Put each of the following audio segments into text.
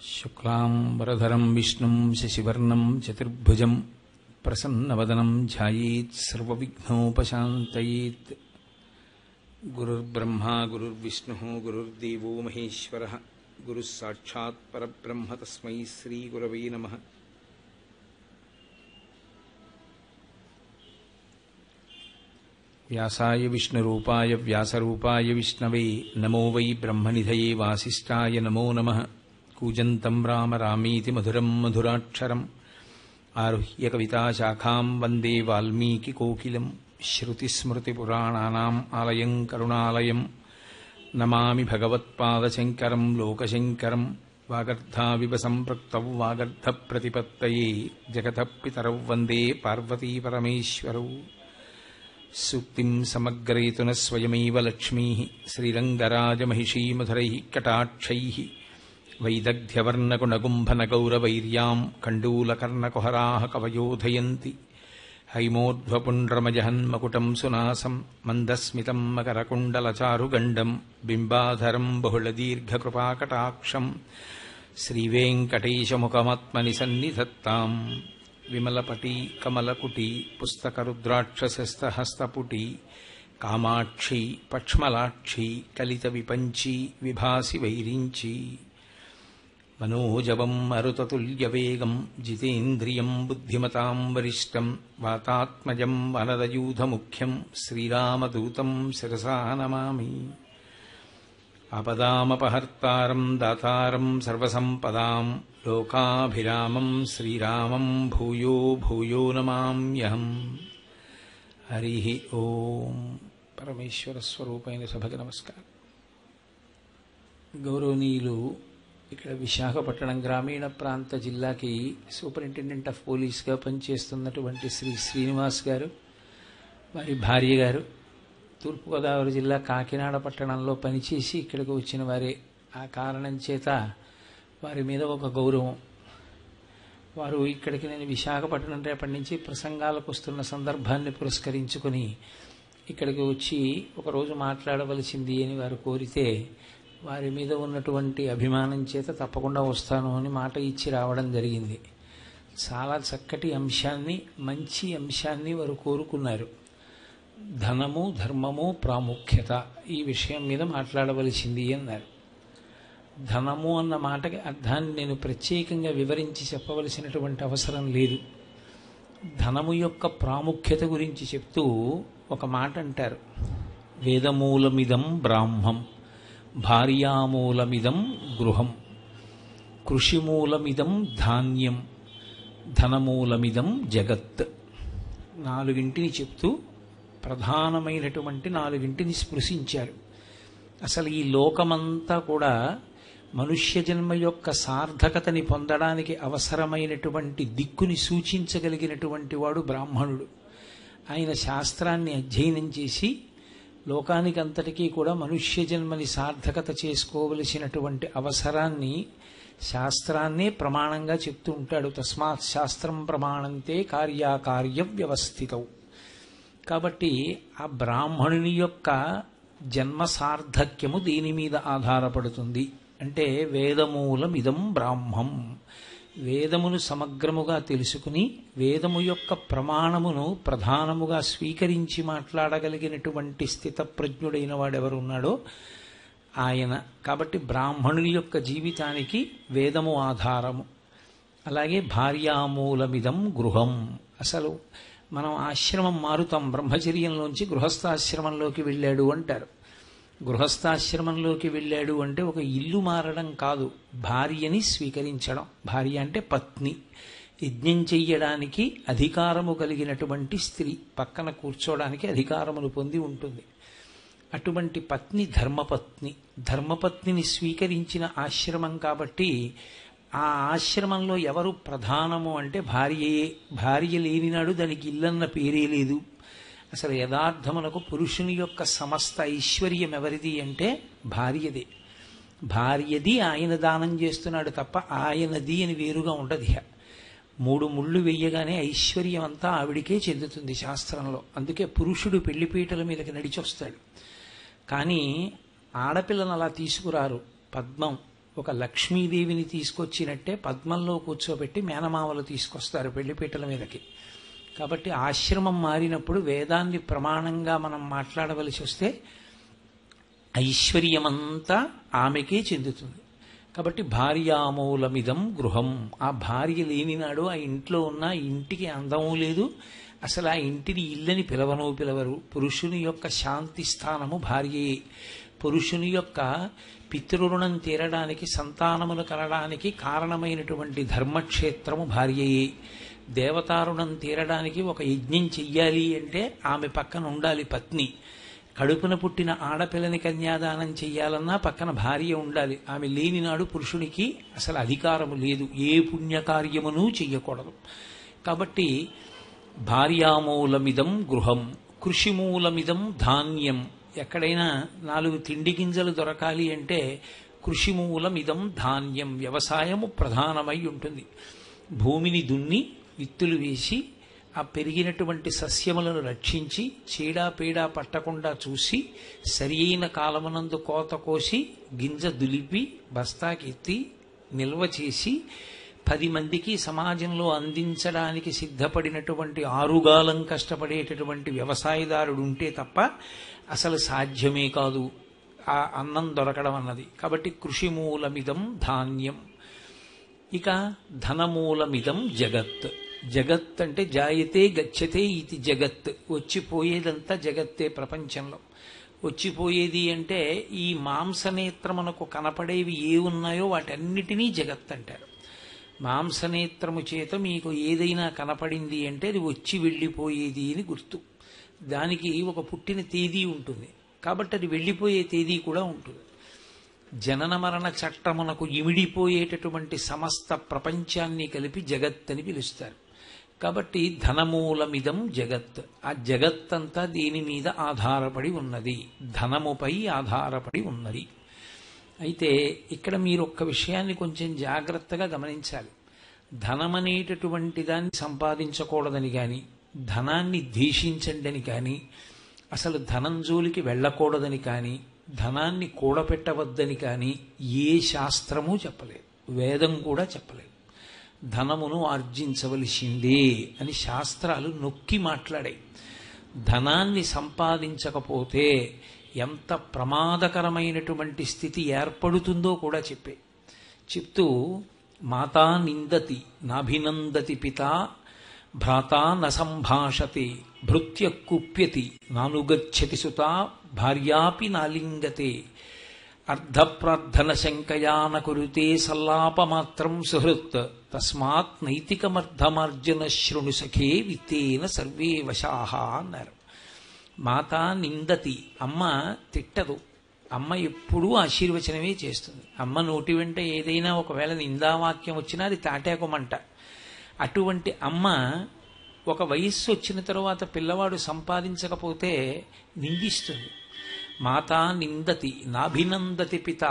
శుక్లాంబరధరం విష్ణుం శశివర్ణం చతుర్భుజం ప్రసన్నవదనం ధ్యాయేత్ సర్వవిఘ్నోపశాంతయేత్. గురుర్బ్రహ్మా గురుర్విష్ణుః గురుర్దేవో మహేశ్వరః గురుః సాక్షాత్ పరబ్రహ్మ తస్మై శ్రీగురవే నమః. వ్యాసాయ విష్ణురూపాయ వ్యాసరూపాయ విష్ణవే నమో వై బ్రహ్మనిధయే వాసిష్ఠాయ నమో నమః. కూజంతం రామ రామీతి మధురం మధురాక్షరం ఆరుహ్య కవితాశాఖాం వందే వాల్మీకికోకిలం. శ్రుతిస్మృతిపురాణానాం ఆలయం కరుణాలయం నమామి భగవత్పాదశంకరం లోకశంకరం. వాగర్ధావివ సంపృక్తౌ వాగర్ధప్రతిపత్తయే జగతః పితరౌ వందే పార్వతీపరమేశ్వరౌ. సూక్తిం సమగ్రయతున స్వయమేవ లక్ష్మీః శ్రీరంగరాజమహిషీమధురైః కటాక్షైః. వైదగ్ధ్యవర్ణకుణగుంభనగౌరవైర్యాం కండూలకర్ణకుహరాः కవయోధయంతి. హైమోర్ధ్వపుండ్రమజహన్మకుటం సునాసం మందస్మితం మకరకుండలచారుగండం బింబాధరం బహుళదీర్ఘకృపాకటాక్షం. శ్రీవేంకటేశముఖమాత్మని సన్నిధత్తాం. విమలపటీ కమలకుటీ పుస్తకరుద్రాక్షసస్తహస్తపుటీ కామాక్షి పక్ష్మలాక్షి కలిత విపంచీ విభాసి వైరించీ. మనోజవం మరుతతుల్యవేగం జితేంద్రియం బుద్ధిమతాం వరిష్టం. వాతాత్మజం వనరయూధముఖ్యం శ్రీరామదూతం శిరసా నమామి. ఆపదామపహర్తారం దాతారం సర్వసంపదాం లోకాభిరామం శ్రీరామం భూయో భూయో నమామ్యహం. హరి ఓం. పరమేశ్వర స్వరూపైన సభకి నమస్కారం. గౌరవనీయులు, ఇక్కడ విశాఖపట్నం గ్రామీణ ప్రాంత జిల్లాకి సూపరింటెండెంట్ ఆఫ్ పోలీస్గా పనిచేస్తున్నటువంటి శ్రీ శ్రీనివాస్ గారు, వారి భార్య గారు తూర్పుగోదావరి జిల్లా కాకినాడ పట్టణంలో పనిచేసి ఇక్కడికి వచ్చిన వారే. ఆ కారణం చేత వారి మీద ఒక గౌరవం. వారు ఇక్కడికి నేను విశాఖపట్నం రేపటి నుంచి ప్రసంగాలకు వస్తున్న సందర్భాన్ని పురస్కరించుకొని ఇక్కడికి వచ్చి ఒకరోజు మాట్లాడవలసింది అని వారు కోరితే వారి మీద ఉన్నటువంటి అభిమానం చేత తప్పకుండా వస్తాను అని మాట ఇచ్చి రావడం జరిగింది. చాలా చక్కటి అంశాన్ని, మంచి అంశాన్ని వారు కోరుకున్నారు. ధనము ధర్మము ప్రాముఖ్యత, ఈ విషయం మీద మాట్లాడవలసింది అన్నారు. ధనము అన్న మాటకి అర్థాన్ని నేను ప్రత్యేకంగా వివరించి చెప్పవలసినటువంటి అవసరం లేదు. ధనము యొక్క ప్రాముఖ్యత గురించి చెప్తూ ఒక మాట అంటారు. వేదమూలమిదం బ్రాహ్మం భార్యామూలమిదం గృహం కృషిమూలమిదం ధాన్యం ధనమూలమిదం జగత్. నాలుగింటిని చెప్తూ ప్రధానమైనటువంటి నాలుగింటిని స్పృశించారు. అసలు ఈ లోకమంతా కూడా మనుష్య జన్మ యొక్క సార్థకతని పొందడానికి అవసరమైనటువంటి దిక్కుని సూచించగలిగినటువంటి వాడు బ్రాహ్మణుడు. ఆయన శాస్త్రాన్ని అధ్యయనం చేసి లోకానికి అంతటికీ కూడా మనుష్య జన్మని సార్థకత చేసుకోవలసినటువంటి అవసరాన్ని, శాస్త్రాన్నే ప్రమాణంగా చెప్తూ ఉంటాడు. తస్మాత్ శాస్త్రం ప్రమాణంతే కార్యాకార్య వ్యవస్థితౌ. కాబట్టి ఆ బ్రాహ్మణుని యొక్క జన్మ సార్థక్యము దీని మీద ఆధారపడుతుంది. అంటే వేదమూలమిదం బ్రాహ్మం. వేదమును సమగ్రముగా తెలుసుకుని వేదము యొక్క ప్రమాణమును ప్రధానముగా స్వీకరించి మాట్లాడగలిగినటువంటి స్థితప్రజ్ఞుడైన వాడెవరున్నాడో ఆయన. కాబట్టి బ్రాహ్మణుని యొక్క జీవితానికి వేదము ఆధారము. అలాగే భార్యామూలమిదం గృహం. అసలు మనం ఆశ్రమం మారుతాం, బ్రహ్మచర్యంలోంచి గృహస్థాశ్రమంలోకి వెళ్ళాడు అంటారు. గృహస్థాశ్రమంలోకి వెళ్ళాడు అంటే ఒక ఇల్లు మారడం కాదు, భార్యని స్వీకరించడం. భార్య అంటే పత్ని, యజ్ఞం చెయ్యడానికి అధికారము కలిగినటువంటి స్త్రీ, పక్కన కూర్చోడానికి అధికారములు పొంది ఉంటుంది. అటువంటి పత్ని ధర్మపత్ని. ధర్మపత్నిని స్వీకరించిన ఆశ్రమం కాబట్టి ఆ ఆశ్రమంలో ఎవరు ప్రధానము అంటే భార్యయే. భార్య లేనినాడు దానికి ఇల్లన్న పేరే లేదు. అసలు యథార్థమునకు పురుషుని యొక్క సమస్త ఐశ్వర్యం ఎవరిది అంటే భార్యదే. భార్యది ఆయన దానం చేస్తున్నాడు తప్ప ఆయనది అని వేరుగా ఉండదు. 3 ముళ్ళు వెయ్యగానే ఐశ్వర్యం అంతా ఆవిడికే చెందుతుంది శాస్త్రంలో. అందుకే పురుషుడు పెళ్లిపీటల మీదకి నడిచొస్తాడు. కానీ ఆడపిల్లను అలా తీసుకురారు. పద్మం ఒక లక్ష్మీదేవిని తీసుకొచ్చినట్టే పద్మంలో కూర్చోబెట్టి మేనమామలు తీసుకొస్తారు పెళ్లిపీటల మీదకి. కాబట్టి ఆశ్రమం మారినప్పుడు వేదాన్ని ప్రమాణంగా మనం మాట్లాడవలసి వస్తే ఐశ్వర్యమంతా ఆమెకే చెందుతుంది. కాబట్టి భార్యామూలమిదం గృహం. ఆ భార్య లేనినాడు ఆ ఇంట్లో ఉన్న ఇంటికి అందము లేదు, అసలు ఆ ఇంటిని ఇల్లని పిలవరు. పురుషుని యొక్క శాంతి స్థానము భార్యయే. పురుషుని యొక్క పితృరుణం తీరడానికి, సంతానములు కలడానికి కారణమైనటువంటి ధర్మక్షేత్రము భార్యయే. దేవతారుణం తీరడానికి ఒక యజ్ఞం చెయ్యాలి అంటే ఆమె పక్కన ఉండాలి పత్ని. కడుపున పుట్టిన ఆడపిల్లని కన్యాదానం చెయ్యాలన్నా పక్కన భార్య ఉండాలి. ఆమె లేనినాడు పురుషునికి అసలు అధికారము లేదు, ఏ పుణ్యకార్యమును చెయ్యకూడదు. కాబట్టి భార్యామూలమిదం గృహం, కృషిమూలమిదం ధాన్యం. ఎక్కడైనా 4 తిండి గింజలు దొరకాలి అంటే కృషిమూలమిదం ధాన్యం, వ్యవసాయము ప్రధానమై ఉంటుంది. భూమిని దున్ని విత్తులు వేసి ఆ పెరిగినటువంటి సస్యములను రక్షించి చీడాపీడా పట్టకుండా చూసి సరి అయిన కాలమునందు కోత కోసి గింజ దులిపి బస్తాకెత్తి నిల్వ చేసి 10 మందికి సమాజంలో అందించడానికి సిద్ధపడినటువంటి ఆరుగాలం కష్టపడేటటువంటి వ్యవసాయదారుడు ఉంటే తప్ప అసలు సాధ్యమే కాదు ఆ అన్నం దొరకడం అన్నది. కాబట్టి కృషిమూలమిదం ధాన్యం. ఇక ధనమూలమిదం జగత్. జగత్ అంటే జాయతే గచ్చతే ఇది జగత్. వచ్చిపోయేదంతా జగత్తే ప్రపంచంలో. వచ్చిపోయేది అంటే ఈ మాంసనేత్రమునకు కనపడేవి ఏ ఉన్నాయో వాటన్నిటినీ జగత్ అంటారు. మాంసనేత్రము చేత మీకు ఏదైనా కనపడింది అంటే అది వచ్చి వెళ్ళిపోయేది అని గుర్తు. దానికి ఒక పుట్టిన తేదీ ఉంటుంది, కాబట్టి అది వెళ్ళిపోయే తేదీ కూడా ఉంటుంది. జనన మరణ చట్టమునకు ఇమిడిపోయేటటువంటి సమస్త ప్రపంచాన్ని కలిపి జగత్ అని పిలుస్తారు. కాబట్టి ధనమూలమిదం జగత్. ఆ జగత్తంతా దీని మీద ఆధారపడి ఉన్నది, ధనముపై ఆధారపడి ఉన్నది. అయితే ఇక్కడ మీరు ఒక్క విషయాన్ని కొంచెం జాగ్రత్తగా గమనించాలి. ధనమనేటటువంటి దాన్ని సంపాదించకూడదని కానీ, ధనాన్ని ద్వేషించండి కానీ, అసలు ధనం జోలికి వెళ్ళకూడదని కానీ, ధనాన్ని కూడపెట్టవద్దని కానీ ఏ శాస్త్రము చెప్పలేదు, వేదం కూడా చెప్పలేదు. ధనమును ఆర్జించవలసిందే అని శాస్త్రాలు నొక్కి మాట్లాడాయి. ధనాన్ని సంపాదించకపోతే ఎంత ప్రమాదకరమైనటువంటి స్థితి ఏర్పడుతుందో కూడా చెప్తూ మాతా నిందతి నాభినందతి పితా భ్రాతా న సంభాషతే భృత్య కుప్యతి నానుగచ్చతి సుతా భార్యాపి నాలింగతే అర్ధప్రార్థన శంకయాన కురుతే సల్లాపమాత్రం సుహృత్ తస్మాత్ నైతికమర్ధమార్జన శృణు సఖే విత్తేన సర్వే వశాహ అన్నారు. మాత నిందతి, అమ్మ తిట్టదు, అమ్మ ఎప్పుడూ ఆశీర్వచనమే చేస్తుంది. అమ్మ నోటి వెంట ఏదైనా ఒకవేళ నిందావాక్యం వచ్చినా అది తాటాకుమంట. అటువంటి అమ్మ ఒక వయస్సు వచ్చిన తరువాత పిల్లవాడు సంపాదించకపోతే నిందిస్తుంది. మాతా నిందతి నాభినందతి పిత.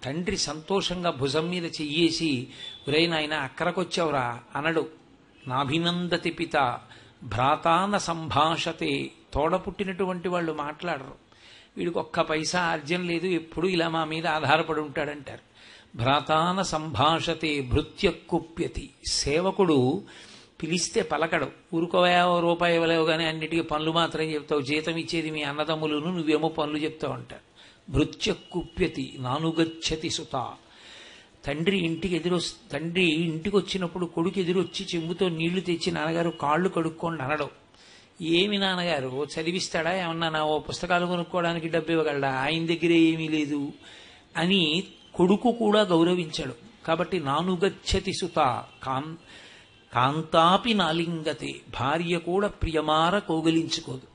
తండ్రి సంతోషంగా భుజం మీద చెయ్యేసి ఒరేయ్ నాయన అక్కరకొచ్చావురా అనడు. నాభినందతి పిత భ్రాతాన సంభాషతే. తోడ పుట్టినటువంటి వాళ్ళు మాట్లాడరు. వీడికి ఒక్క పైసా ఆర్జన లేదు, ఎప్పుడు ఇలా మా మీద ఆధారపడి ఉంటాడంటారు. భ్రాతాన సంభాషతే భృత్య కుప్యతి. సేవకుడు పిలిస్తే పలకడు. ఊరుకోవయో రూపాయి ఇవ్వలేవు కానీ అన్నిటికీ పనులు మాత్రం చెప్తావు, జీతం ఇచ్చేది మీ అన్నదమ్ములను, నువ్వేమో పనులు చెప్తావు అంటారు. భృత్య కుప్యతి నానుగచ్చతి సుత. తండ్రి ఇంటికి వచ్చినప్పుడు కొడుకు ఎదురొచ్చి చెంబుతో నీళ్లు తెచ్చి నాన్నగారు కాళ్ళు కడుక్కోండి అనడం. ఏమి నాన్నగారు చదివిస్తాడా ఏమన్నా, నా ఓ పుస్తకాలు కొనుక్కోవడానికి డబ్బు ఇవ్వగలడా, ఆయన దగ్గరే ఏమీ లేదు అని కొడుకు కూడా గౌరవించాడు. కాబట్టి నానుగచ్చతి సుత కాంతాపి నాలింగతే. భార్య కూడా ప్రియమార కోగలించుకోదు.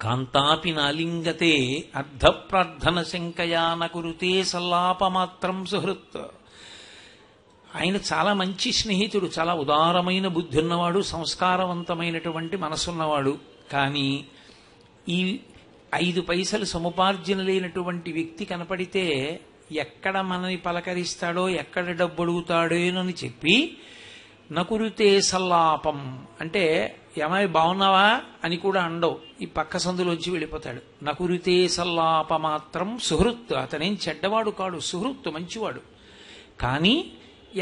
కాంతాపి నాలింగతే అర్ధప్రార్థన శంకయాన కురుతే సల్లాపమాత్రం సుహృత్. ఆయన చాలా మంచి స్నేహితుడు, చాలా ఉదారమైన బుద్ధి ఉన్నవాడు, సంస్కారవంతమైనటువంటి మనసున్నవాడు. కానీ ఈ 5 పైసలు సముపార్జన లేనటువంటి వ్యక్తి కనపడితే ఎక్కడ మనని పలకరిస్తాడో, ఎక్కడ డబ్బు అడుగుతాడోనని చెప్పి నకురుతే సల్లాపం అంటే ఏమై బాగున్నావా అని కూడా అండవు, ఈ పక్క సందులోంచి వెళ్ళిపోతాడు. నకురుతే సల్లాప మాత్రం సుహృత్, అతనేం చెడ్డవాడు కాడు, సుహృత్ మంచివాడు. కానీ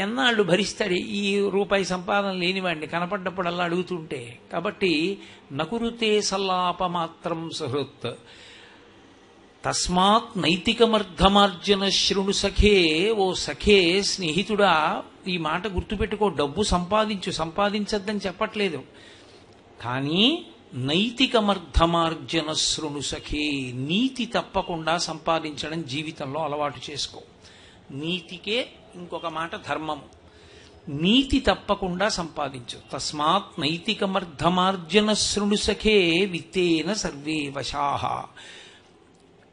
ఎన్నాళ్ళు భరిస్తాడు ఈ రూపాయి సంపాదన లేనివాడిని కనపడ్డప్పుడల్లా అడుగుతుంటే. కాబట్టి నకురుతే సల్లాప మాత్రం సుహృత్. తస్మాత్ నైతికమర్ధమార్జన శృణు సఖే, ఓ సఖే స్నేహితుడా ఈ మాట గుర్తుపెట్టుకో. డబ్బు సంపాదించొద్దని చెప్పట్లేదు, కానీ నైతికమర్ధమార్జన శృణు సఖే, నీతి తప్పకుండా సంపాదించడం జీవితంలో అలవాటు చేసుకో. నీతికే ఇంకొక మాట ధర్మము. నీతి తప్పకుండా సంపాదించు. తస్మాత్ నైతికమర్ధమార్జన శృణు సఖే విత్తేన సర్వే వశాహ.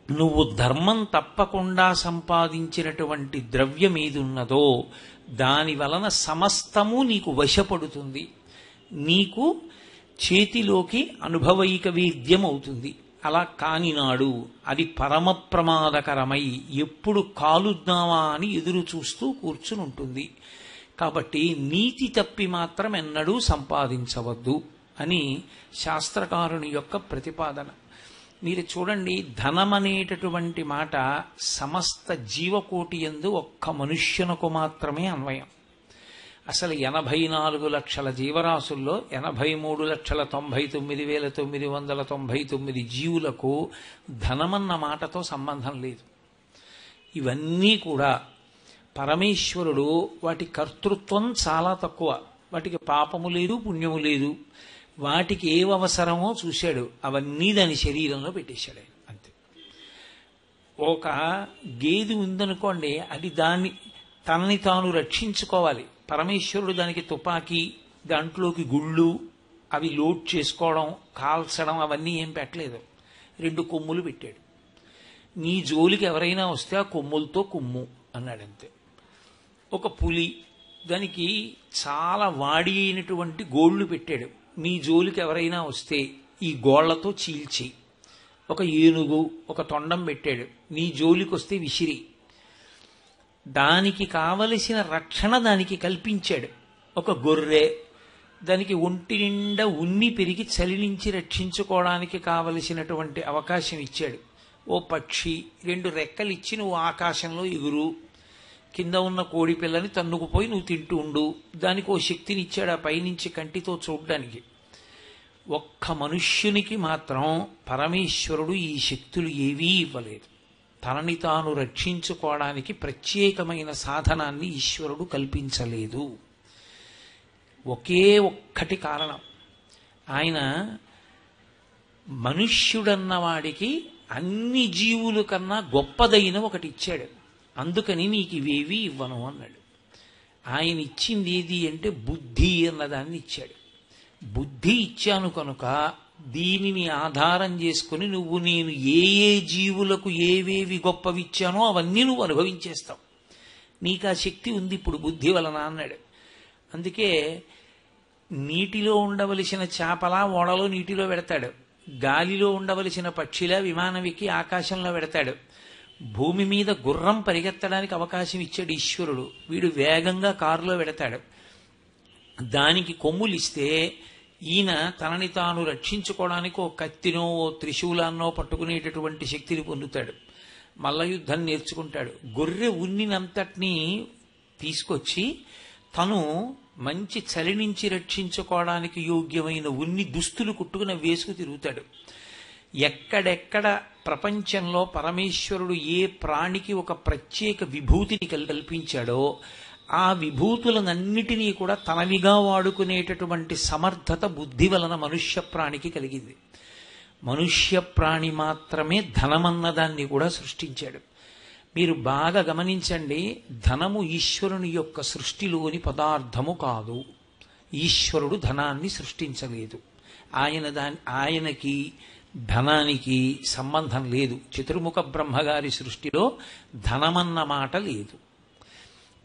నువ్వు ధర్మం తప్పకుండా సంపాదించినటువంటి ద్రవ్యం ఏదున్నదో దాని వలన సమస్తము నీకు వశపడుతుంది, నీకు చేతిలోకి అనుభవైక వేద్యం అవుతుంది. అలా కానినాడు అది పరమ ప్రమాదకరమై ఎప్పుడు కాలుద్దామా అని ఎదురు చూస్తూ కూర్చుని ఉంటుంది. కాబట్టి నీతి తప్పి మాత్రం ఎన్నడూ సంపాదించవద్దు అని శాస్త్రకారుని యొక్క ప్రతిపాదన. మీరు చూడండి, ధనం అనేటటువంటి మాట సమస్త జీవకోటి యందు ఒక్క మనుష్యునకు మాత్రమే అన్వయం. అసలు 84 లక్షల జీవరాశుల్లో 83,99,999 జీవులకు ధనమన్న మాటతో సంబంధం లేదు. ఇవన్నీ కూడా పరమేశ్వరుడు వాటి కర్తృత్వం చాలా తక్కువ, వాటికి పాపము లేదు పుణ్యము లేదు. వాటికి ఏవి అవసరమో చూశాడు, అవన్నీ దాని శరీరంలో పెట్టేశాడు అంతే. ఒక గేదె ఉందనుకోండి, అది తనని తాను రక్షించుకోవాలి. పరమేశ్వరుడు దానికి తుపాకీ, దాంట్లోకి గుళ్ళు అవి లోడ్ చేసుకోవడం, కాల్చడం అవన్నీ ఏం పెట్టలేదు. 2 కొమ్ములు పెట్టాడు. నీ జోలికి ఎవరైనా వస్తే ఆ కొమ్ములతో కుమ్ము అన్నాడంతే. ఒక పులి, దానికి చాలా వాడి అయినటువంటి గోళ్లు పెట్టాడు. నీ జోలికి ఎవరైనా వస్తే ఈ గోళ్లతో చీల్చి. ఒక ఏనుగు ఒక తొండం పెట్టాడు, నీ జోలికి వస్తే విసిరి. దానికి కావలసిన రక్షణ దానికి కల్పించాడు. ఒక గొర్రె, దానికి ఒంటి నిండా ఉన్ని పెరిగి చలి నుంచి రక్షించుకోవడానికి కావలసినటువంటి అవకాశం ఇచ్చాడు. ఓ పక్షి 2 రెక్కలు ఇచ్చి నువ్వు ఆకాశంలో ఎగురు, కింద ఉన్న కోడి పిల్లని తన్నుకుపోయి నువ్వు తింటూ ఉండు. దానికి ఓ శక్తిని ఇచ్చాడు, ఆ పైనుంచి కంటితో చూడ్డానికి. ఒక్క మనుష్యునికి మాత్రం పరమేశ్వరుడు ఈ శక్తులు ఏవీ ఇవ్వలేదు. తనని తాను రక్షించుకోవడానికి ప్రత్యేకమైన సాధనాన్ని ఈశ్వరుడు కల్పించలేదు. ఒకే ఒక్కటి కారణం, ఆయన మనుష్యుడన్నవాడికి అన్ని జీవుల కన్నా గొప్పదైన ఒకటి ఇచ్చాడు. అందుకని నీకు ఇవేవి ఇవ్వను అన్నాడు. ఆయన ఇచ్చింది ఏది అంటే బుద్ధి అన్నదాన్ని ఇచ్చాడు. బుద్ధి ఇచ్చాను కనుక దీనిని ఆధారం చేసుకుని నువ్వు నేను ఏ ఏ జీవులకు ఏవేవి గొప్పవిచ్చానో అవన్నీ నువ్వు అనుభవించేస్తావు. నీకు ఆ శక్తి ఉంది ఇప్పుడు బుద్ధి వలన అన్నాడు. అందుకే నీటిలో ఉండవలసిన చేపలా ఓడలో నీటిలో పెడతాడు, గాలిలో ఉండవలసిన పక్షిలా విమానం ఎక్కి ఆకాశంలో పెడతాడు. భూమి మీద గుర్రం పరిగెత్తడానికి అవకాశం ఇచ్చాడు ఈశ్వరుడు, వీడు వేగంగా కారులో పెడతాడు. దానికి కొమ్ములు ఇస్తే ఈయన తనని తాను రక్షించుకోవడానికి ఓ కత్తినో ఓ త్రిశూలాన్నో పట్టుకునేటటువంటి శక్తిని పొందుతాడు. మల్ల యుద్ధం నేర్చుకుంటాడు. గొర్రె ఉన్నినంతటినీ తీసుకొచ్చి తను మంచి చలి నుంచి రక్షించుకోవడానికి యోగ్యమైన ఉన్ని దుస్తులు కుట్టుకుని వేసుకు తిరుగుతాడు. ఎక్కడెక్కడ ప్రపంచంలో పరమేశ్వరుడు ఏ ప్రాణికి ఒక ప్రత్యేక విభూతిని కల్పించాడో ఆ విభూతులనన్నిటినీ కూడా తనవిగా వాడుకునేటటువంటి సమర్థత బుద్ధి వలన మనుష్య ప్రాణికి కలిగింది. మనుష్య ప్రాణి మాత్రమే ధనమన్నదాన్ని కూడా సృష్టించాడు. మీరు బాగా గమనించండి, ధనము ఈశ్వరుని యొక్క సృష్టిలోని పదార్థము కాదు. ఈశ్వరుడు ధనాన్ని సృష్టించలేదు. ఆయనకి ధనానికి సంబంధం లేదు. చతుర్ముఖ బ్రహ్మగారి సృష్టిలో ధనమన్న మాట లేదు.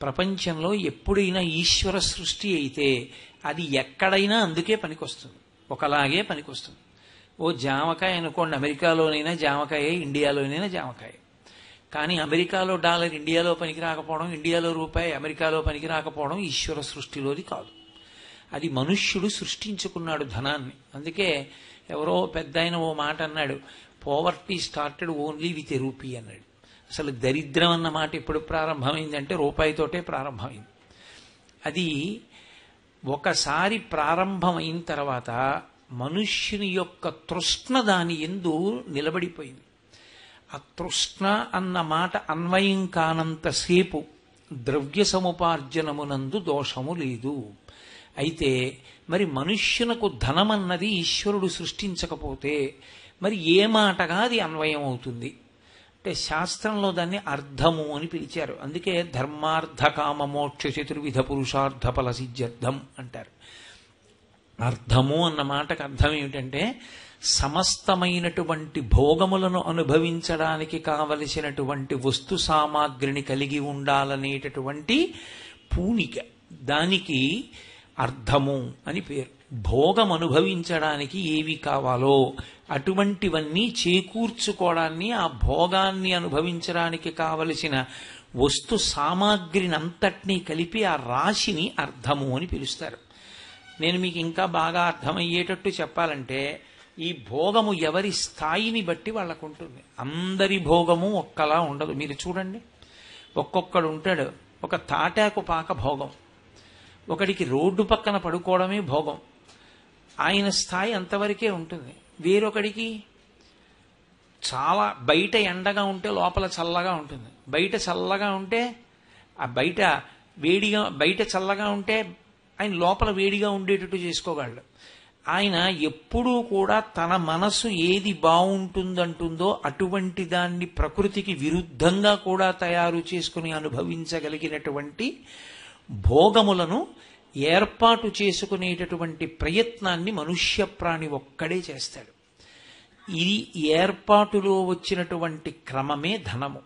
ప్రపంచంలో ఎప్పుడైనా ఈశ్వర సృష్టి అయితే అది ఎక్కడైనా అందుకే పనికొస్తుంది, ఒకలాగే పనికొస్తుంది. ఓ జామకాయ అనుకోండి, అమెరికాలోనైనా జామకాయ, ఇండియాలోనైనా జామకాయ. కానీ అమెరికాలో డాలర్ ఇండియాలో పనికి రాకపోవడం, ఇండియాలో రూపాయి అమెరికాలో పనికి రాకపోవడం ఈశ్వర సృష్టిలోది కాదు. అది మనుష్యుడు సృష్టించుకున్నాడు ధనాన్ని. అందుకే ఎవరో పెద్ద ఆయన ఓ మాట అన్నాడు, poverty started only with a rupee అన్నాడు. అసలు దరిద్రం అన్న మాట ఎప్పుడు ప్రారంభమైందంటే రూపాయితోటే ప్రారంభమైంది. అది ఒకసారి ప్రారంభమైన తర్వాత మనుష్యుని యొక్క తృష్ణ దాని యందు నిలబడిపోయింది. ఆ తృష్ణ అన్న మాట అన్వయం కానంతసేపు ద్రవ్య సముపార్జనమునందు దోషము లేదు. అయితే మరి మనుష్యునకు ధనమన్నది ఈశ్వరుడు సృష్టించకపోతే మరి ఏ మాటగా అది అన్వయం అవుతుంది అంటే శాస్త్రంలో దాన్ని అర్థము అని పిలిచారు. అందుకే ధర్మార్థ కామ మోక్ష చతుర్విధ పురుషార్థ ఫల సిద్ధ్యర్థం అంటారు. అర్థము అన్న మాటకు అర్థం ఏమిటంటే సమస్తమైనటువంటి భోగములను అనుభవించడానికి కావలసినటువంటి వస్తు సామాగ్రిని కలిగి ఉండాలనేటటువంటి పూనిక, దానికి అర్థము అని పేరు. భోగం అనుభవించడానికి ఏవి కావాలో అటువంటివన్నీ చేకూర్చుకోవడాన్ని, ఆ భోగాన్ని అనుభవించడానికి కావలసిన వస్తు సామాగ్రిని అంతటినీ కలిపి ఆ రాశిని అర్థము అని పిలుస్తారు. నేను మీకు ఇంకా బాగా అర్థమయ్యేటట్టు చెప్పాలంటే ఈ భోగము ఎవరి స్థాయిని బట్టి వాళ్ళకు ఉంటుంది. అందరి భోగము ఒక్కలా ఉండదు. మీరు చూడండి, ఒక్కొక్కడు ఉంటాడు ఒక తాటాకు పాక భోగం, ఒకడికి రోడ్డు పక్కన పడుకోవడమే భోగం, ఆయన స్థాయి అంతవరకే ఉంటుంది. వేరొకడికి చాలా బయట ఎండగా ఉంటే లోపల చల్లగా ఉంటుంది, బయట చల్లగా ఉంటే ఆ బయట వేడిగా, బయట చల్లగా ఉంటే ఆయన లోపల వేడిగా ఉండేటట్టు చేసుకోగలడు. ఆయన ఎప్పుడూ కూడా తన మనసు ఏది బాగుంటుందంటుందో అటువంటి దాన్ని ప్రకృతికి విరుద్ధంగా కూడా తయారు చేసుకుని అనుభవించగలిగినటువంటి భోగములను ఏర్పాటు చేసుకునేటటువంటి ప్రయత్నాన్ని మనుష్య ప్రాణి ఒక్కడే చేస్తాడు. ఇది ఏర్పాటులో వచ్చినటువంటి క్రమమే ధనము.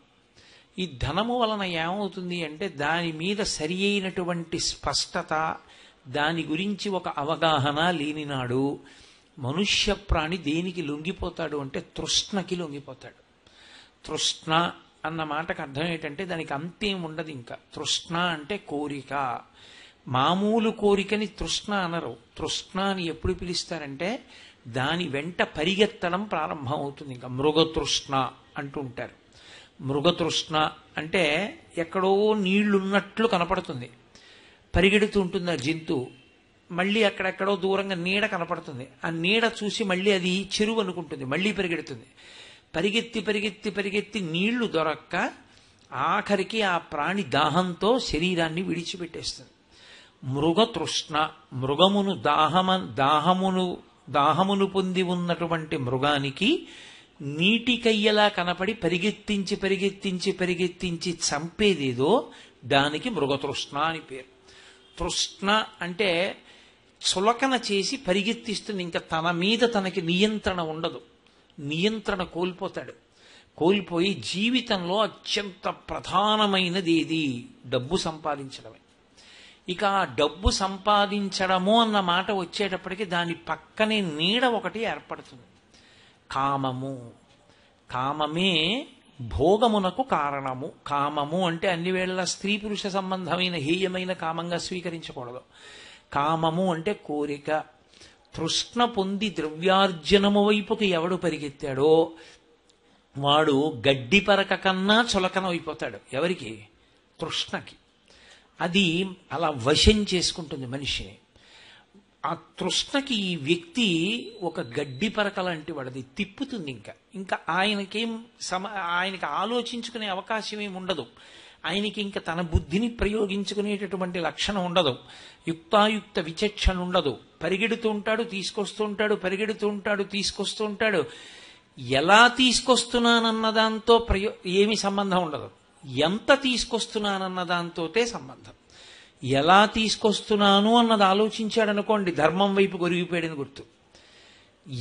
ఈ ధనము వలన ఏమవుతుంది అంటే దాని మీద సరి అయినటువంటి స్పష్టత, దాని గురించి ఒక అవగాహన లేనినాడు మనుష్య ప్రాణి దేనికి లొంగిపోతాడు అంటే తృష్ణకి లొంగిపోతాడు. తృష్ణ అన్న మాటకు అర్థం ఏంటంటే దానికి అంతేం ఉండదు. ఇంకా తృష్ణ అంటే కోరిక. మామూలు కోరికని తృష్ణ అనరు. తృష్ణ అని ఎప్పుడు పిలుస్తారంటే దాని వెంట పరిగెత్తడం ప్రారంభం అవుతుంది. ఇంకా మృగతృష్ణ అంటుంటారు. మృగతృష్ణ అంటే ఎక్కడో నీళ్లున్నట్లు కనపడుతుంది, పరిగెడుతూ ఉంటుంది ఆ జంతువు. మళ్ళీ అక్కడెక్కడో దూరంగా నీడ కనపడుతుంది, ఆ నీడ చూసి మళ్ళీ అది చెరువు అనుకుంటుంది, మళ్ళీ పరిగెడుతుంది. పరిగెత్తి పరిగెత్తి పరిగెత్తి నీళ్లు దొరక్క ఆఖరికి ఆ ప్రాణి దాహంతో శరీరాన్ని విడిచిపెట్టేస్తుంది. మృగతృష్ణ, మృగమును దాహమును పొంది ఉన్నటువంటి మృగానికి నీటికయ్యలా కనపడి పరిగెత్తించి పరిగెత్తించి పరిగెత్తించి చంపేదేదో దానికి మృగతృష్ణ అని పేరు. తృష్ణ అంటే చులకన చేసి పరిగెత్తిస్తుంది. ఇంకా తన మీద తనకి నియంత్రణ ఉండదు, నియంత్రణ కోల్పోతాడు. కోల్పోయి జీవితంలో అత్యంత ప్రధానమైనది ఏది? డబ్బు సంపాదించడమే. ఇక ఆ డబ్బు సంపాదించడము అన్న మాట వచ్చేటప్పటికి దాని పక్కనే నీడ ఒకటి ఏర్పడుతుంది, కామము. కామమే భోగమునకు కారణము. కామము అంటే అన్ని వేళలా స్త్రీ పురుష సంబంధమైన హేయమైన కామంగా స్వీకరించకూడదు. కామము అంటే కోరిక. తృష్ణ పొంది ద్రవ్యార్జనము వైపుకి ఎవడు పరిగెత్తాడో వాడు గడ్డి పరక కన్నా చులకన అయిపోతాడు. ఎవరికి? తృష్ణకి. అది అలా వశం చేసుకుంటుంది మనిషిని. ఆ తృష్ణకి ఈ వ్యక్తి ఒక గడ్డి పరక లాంటి వాడది, తిప్పుతుంది. ఇంకా ఆయనకి ఆలోచించుకునే అవకాశం ఏమి ఉండదు. ఆయనకి ఇంకా తన బుద్ధిని ప్రయోగించుకునేటటువంటి లక్షణం ఉండదు, యుక్తాయుక్త విచక్షణ ఉండదు. పరిగెడుతూ ఉంటాడు, తీసుకొస్తూ ఉంటాడు, పరిగెడుతూ ఉంటాడు, తీసుకొస్తూ ఉంటాడు. ఎలా తీసుకొస్తున్నానన్న దాంతో ఏమి సంబంధం ఉండదు, ఎంత తీసుకొస్తున్నానన్న దాంతోటే సంబంధం. ఎలా తీసుకొస్తున్నాను అన్నది ఆలోచించాడనుకోండి ధర్మం వైపు గొరిగిపోయాడని గుర్తు.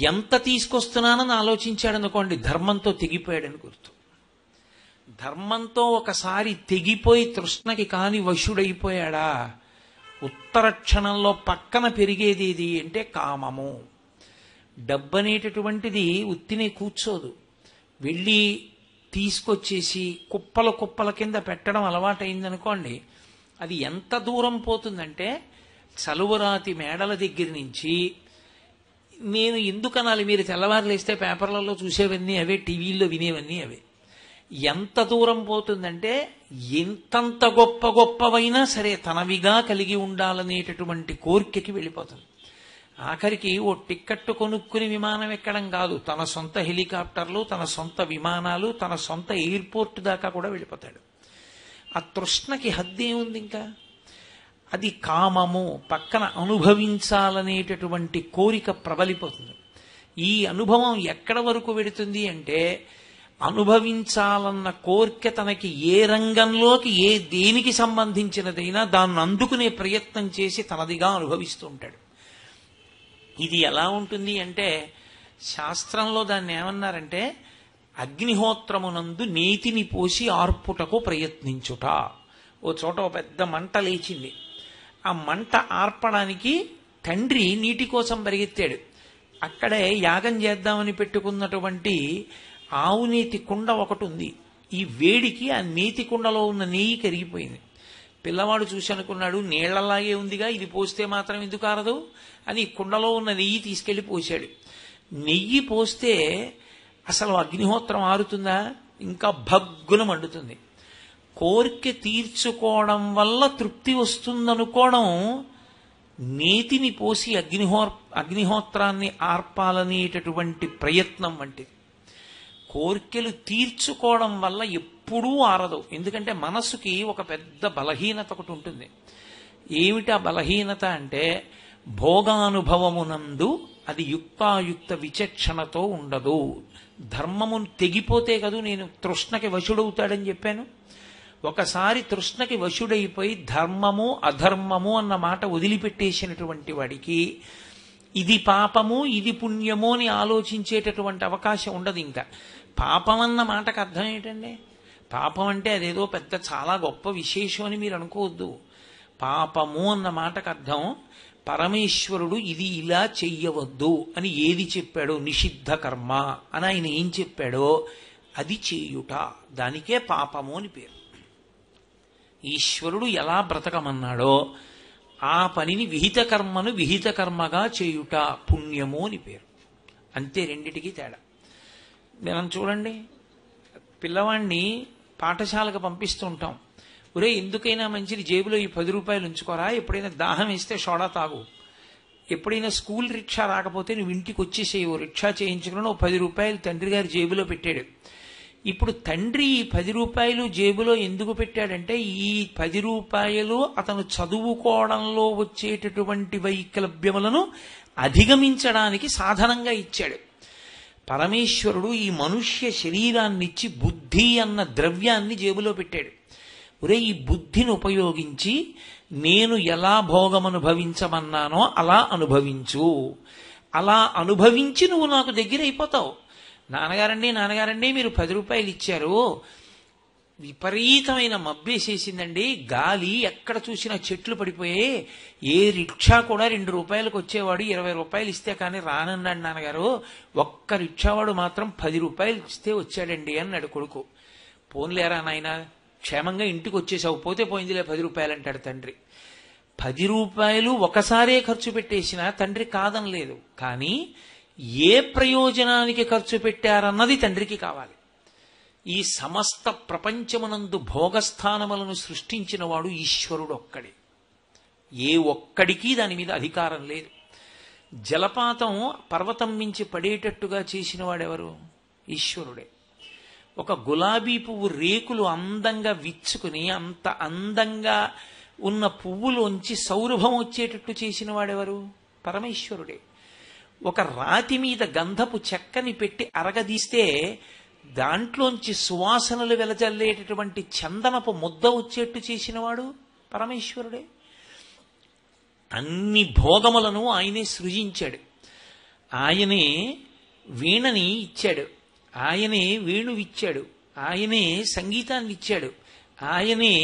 ఎంత తీసుకొస్తున్నానని ఆలోచించాడనుకోండి ధర్మంతో తెగిపోయాడని గుర్తు. ధర్మంతో ఒకసారి తెగిపోయి తృష్ణకి కాని వశుడైపోయాడా ఉత్తర క్షణంలో పక్కన పెరిగేది ఏది అంటే కామము. డబ్బనేటటువంటిది ఉత్తినే కూర్చోదు, వెళ్ళి తీసుకొచ్చేసి కుప్పల కుప్పల కింద పెట్టడం అలవాటైందనుకోండి, అది ఎంత దూరం పోతుందంటే చలువరాతి మేడల దగ్గర నుంచి నేను ఎందుకనాలి, మీరు తెల్లవారులేస్తే పేపర్లలో చూసేవన్నీ అవే, టీవీల్లో వినేవన్నీ అవే. ఎంత దూరం పోతుందంటే ఎంతంత గొప్ప గొప్పవైనా సరే తనవిగా కలిగి ఉండాలనేటటువంటి కోరికకి వెళ్ళిపోతుంది. ఆఖరికి ఓ టిక్కెట్టు కొనుక్కుని విమానం ఎక్కడం కాదు, తన సొంత హెలికాప్టర్లు, తన సొంత విమానాలు, తన సొంత ఎయిర్పోర్ట్ దాకా కూడా వెళ్ళిపోతాడు. ఆ తృష్ణకి హద్దేముంది ఇంకా? అది కామము, పక్కన అనుభవించాలనేటటువంటి కోరిక ప్రబలిపోతుంది. ఈ అనుభవం ఎక్కడ వరకు వెడుతుంది అంటే, అనుభవించాలన్న కోరిక తనకి ఏ రంగంలోకి ఏ దేనికి సంబంధించినదైనా దాన్ని అందుకునే ప్రయత్నం చేసి తనదిగా అనుభవిస్తూ ఉంటాడు. ఇది ఎలా ఉంటుంది అంటే, శాస్త్రంలో దాన్ని ఏమన్నారంటే, అగ్నిహోత్రమునందు నేతిని పోసి ఆర్పుటకు ప్రయత్నించుట. ఓ చోట ఓ పెద్ద మంట లేచింది. ఆ మంట ఆర్పడానికి తండ్రి నీటి కోసం పరిగెత్తాడు. అక్కడే యాగం చేద్దామని పెట్టుకున్నటువంటి ఆవు నేతి కుండ ఒకటి ఉంది. ఈ వేడికి ఆ నేతి కుండలో ఉన్న నెయ్యి కరిగిపోయింది. పిల్లవాడు చూసి అనుకున్నాడు, నీళ్లలాగే ఉందిగా, ఇది పోస్తే మాత్రం ఎందుకు ఆరదు అని కుండలో ఉన్న నెయ్యి తీసుకెళ్లి పోశాడు. నెయ్యి పోస్తే అసలు అగ్నిహోత్రం ఆరుతుందా? ఇంకా భగ్గున మండుతుంది. కోరిక తీర్చుకోవడం వల్ల తృప్తి వస్తుందనుకోవడం నేతిని పోసి అగ్నిహోత్రాన్ని ఆర్పాలనేటటువంటి ప్రయత్నం వంటిది. కోరికలు తీర్చుకోవడం వల్ల ఎప్పుడూ ఆరదు. ఎందుకంటే మనసుకి ఒక పెద్ద బలహీనత ఒకటి ఉంటుంది. ఏమిటా బలహీనత అంటే, భోగానుభవమునందు అది యుక్తాయుక్త విచక్షణతో ఉండదు. ధర్మమును తెగిపోతే కదూ నేను తృష్ణకి వశుడవుతాడని చెప్పాను. ఒకసారి తృష్ణకి వశుడైపోయి ధర్మము అధర్మము అన్న మాట వదిలిపెట్టేసినటువంటి వాడికి ఇది పాపము ఇది పుణ్యము అని ఆలోచించేటటువంటి అవకాశం ఉండదు. ఇంకా పాపం అన్న మాటకు అర్థం ఏంటండి? పాపం అంటే అదేదో పెద్ద చాలా గొప్ప విశేషం అని మీరు అనుకోవద్దు. పాపము అన్న మాటకు అర్థం పరమేశ్వరుడు ఇది ఇలా చెయ్యవద్దు అని ఏది చెప్పాడో, నిషిద్ధ కర్మ అని ఆయన ఏం చెప్పాడో అది చేయుట, దానికే పాపము అని పేరు. ఈశ్వరుడు ఎలా బ్రతకమన్నాడో ఆ పనిని విహిత కర్మను విహిత కర్మగా చేయుట పుణ్యము అని పేరు. అంతే, రెండిటికి తేడా. మనం చూడండి, పిల్లవాడిని పాఠశాలకు పంపిస్తూ ఉంటాం. ఒరే, ఎందుకైనా మంచిది జేబులో ఈ 10 రూపాయలు ఉంచుకోరా, ఎప్పుడైనా దాహం వేస్తే సోడా తాగు, ఎప్పుడైనా స్కూల్ రిక్షా రాకపోతే నువ్వు ఇంటికి వచ్చేసేవు, రిక్షా చేయించుకుని 10 రూపాయలు తండ్రి గారి జేబులో పెట్టాడు. ఇప్పుడు తండ్రి ఈ 10 రూపాయలు జేబులో ఎందుకు పెట్టాడంటే, ఈ 10 రూపాయలు అతను చదువుకోవడంలో వచ్చేటటువంటి వైకల్యములను అధిగమించడానికి సాధనంగా ఇచ్చాడు. పరమేశ్వరుడు ఈ మనుష్య శరీరాన్నిచ్చి బుద్ధి అన్న ద్రవ్యాన్ని జేబులో పెట్టాడు. ఒరే, ఈ బుద్ధిని ఉపయోగించి నేను ఎలా భోగమనుభవించమన్నానో అలా అనుభవించు, అలా అనుభవించి నువ్వు నాకు దగ్గర అయిపోతావు. నాన్నగారండి మీరు 10 రూపాయలు ఇచ్చారు, విపరీతమైన మబ్బేసేసిందండి, గాలి ఎక్కడ చూసినా చెట్లు పడిపోయాయి, ఏ రిక్షా కూడా 2 రూపాయలకు వచ్చేవాడు 20 రూపాయలు ఇస్తే కానీ రానన్నాడు నాన్నగారు, ఒక్క రిక్షావాడు మాత్రం 10 రూపాయలు ఇస్తే వచ్చాడండి అన్నాడు కొడుకు. పోన్లేరా నాయన, క్షేమంగా ఇంటికి వచ్చేసావు, పోతే పోయిందిలే 10 రూపాయలు అంటాడు తండ్రి. 10 రూపాయలు ఒకసారే ఖర్చు పెట్టేసినా తండ్రి కాదనలేదు, కానీ ఏ ప్రయోజనానికి ఖర్చు పెట్టారన్నది తండ్రికి కావాలి. ఈ సమస్త ప్రపంచమునందు భోగస్థానములను సృష్టించిన వాడు ఈశ్వరుడు ఒక్కడే. ఏ ఒక్కడికి దాని మీద అధికారం లేదు. జలపాతం పర్వతం మించి పడేటట్టుగా చేసిన వాడెవరు? ఈశ్వరుడే. ఒక గులాబీ పువ్వు రేకులు అందంగా విచ్చుకుని అంత అందంగా ఉన్న పువ్వులోంచి సౌరభం వచ్చేటట్టు చేసిన వాడెవరు? పరమేశ్వరుడే. ఒక రాతి మీద గంధపు చెక్కని పెట్టి అరగదీస్తే దాంట్లోంచి సువాసనలు వెలజల్లేటటువంటి చందనపు ముద్ద వచ్చేట్టు చేసినవాడు పరమేశ్వరుడే. అన్ని భోగములను ఆయనే సృజించాడు. ఆయనే వీణని ఇచ్చాడు, ఆయనే వేణువిచ్చాడు, ఆయనే సంగీతాన్ని ఇచ్చాడు, ఆయనే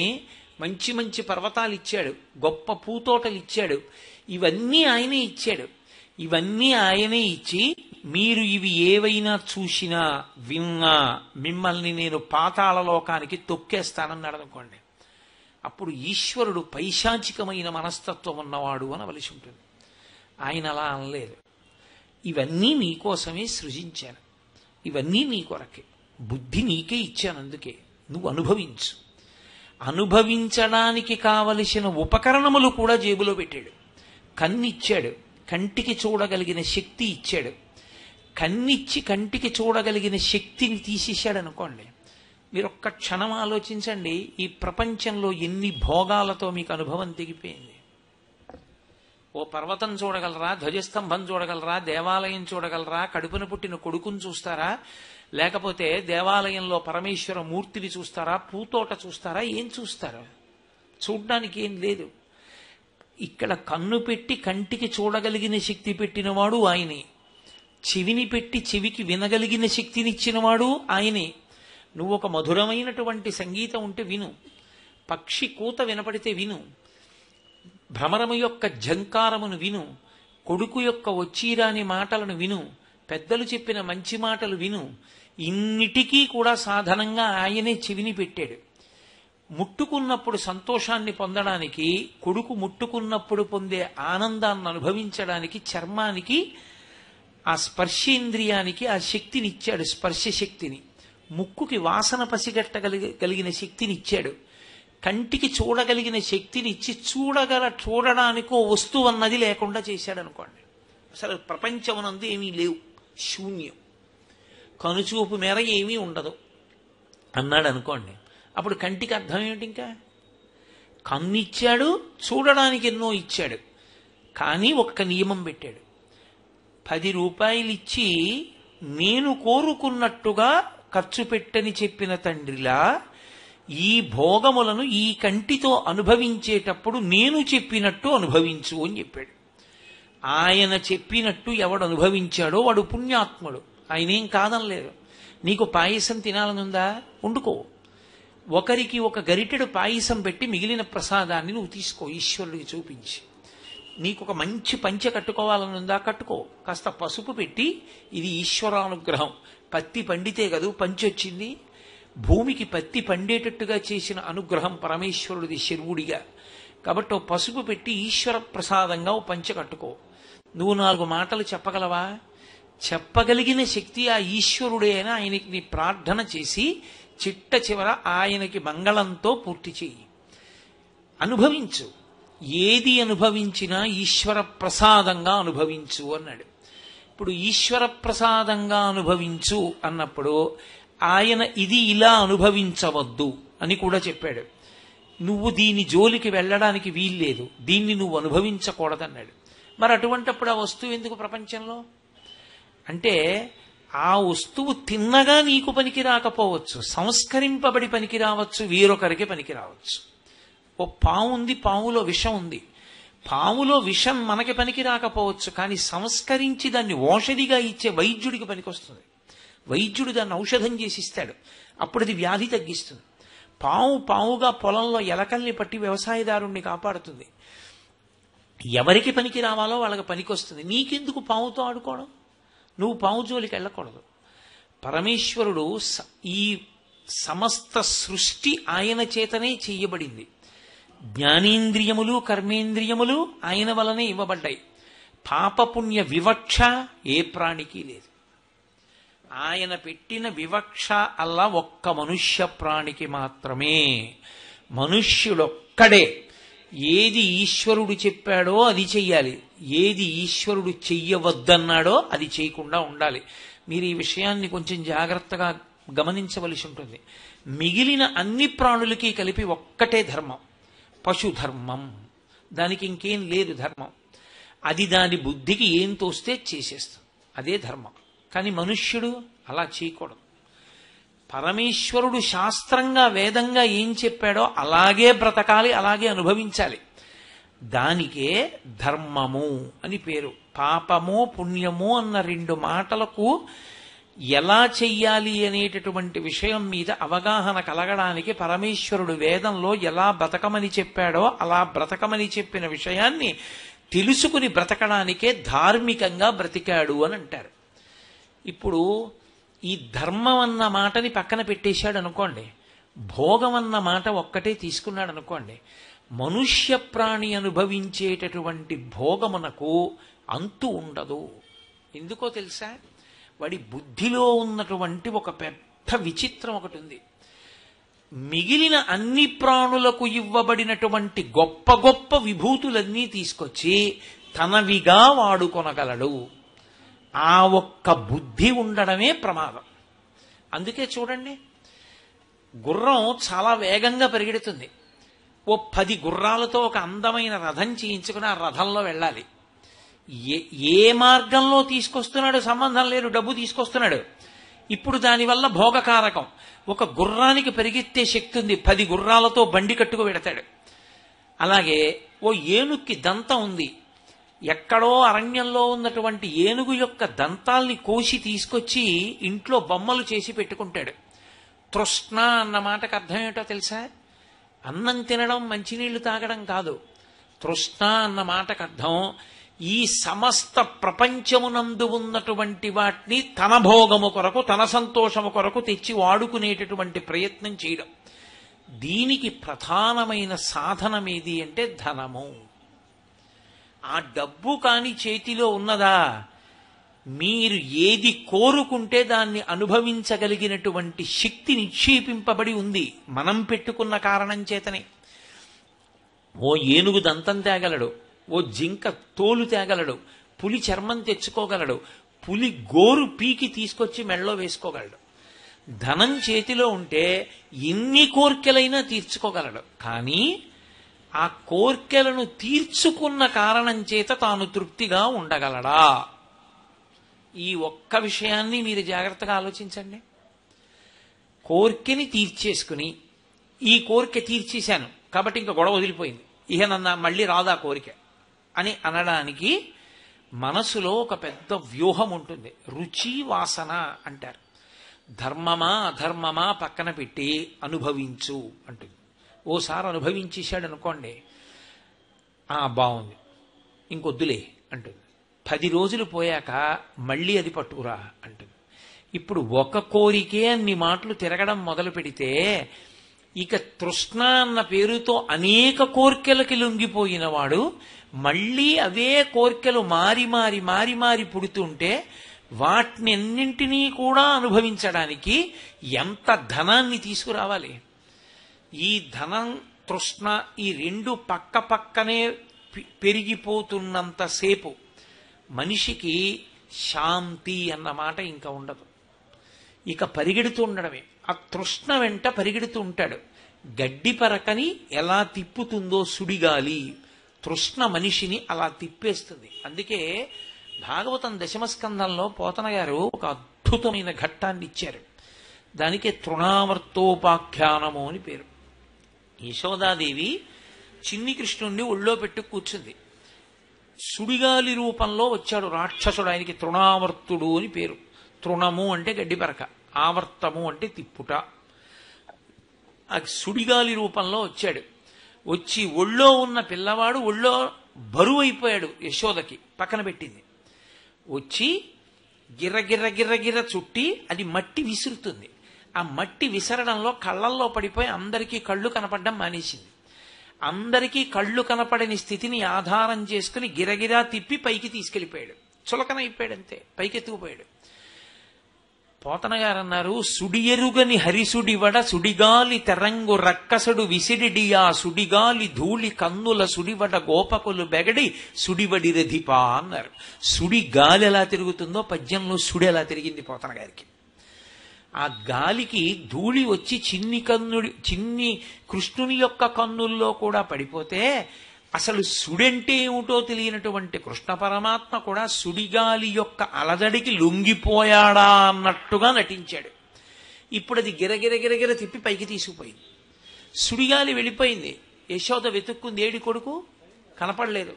మంచి మంచి పర్వతాలు ఇచ్చాడు, గొప్ప పూతోటలు ఇచ్చాడు. ఇవన్నీ ఆయనే ఇచ్చాడు. ఇవన్నీ ఆయనే ఇచ్చి, మీరు ఇవి ఏవైనా చూసినా విన్నా మిమ్మల్ని నేను పాతాళ లోకానికి తొక్కేస్తానన్నాడు అనుకోండి. అప్పుడు ఈశ్వరుడు పైశాచికమైన మనస్తత్వం ఉన్నవాడు అనవలసి ఉంటుంది. ఆయన అలా అనలేదు. ఇవన్నీ నీకోసమే సృజించాను, ఇవన్నీ నీ కొరకే, బుద్ధి నీకే ఇచ్చాను, అందుకే నువ్వు అనుభవించు. అనుభవించడానికి కావలసిన ఉపకరణములు కూడా జేబులో పెట్టాడు. కన్నిచ్చాడు, కంటికి చూడగలిగిన శక్తి ఇచ్చాడు. కన్నిచ్చి కంటికి చూడగలిగిన శక్తిని తీసేశాడు అనుకోండి, మీరు ఒక్క క్షణం ఆలోచించండి, ఈ ప్రపంచంలో ఎన్ని భోగాలతో మీకు అనుభవం తెగిపోయింది. ఓ పర్వతం చూడగలరా, ధ్వజస్తంభం చూడగలరా, దేవాలయం చూడగలరా, కడుపున పుట్టిన కొడుకుని చూస్తారా, లేకపోతే దేవాలయంలో పరమేశ్వర మూర్తిని చూస్తారా, పూతోట చూస్తారా, ఏం చూస్తారా? చూడ్డానికి ఏం లేదు. ఇక్కడ కన్ను పెట్టి కంటికి చూడగలిగిన శక్తి పెట్టినవాడు ఆయనే, చెవిని పెట్టి చెవికి వినగలిగిన శక్తినిచ్చినవాడు ఆయనే. నువ్వు ఒక మధురమైనటువంటి సంగీతం ఉంటే విను, పక్షి కూత వినపడితే విను, భ్రమరము యొక్క ఝంకారమును విను, కొడుకు యొక్క వచ్చీరాని మాటలను విను, పెద్దలు చెప్పిన మంచి మాటలు విను. ఇన్నిటికీ కూడా సాధనంగా ఆయనే చెవిని పెట్టాడు. ముట్టుకున్నప్పుడు సంతోషాన్ని పొందడానికి, కొడుకు ముట్టుకున్నప్పుడు పొందే ఆనందాన్ని అనుభవించడానికి చర్మానికి, ఆ స్పర్శేంద్రియానికి ఆ శక్తిని ఇచ్చాడు, స్పర్శ శక్తిని. ముక్కుకి వాసన పసిగట్టగలిగిన శక్తిని ఇచ్చాడు. కంటికి చూడగలిగిన శక్తిని ఇచ్చి చూడడానికో వస్తువు అన్నది లేకుండా చేశాడు అనుకోండి. అసలు ప్రపంచమునందు ఏమీ లేవు, శూన్యం, కనుచూపు మేర ఏమీ ఉండదు అన్నాడు అనుకోండి. అప్పుడు కంటికి అర్థం ఏమిటి? ఇంకా కన్ను ఇచ్చాడు, చూడడానికి ఎన్నో ఇచ్చాడు, కానీ ఒక్క నియమం పెట్టాడు. 10 రూపాయలు ఇచ్చి నేను కోరుకున్నట్టుగా ఖర్చు పెట్టని చెప్పిన తండ్రిలా ఈ భోగములను ఈ కంటితో అనుభవించేటప్పుడు నేను చెప్పినట్టు అనుభవించు అని చెప్పాడు. ఆయన చెప్పినట్టు ఎవడు అనుభవించాడో వాడు పుణ్యాత్ముడు. ఆయనేం కాదనలేదు. నీకు పాయసం తినాలనుందా, వండుకో. ఒకరికి ఒక గరిటెడు పాయసం పెట్టి మిగిలిన ప్రసాదాన్ని నువ్వు తీసుకో, ఈశ్వరుడికి చూపించి. నీకు ఒక మంచి పంచె కట్టుకోవాలనుందా, కట్టుకో. కాస్త పసుపు పెట్టి, ఇది ఈశ్వరానుగ్రహం, పత్తి పండితే కదూ పంచె వచ్చింది, భూమికి పత్తి పండేటట్టుగా చేసిన అనుగ్రహం పరమేశ్వరుడిది శర్వుడిగా. కాబట్టి ఓ పసుపు పెట్టి ఈశ్వర ప్రసాదంగా ఓ పంచె కట్టుకో. నువ్వు 4 మాటలు చెప్పగలవా? చెప్పగలిగిన శక్తి ఆ ఈశ్వరుడే అని ఆయనకి నీ ప్రార్థన చేసి చిట్ట చివర ఆయనకి మంగళంతో పూర్తి చెయ్యి. అనుభవించు. ఏది అనుభవించినా ఈశ్వర ప్రసాదంగా అనుభవించు అన్నాడు. ఇప్పుడు ఈశ్వర ప్రసాదంగా అనుభవించు అన్నప్పుడు ఆయన ఇది ఇలా అనుభవించవద్దు అని కూడా చెప్పాడు. నువ్వు దీని జోలికి వెళ్ళడానికి వీల్లేదు, దీన్ని నువ్వు అనుభవించకూడదన్నాడు. మరి అటువంటప్పుడు ఆ వస్తువు ఎందుకు ప్రపంచంలో? అంటే ఆ వస్తువు తిన్నగా నీకు పనికి రాకపోవచ్చు, సంస్కరింపబడి పనికి రావచ్చు, వేరొకరికి పనికి రావచ్చు. ఓ పాము ఉంది, పాములో విషం ఉంది. పాములో విషం మనకి పనికి రాకపోవచ్చు, కానీ సంస్కరించి దాన్ని ఔషధిగా ఇచ్చే వైద్యుడికి పనికొస్తుంది. వైద్యుడు దాన్ని ఔషధం చేసి ఇస్తాడు, అప్పుడు అది వ్యాధి తగ్గిస్తుంది. పావుగా పొలంలో ఎలకల్ని పట్టి వ్యవసాయదారుణ్ణి కాపాడుతుంది. ఎవరికి పనికి రావాలో వాళ్ళకి పనికొస్తుంది. నీకెందుకు పావుతో ఆడుకోవడం? నువ్వు పావు జోలికి వెళ్ళకూడదు. పరమేశ్వరుడు ఈ సమస్త సృష్టి ఆయన చేతనే చెయ్యబడింది. జ్ఞానేంద్రియములు కర్మేంద్రియములు ఆయన వలనే ఇవ్వబడ్డాయి. పాపపుణ్య వివక్ష ఏ ప్రాణికి లేదు. ఆయన పెట్టిన వివక్ష అల్లా ఒక్క మనుష్య ప్రాణికి మాత్రమే. మనుష్యుడొక్కడే ఏది ఈశ్వరుడు చెప్పాడో అది చెయ్యాలి, ఏది ఈశ్వరుడు చెయ్యవద్దన్నాడో అది చేయకుండా ఉండాలి. మీరు ఈ విషయాన్ని కొంచెం జాగ్రత్తగా గమనించవలసి ఉంటుంది. మిగిలిన అన్ని ప్రాణులకి కలిపి ఒక్కటే ధర్మం, పశుధర్మం. దానికి ఇంకేం లేదు ధర్మం. అది దాని బుద్ధికి ఏం తోస్తే చేసేస్తుంది, అదే ధర్మం. కానీ మనుష్యుడు అలా చేయకూడదు. పరమేశ్వరుడు శాస్త్రంగా వేదంగా ఏం చెప్పాడో అలాగే బ్రతకాలి, అలాగే అనుభవించాలి. దానికే ధర్మము అని పేరు. పాపము పుణ్యము అన్న 2 మాటలకు ఎలా చెయ్యాలి అనేటటువంటి విషయం మీద అవగాహన కలగడానికి పరమేశ్వరుడు వేదంలో ఎలా బ్రతకమని చెప్పాడో అలా బ్రతకమని చెప్పిన విషయాన్ని తెలుసుకుని బ్రతకడానికే ధార్మికంగా బ్రతికాడు అని అంటారు. ఇప్పుడు ఈ ధర్మం అన్న మాటని పక్కన పెట్టేశాడు అనుకోండి, భోగం అన్న మాట ఒక్కటే తీసుకున్నాడు అనుకోండి, మనుష్య ప్రాణి అనుభవించేటటువంటి భోగమునకు అంతు ఉండదు. ఎందుకో తెలుసా? వాడి బుద్ధిలో ఉన్నటువంటి ఒక పెద్ద విచిత్రం ఒకటి ఉంది. మిగిలిన అన్ని ప్రాణులకు ఇవ్వబడినటువంటి గొప్ప గొప్ప విభూతులన్నీ తీసుకొచ్చి తనవిగా వాడుకొనగలడు. ఆ ఒక్క బుద్ధి ఉండడమే ప్రమాదం. అందుకే చూడండి, గుర్రం చాలా వేగంగా పరిగెడుతుంది. ఓ 10 గుర్రాలతో ఒక అందమైన రథం చేయించుకుని ఆ రథంలో వెళ్ళాలి. ఏ మార్గంలో తీసుకొస్తున్నాడు సంబంధం లేదు, డబ్బు తీసుకొస్తున్నాడు. ఇప్పుడు దానివల్ల భోగకారకం. ఒక గుర్రానికి పరిగెత్తే శక్తి ఉంది, 10 గుర్రాలతో బండి కట్టుకు వెడతాడు. అలాగే ఓ ఏనుగుకి దంతం ఉంది. ఎక్కడో అరణ్యంలో ఉన్నటువంటి ఏనుగు యొక్క దంతాల్ని కోసి తీసుకొచ్చి ఇంట్లో బొమ్మలు చేసి పెట్టుకుంటాడు. తృష్ణ అన్న మాటకు అర్థం ఏమిటో తెలుసా? అన్నం తినడం, మంచినీళ్లు తాగడం కాదు. తృష్ణ అన్న మాటకు అర్థం ఈ సమస్త ప్రపంచమునందు ఉన్నటువంటి వాటిని తన భోగము కొరకు, తన సంతోషము కొరకు తెచ్చి వాడుకునేటటువంటి ప్రయత్నం చేయడం. దీనికి ప్రధానమైన సాధనమేది అంటే ధనము. ఆ డబ్బు కాని చేతిలో ఉన్నదా, మీరు ఏది కోరుకుంటే దాన్ని అనుభవించగలిగినటువంటి శక్తి నిక్షేపింపబడి ఉంది మనం పెట్టుకున్న కారణం చేతనే. ఓ ఏనుగు దంతం తేగలడు, ఓ జింక తోలు తేగలడు, పులి చర్మం తెచ్చుకోగలడు, పులి గోరు పీకి తీసుకొచ్చి మెళ్ళలో వేసుకోగలడు. ధనం చేతిలో ఉంటే ఎన్ని కోర్కెలైనా తీర్చుకోగలడు. కానీ ఆ కోర్కెలను తీర్చుకున్న కారణం చేత తాను తృప్తిగా ఉండగలడా? ఈ ఒక్క విషయాన్ని మీరు జాగ్రత్తగా ఆలోచించండి. కోర్కెని తీర్చేసుకుని, ఈ కోరిక తీర్చేశాను కాబట్టి ఇంకా గొడవ వదిలిపోయింది, ఇక నన్ను మళ్ళీ రాదా కోరిక అని అనడానికి మనసులో ఒక పెద్ద వ్యూహం ఉంటుంది. రుచి వాసన అంటారు. ధర్మమా అధర్మమా పక్కన పెట్టి అనుభవించు అంటుంది. ఓసారి అనుభవించేశాడు అనుకోండి, బాగుంది ఇంకొద్దులే అంటుంది. 10 రోజులు పోయాక మళ్ళీ అది పట్టుకురా అంటుంది. ఇప్పుడు ఒక కోరికే అన్ని మాటలు తిరగడం మొదలు పెడితే ఇక తృష్ణ అన్న పేరుతో అనేక కోర్కెలకి లొంగిపోయిన వాడు మళ్ళీ అవే కోర్కెలు మారి మారి మారి మారి పుడుతుంటే వాటినన్నింటినీ కూడా అనుభవించడానికి ఎంత ధనాన్ని తీసుకురావాలి? ఈ ధనం, తృష్ణ ఈ రెండు పక్క పక్కనే పెరిగిపోతున్నంతసేపు మనిషికి శాంతి అన్న మాట ఇంకా ఉండదు. ఇక పరిగెడుతూ ఉండడమే. ఆ తృష్ణ వెంట పరిగెడుతూ ఉంటాడు. గడ్డి పరకని ఎలా తిప్పుతుందో సుడిగాలి, తృష్ణ మనిషిని అలా తిప్పేస్తుంది. అందుకే భాగవతం దశమస్కందంలో పోతన గారు ఒక అద్భుతమైన ఘట్టాన్ని ఇచ్చారు. దానికే తృణావర్తోపాఖ్యానము అని పేరు. యశోదాదేవి చిన్ని కృష్ణుణ్ణి ఒళ్ళో పెట్టు కూర్చుంది. సుడిగాలి రూపంలో వచ్చాడు రాక్షసుడు. ఆయనకి తృణావర్తుడు అని పేరు. తృణము అంటే గడ్డిపరక, ఆవర్తము అంటే తిప్పుట. ఆ సుడిగాలి రూపంలో వచ్చాడు. వచ్చి ఒళ్ళో ఉన్న పిల్లవాడు ఒళ్ళో బరువు అయిపోయాడు. యశోదకి పక్కన పెట్టింది. వచ్చి గిర్ర గిర్ర గిర్ర గిర్ర చుట్టి అది మట్టి విసురుతుంది. ఆ మట్టి విసరడంలో కళ్ళల్లో పడిపోయి అందరికీ కళ్ళు కనపడడం మానేసింది. అందరికీ కళ్ళు కనపడని స్థితిని ఆధారం చేసుకుని గిరగిరా తిప్పి పైకి తీసుకెళ్లిపోయాడు. చులకన అయిపోయాడు, అంతే, పైకెత్తుకుపోయాడు. పోతన గారు అన్నారు, సుడియరుగని హరిసుడివడ సుడిగాలి తెరంగు రక్కసుడు విసిడిడియా సుడిగాలి ధూళి కన్నుల సుడివడ గోపకులు బెగడి సుడివడి రధిపా అన్నారు. సుడి గాలి ఎలా తిరుగుతుందో పద్యంలో సుడి ఎలా తిరిగింది పోతన గారికి. ఆ గాలికి ధూళి వచ్చి చిన్ని కృష్ణుని యొక్క కన్నుల్లో కూడా పడిపోతే అసలు సుడంటే ఏమిటో తెలియనటువంటి కృష్ణ పరమాత్మ కూడా సుడిగాలి యొక్క అలజడికి లొంగిపోయాడా అన్నట్టుగా నటించాడు. ఇప్పుడు అది గిరగిర గిరగిర తిప్పి పైకి తీసుకుపోయింది. సుడిగాలి వెళ్ళిపోయింది. యశోద వెతుక్కుంది, ఏడి కొడుకు కనపడలేదు.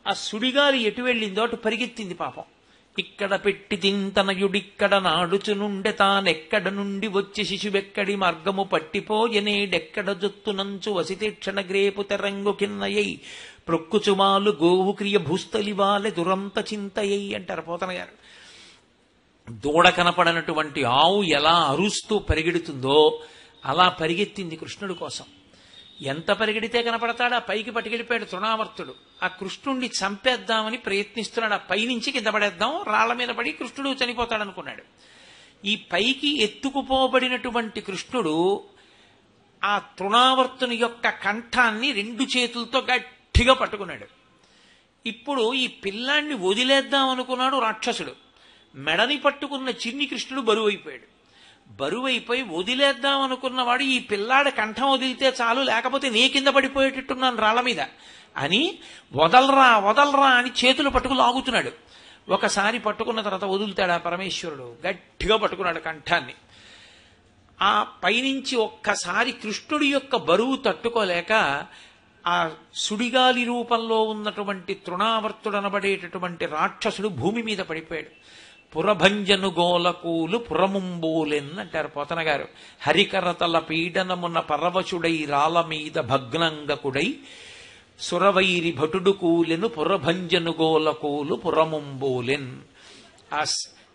ఆ సుడిగాలి ఎటు వెళ్ళిందో అటు పరిగెత్తింది పాపం. ఇక్కడ పెట్టి తింతనయుడిక్కడ నాడుచునుండె తానెక్కడ నుండి వచ్చి శిశువెక్కడి మార్గము పట్టిపోయనేడెక్కడ జొత్తునంచు వసితీక్షణ గ్రేపు తెరంగు కిన్నయ్యై ప్రొక్కుచుమాలు గోవు క్రియ భూస్థలివాలె దురంత చింతయ్యై అంటారు పోతన గారు. దూడ కనపడనటువంటి ఆవు ఎలా అరుస్తూ పరిగెడుతుందో అలా పరిగెత్తింది కృష్ణుడి కోసం. ఎంత పరిగెడితే కనపడతాడు, ఆ పైకి పట్టుకెళ్ళిపోయాడు తృణావర్తుడు. ఆ కృష్ణుణ్ణి చంపేద్దామని ప్రయత్నిస్తున్నాడు. ఆ పైనుంచి కింద పడేద్దాం, రాళ్ల మీద పడి కృష్ణుడు చనిపోతాడనుకున్నాడు. ఈ పైకి ఎత్తుకుపోబడినటువంటి కృష్ణుడు ఆ తృణావర్తుని యొక్క కంఠాన్ని 2 చేతులతో గట్టిగా పట్టుకున్నాడు. ఇప్పుడు ఈ పిల్లాన్ని వదిలేద్దాం అనుకున్నాడు రాక్షసుడు. మెడని పట్టుకున్న చిన్ని కృష్ణుడు బరువైపోయాడు. బరువైపోయి వదిలేద్దాం అనుకున్నవాడు ఈ పిల్లాడి కంఠం వదిలితే చాలు, లేకపోతే నీ కింద పడిపోయేటట్టున్నాను రాళ్ల మీద అని వదలరా వదలరా అని చేతులు పట్టుకు లాగుతున్నాడు. ఒకసారి పట్టుకున్న తర్వాత వదులుతాడు ఆ పరమేశ్వరుడు. గట్టిగా పట్టుకున్నాడు కంఠాన్ని. ఆ పైనుంచి ఒక్కసారి కృష్ణుడి యొక్క బరువు తట్టుకోలేక ఆ సుడిగాలి రూపంలో ఉన్నటువంటి తృణావర్తుడనబడేటటువంటి రాక్షసుడు భూమి మీద పడిపోయాడు. పురభంజను గోలకూలు పురముంబోలెన్ అంటారు పోతన గారు. హరికరతల పీడనమున పరవశుడై రాల మీద భగ్నంగకుడై సురవైరి భటుడు కూలెను పురభంజను గోలకూలు పురముంబోలెన్. ఆ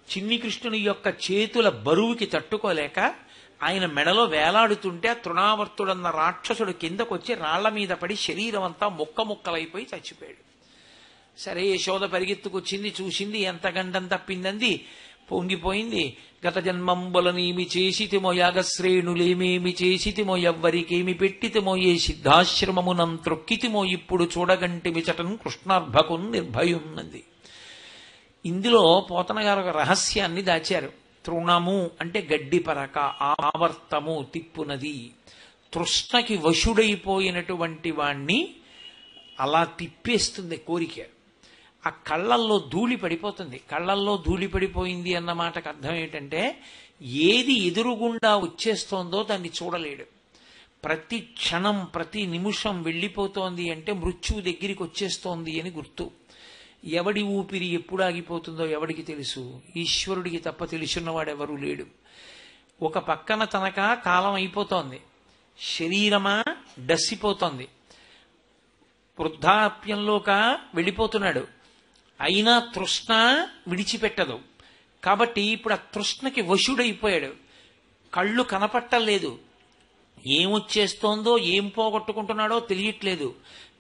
చిన్ని కృష్ణుని యొక్క చేతుల బరువుకి తట్టుకోలేక ఆయన మెడలో వేలాడుతుంటే ఆ తృణావర్తుడన్న రాక్షసుడు కిందకొచ్చి రాళ్ల మీద పడి శరీరం అంతా ముక్క ముక్కలైపోయి చచ్చిపోయాడు. సరే యశోద పరిగెత్తుకొచ్చింది, చూసింది, ఎంత గండం తప్పిందంది, పొంగిపోయింది. గత జన్మంబులనేమి చేసితిమో, యాగశ్రేణులేమేమి చేసితిమో, ఎవ్వరికేమి పెట్టితిమో, ఏ సిద్ధాశ్రమమునం త్రొక్కితిమో, ఇప్పుడు చూడగంటిమి చటన్ కృష్ణార్భకున్ నిర్భయున్నది. ఇందులో పోతన గారు ఒక రహస్యాన్ని దాచారు. తృణము అంటే గడ్డి పరక, ఆవర్తము తిప్పునది. తృష్ణకి వశుడైపోయినటువంటి వాణ్ణి అలా తిప్పేస్తుంది కోరిక. ఆ కళ్ళల్లో ధూళి పడిపోతుంది. కళ్ళల్లో ధూళి పడిపోయింది అన్న మాటకు అర్థం ఏంటంటే ఏది ఎదురుగుండా వచ్చేస్తోందో దాన్ని చూడలేడు. ప్రతి క్షణం ప్రతి నిమిషం వెళ్ళిపోతోంది అంటే మృత్యువు దగ్గరికి వచ్చేస్తోంది అని గుర్తు. ఎవడి ఊపిరి ఎప్పుడు ఆగిపోతుందో ఎవడికి తెలుసు? ఈశ్వరుడికి తప్ప తెలుసున్నవాడెవరూ లేడు. ఒక పక్కన తనక కాలం అయిపోతోంది, శరీరమా డస్సిపోతోంది, వృద్ధాప్యంలోక వెళ్ళిపోతున్నాడు, అయినా తృష్ణ విడిచిపెట్టదు. కాబట్టి ఇప్పుడు ఆ తృష్ణకి వశుడైపోయాడు. కళ్ళు కనపట్టలేదు, ఏమొచ్చేస్తోందో ఏం పోగొట్టుకుంటున్నాడో తెలియట్లేదు.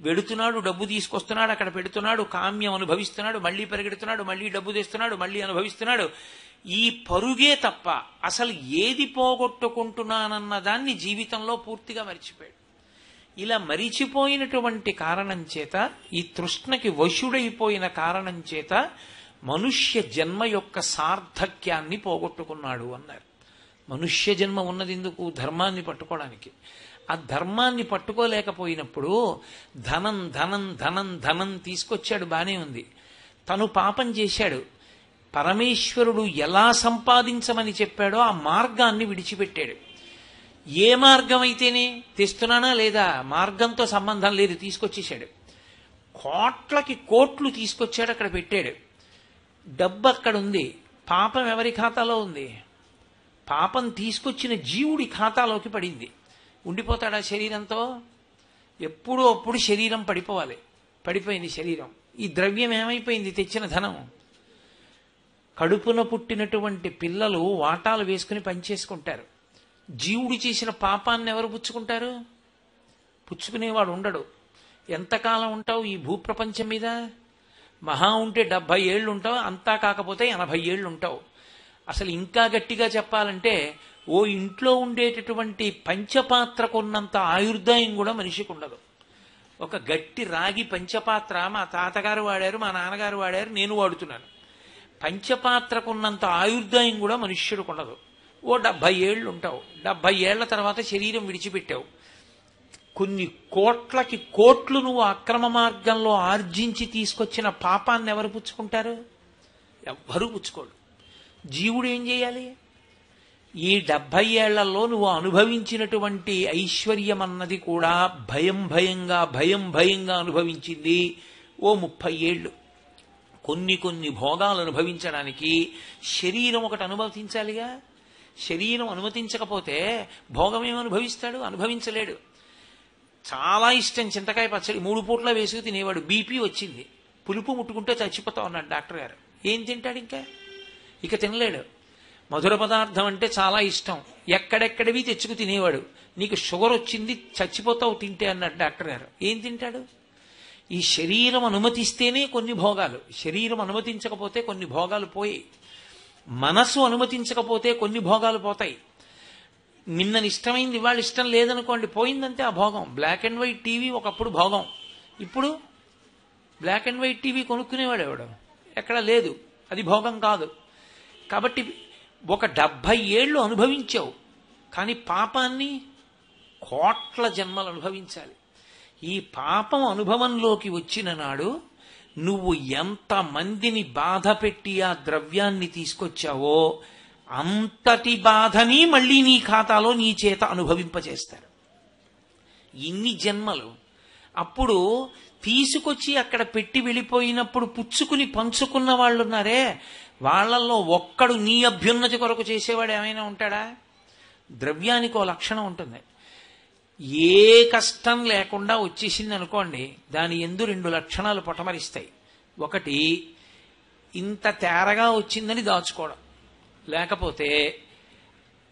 వెడుతున్నాడు, డబ్బు తీసుకొస్తున్నాడు, అక్కడ పెడుతున్నాడు, కామ్యం అనుభవిస్తున్నాడు, మళ్ళీ పరిగెడుతున్నాడు, మళ్ళీ డబ్బు తెస్తున్నాడు, మళ్ళీ అనుభవిస్తున్నాడు. ఈ పరుగే తప్ప అసలు ఏది పోగొట్టుకుంటున్నానన్న దాన్ని జీవితంలో పూర్తిగా మరిచిపోయాడు. ఇలా మరిచిపోయినటువంటి కారణం చేత, ఈ తృష్ణకి వశుడైపోయిన కారణం చేత మనుష్య జన్మ యొక్క సార్థక్యాన్ని పోగొట్టుకున్నాడు అన్నారు. మనుష్య జన్మ ఉన్నది ఎందుకు? ధర్మాన్ని పట్టుకోవడానికి. ఆ ధర్మాన్ని పట్టుకోలేకపోయినప్పుడు ధనం ధనం ధనం ధనం తీసుకొచ్చాడు, బానే ఉంది. తను పాపం చేశాడు. పరమేశ్వరుడు ఎలా సంపాదించమని చెప్పాడో ఆ మార్గాన్ని విడిచిపెట్టాడు. ఏ మార్గం అయితేనే తెస్తున్నానా లేదా, మార్గంతో సంబంధం లేదు, తీసుకొచ్చేశాడు. కోట్లకి కోట్లు తీసుకొచ్చాడు, అక్కడ పెట్టాడు. డబ్బు అక్కడ ఉంది, పాపం ఎవరి ఖాతాలో ఉంది? పాపం తీసుకొచ్చిన జీవుడి ఖాతాలోకి పడింది. ఉండిపోతాడా శరీరంతో? ఎప్పుడో అప్పుడు శరీరం పడిపోవాలి. పడిపోయింది శరీరం. ఈ ద్రవ్యం ఏమైపోయింది? తెచ్చిన ధనం. కడుపున పుట్టినటువంటి పిల్లలు వాటాలు వేసుకుని పనిచేసుకుంటారు. జీవుడు చేసిన పాపాన్ని ఎవరు పుచ్చుకుంటారు? పుచ్చుకునేవాడు ఉండడు. ఎంతకాలం ఉంటావు ఈ భూప్రపంచం మీద? మహా ఉంటే 70 ఏళ్ళు ఉంటావు, అంతా కాకపోతే 80 ఏళ్ళు ఉంటావు. అసలు ఇంకా గట్టిగా చెప్పాలంటే ఓ ఇంట్లో ఉండేటటువంటి పంచపాత్రకున్నంత ఆయుర్దాయం కూడా మనిషికి ఉండదు. ఒక గట్టి రాగి పంచపాత్ర మా తాతగారు వాడారు, మా నాన్నగారు వాడారు, నేను వాడుతున్నాను. పంచపాత్రకున్నంత ఆయుర్దాయం కూడా మనుష్యుడికి ఉండదు. ఓ 70 ఏళ్ళు ఉంటావు. 70 ఏళ్ల తర్వాత శరీరం విడిచిపెట్టావు. కొన్ని కోట్లకి కోట్లు నువ్వు అక్రమ మార్గంలో ఆర్జించి తీసుకొచ్చిన పాపాన్ని ఎవరు పుచ్చుకుంటారు? ఎవ్వరూ పుచ్చుకోడు. జీవుడు ఏం చేయాలి? ఈ 70 ఏళ్లలో నువ్వు అనుభవించినటువంటి ఐశ్వర్యం అన్నది కూడా భయం భయంగా అనుభవించింది ఓ 30 ఏళ్ళు. కొన్ని భోగాలు అనుభవించడానికి శరీరం ఒకటి అనుమతించాలిగా. శరీరం అనుమతించకపోతే భోగం ఏమనుభవిస్తాడు? అనుభవించలేడు. చాలా ఇష్టం చింతకాయ పచ్చడి, 3 పూట్ల వేసుకు తినేవాడు. బీపీ వచ్చింది, పులుపు ముట్టుకుంటే చచ్చిపోతా ఉన్నాడు డాక్టర్ గారు. ఏం తింటాడు? ఇంకా తినలేడు. మధుర పదార్థం అంటే చాలా ఇష్టం, ఎక్కడెక్కడివి తెచ్చుకు తినేవాడు. నీకు షుగర్ వచ్చింది, చచ్చిపోతావు తింటే అన్నాడు డాక్టర్ గారు. ఏం తింటాడు? ఈ శరీరం అనుమతిస్తేనే కొన్ని భోగాలు, శరీరం అనుమతించకపోతే కొన్ని భోగాలు పోయి, మనసు అనుమతించకపోతే కొన్ని భోగాలు పోతాయి. నిన్న ఇష్టమైంది ఇవాళ ఇష్టం లేదనుకోండి, పోయిందంటే ఆ భోగం. బ్లాక్ అండ్ వైట్ టీవీ ఒకప్పుడు భోగం, ఇప్పుడు బ్లాక్ అండ్ వైట్ టీవీ కొనుక్కునేవాడు ఎవడు? ఎక్కడ లేదు, అది భోగం కాదు. కాబట్టి ఒక 70 ఏళ్ళు అనుభవించావు, కానీ పాపాన్ని కోట్ల జన్మలు అనుభవించాలి. ఈ పాపం అనుభవంలోకి వచ్చిన నాడు నువ్వు ఎంతమందిని బాధ పెట్టి ఆ ద్రవ్యాన్ని తీసుకొచ్చావో అంతటి బాధని మళ్ళీ నీ ఖాతాలో నీ చేత అనుభవింపజేస్తారు. ఇన్ని జన్మలు. అప్పుడు తీసుకొచ్చి అక్కడ పెట్టి వెళ్ళిపోయినప్పుడు పుచ్చుకుని పంచుకున్న వాళ్ళు ఉన్నారే, వాళ్ళల్లో ఒక్కడు నీ అభ్యున్నతి కొరకు చేసేవాడు ఏమైనా ఉంటాడా? ద్రవ్యానికి ఓ లక్షణం ఉంటుంది. ఏ కష్టం లేకుండా వచ్చేసింది అనుకోండి, దాని ఎందు 2 లక్షణాలు పొటమరిస్తాయి. ఒకటి, ఇంత తేరగా వచ్చిందని దాచుకోవడం, లేకపోతే